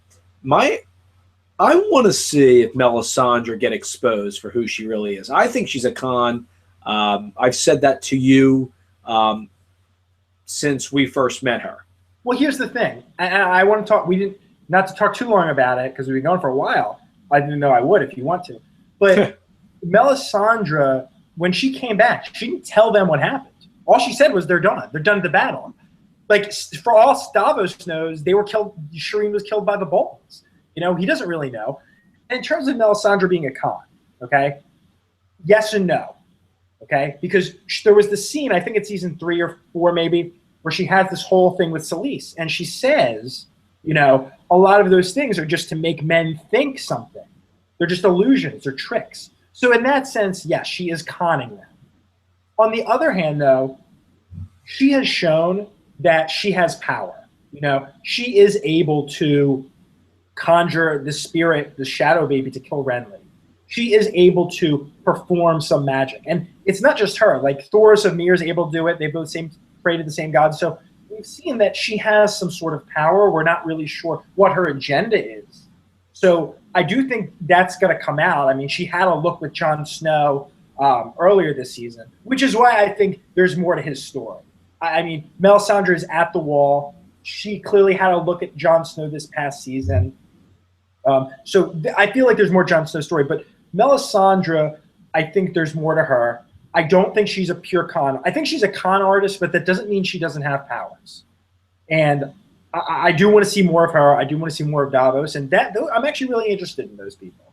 Speaker 2: I want to see if Melisandre get exposed for who she really is. I think she's a con. I've said that to you since we first met her.
Speaker 1: Well, here's the thing. I want to talk. Not to talk too long about it because we've been going for a while. I didn't know I would if you want to. But Melisandre, when she came back, she didn't tell them what happened. All she said was they're done. They're done at the battle. Like, for all Stavros knows, they were killed. Shireen was killed by the Boltons. You know, he doesn't really know. And in terms of Melisandre being a con, okay, yes and no, okay? Because there was the scene, I think it's season 3 or 4 maybe, where she has this whole thing with Selyse. And she says, you know, a lot of those things are just to make men think something. They're just illusions or tricks. So in that sense, yes, she is conning them. On the other hand, though, she has shown that she has power. You know, she is able to conjure the spirit, the shadow baby, to kill Renly. She is able to perform some magic. And it's not just her. Like, Thoros of Myr is able to do it. They both pray to the same god. So we've seen that she has some sort of power. We're not really sure what her agenda is. So I do think that's going to come out. I mean, she had a look with Jon Snow earlier this season, which is why I think there's more to his story. I mean, Melisandre is at the wall. She clearly had a look at Jon Snow this past season. So I feel like there's more Jon Snow story. But Melisandre, I think there's more to her. I don't think she's a pure con. I think she's a con artist, but that doesn't mean she doesn't have powers. And I do want to see more of her. I do want to see more of Davos, and I'm actually really interested in those people.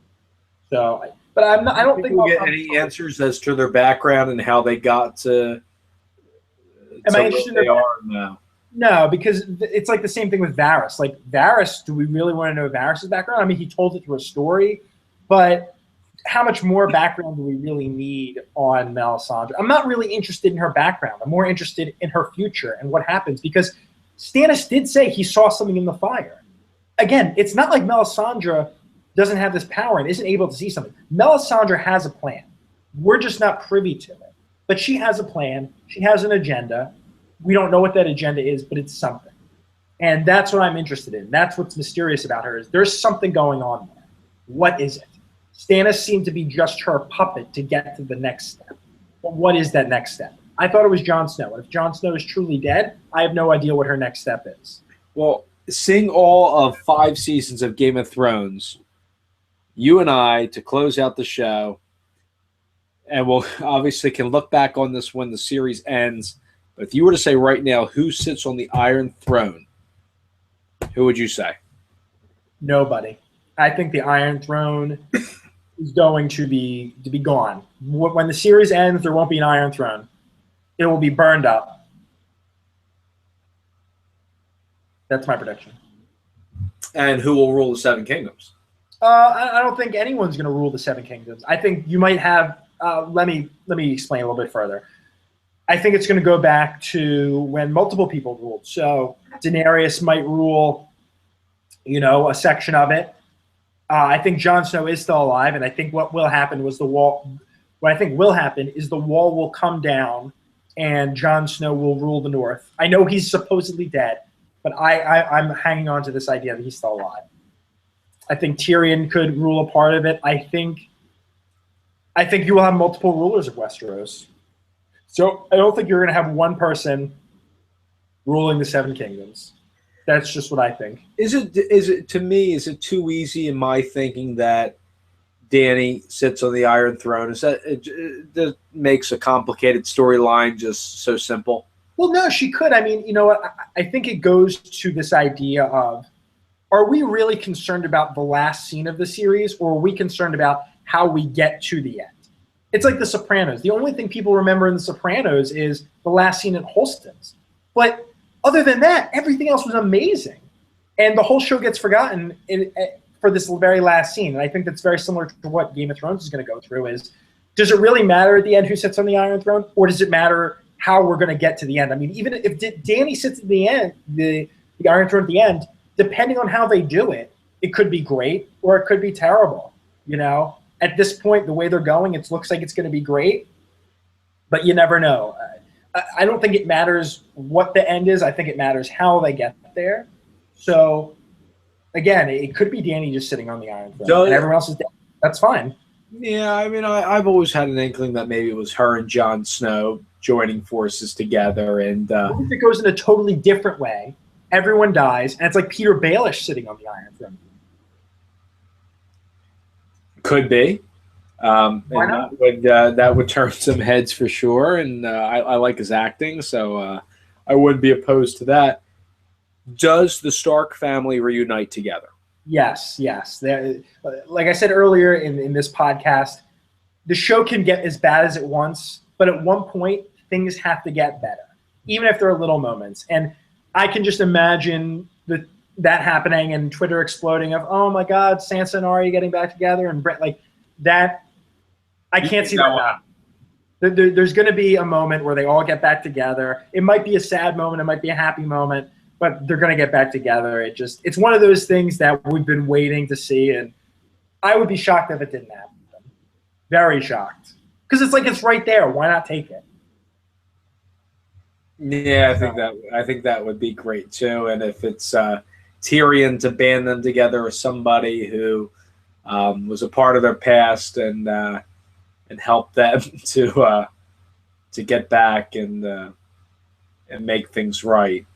Speaker 1: So, but I don't think
Speaker 2: we'll get any answers as to their background and how they got to.
Speaker 1: Am I interested in they are now? No, because it's like the same thing with Varys. Like, Varys, do we really want to know Varys' background? I mean, he told it through a story, but how much more background do we really need on Melisandre? I'm not really interested in her background. I'm more interested in her future and what happens, because Stannis did say he saw something in the fire. Again, it's not like Melisandre doesn't have this power and isn't able to see something. Melisandre has a plan. We're just not privy to it. But she has a plan. She has an agenda. We don't know what that agenda is, but it's something. And that's what I'm interested in. That's what's mysterious about her, is there's something going on there. What is it? Stannis seemed to be just her puppet to get to the next step. But what is that next step? I thought it was Jon Snow. And if Jon Snow is truly dead, I have no idea what her next step is.
Speaker 2: Well, seeing all of 5 seasons of Game of Thrones, you and I, to close out the show, and we'll obviously can look back on this when the series ends, but if you were to say right now who sits on the Iron Throne, who would you say?
Speaker 1: Nobody. I think the Iron Throne is going to be gone. When the series ends, there won't be an Iron Throne. It will be burned up. That's my prediction.
Speaker 2: And who will rule the 7 Kingdoms?
Speaker 1: I don't think anyone's going to rule the 7 Kingdoms. I think you might have. Let me explain a little bit further. I think it's going to go back to when multiple people ruled. So Daenerys might rule, a section of it. I think Jon Snow is still alive, and I think what will happen was the wall. What I think will happen is the wall will come down, and Jon Snow will rule the North. I know he's supposedly dead, but I'm hanging on to this idea that he's still alive. I think Tyrion could rule a part of it. I think you will have multiple rulers of Westeros. So I don't think you're going to have one person ruling the Seven Kingdoms. That's just what I think.
Speaker 2: Is it to me? Is it too easy in my thinking that Dany sits on the Iron Throne? Is that makes a complicated storyline just so simple?
Speaker 1: Well, no, she could. I mean, you know what? I think it goes to this idea of, are we really concerned about the last scene of the series, or are we concerned about how we get to the end? It's like The Sopranos. The only thing people remember in The Sopranos is the last scene at Holston's. But other than that, everything else was amazing. And the whole show gets forgotten for this very last scene. And I think that's very similar to what Game of Thrones is going to go through is, does it really matter at the end who sits on the Iron Throne? Or does it matter how we're going to get to the end? I mean, even if Dany sits at the end, the Iron Throne at the end, depending on how they do it, it could be great or it could be terrible. At this point, the way they're going, it looks like it's going to be great. But you never know. I don't think it matters what the end is. I think it matters how they get there. So, again, it could be Dany just sitting on the Iron Throne, and everyone else is dead. That's fine.
Speaker 2: Yeah, I mean, I've always had an inkling that maybe it was her and Jon Snow joining forces together. And
Speaker 1: what if it goes in a totally different way? Everyone dies, and it's like Peter Baelish sitting on the Iron Throne.
Speaker 2: Could be.
Speaker 1: Why not?
Speaker 2: That would turn some heads for sure, and I like his acting, so I wouldn't be opposed to that. Does the Stark family reunite together?
Speaker 1: Yes. Like I said earlier in this podcast, the show can get as bad as it wants, but at one point, things have to get better, even if there are little moments. And I can just imagine that happening and Twitter exploding of, oh my God, Sansa and Arya getting back together, and Brett, like that. I can't see that happen. There's going to be a moment where they all get back together. It might be a sad moment. It might be a happy moment, but they're going to get back together. It's one of those things that we've been waiting to see, and I would be shocked if it didn't happen. Very shocked. Because it's right there. Why not take it?
Speaker 2: Yeah, I think that would be great too. And if it's Tyrion to band them together with somebody who was a part of their past and help them to get back and make things right.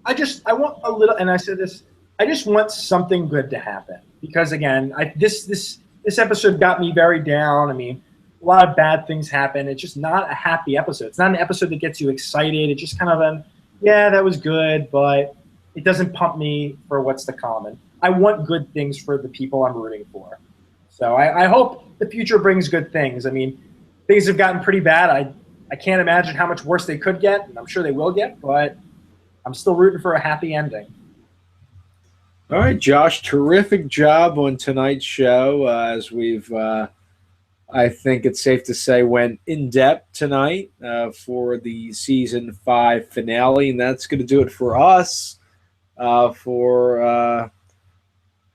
Speaker 1: I want a little, and I said this, I just want something good to happen, because again, this episode got me very down. I mean, a lot of bad things happen. It's just not a happy episode. It's not an episode that gets you excited. It's just kind of yeah, that was good, but it doesn't pump me for what's to come. And I want good things for the people I'm rooting for. So I hope the future brings good things. I mean, things have gotten pretty bad. I can't imagine how much worse they could get, and I'm sure they will get, but I'm still rooting for a happy ending.
Speaker 2: All right, Josh, terrific job on tonight's show. As we've, I think it's safe to say, went in depth tonight for the season 5 finale, and that's going to do it for us.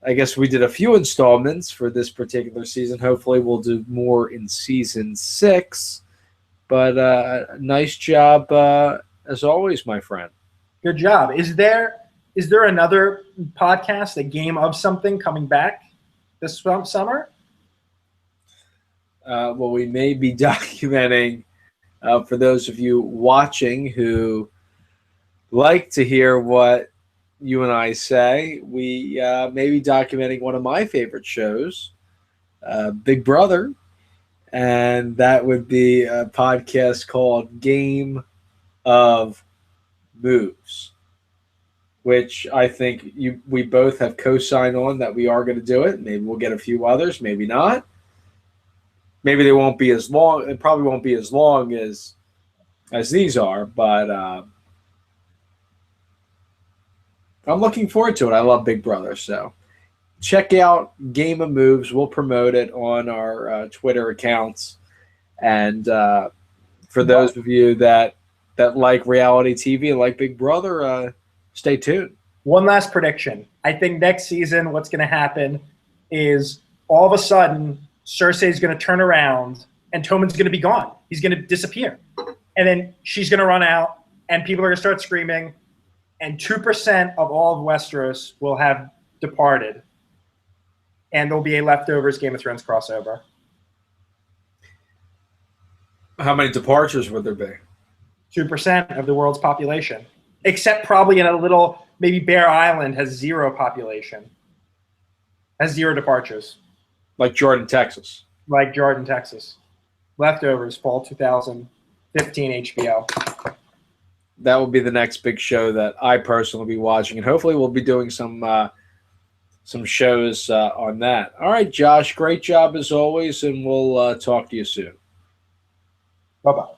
Speaker 2: I guess we did a few installments for this particular season. Hopefully, we'll do more in season 6. But nice job as always, my friend.
Speaker 1: Good job. Is there another podcast, a game of something, coming back this summer?
Speaker 2: Well, we may be documenting, for those of you watching who like to hear what you and I say, we may be documenting one of my favorite shows, Big Brother, and that would be a podcast called Game of Moves, which I think we both have co-signed on that we are going to do it. Maybe we'll get a few others, maybe not. Maybe they won't be as long. It probably won't be as long as these are, but I'm looking forward to it. I love Big Brother, so check out Game of Moves. We'll promote it on our Twitter accounts, and for those of you that like reality TV and like Big Brother, stay tuned.
Speaker 1: One last prediction. I think next season what's going to happen is all of a sudden Cersei's going to turn around and Tommen's going to be gone. He's going to disappear. And then she's going to run out and people are going to start screaming and 2% of all of Westeros will have departed. And there'll be a leftovers Game of Thrones crossover.
Speaker 2: How many departures would there be?
Speaker 1: 2% of the world's population. Except probably in a little, maybe Bear Island has 0 population. Has 0 departures.
Speaker 2: Like Jordan, Texas.
Speaker 1: Like Jordan, Texas. Leftovers, fall 2015 HBO.
Speaker 2: That will be the next big show that I personally will be watching. And hopefully we'll be doing some shows on that. All right, Josh, great job as always, and we'll talk to you soon.
Speaker 1: Bye-bye.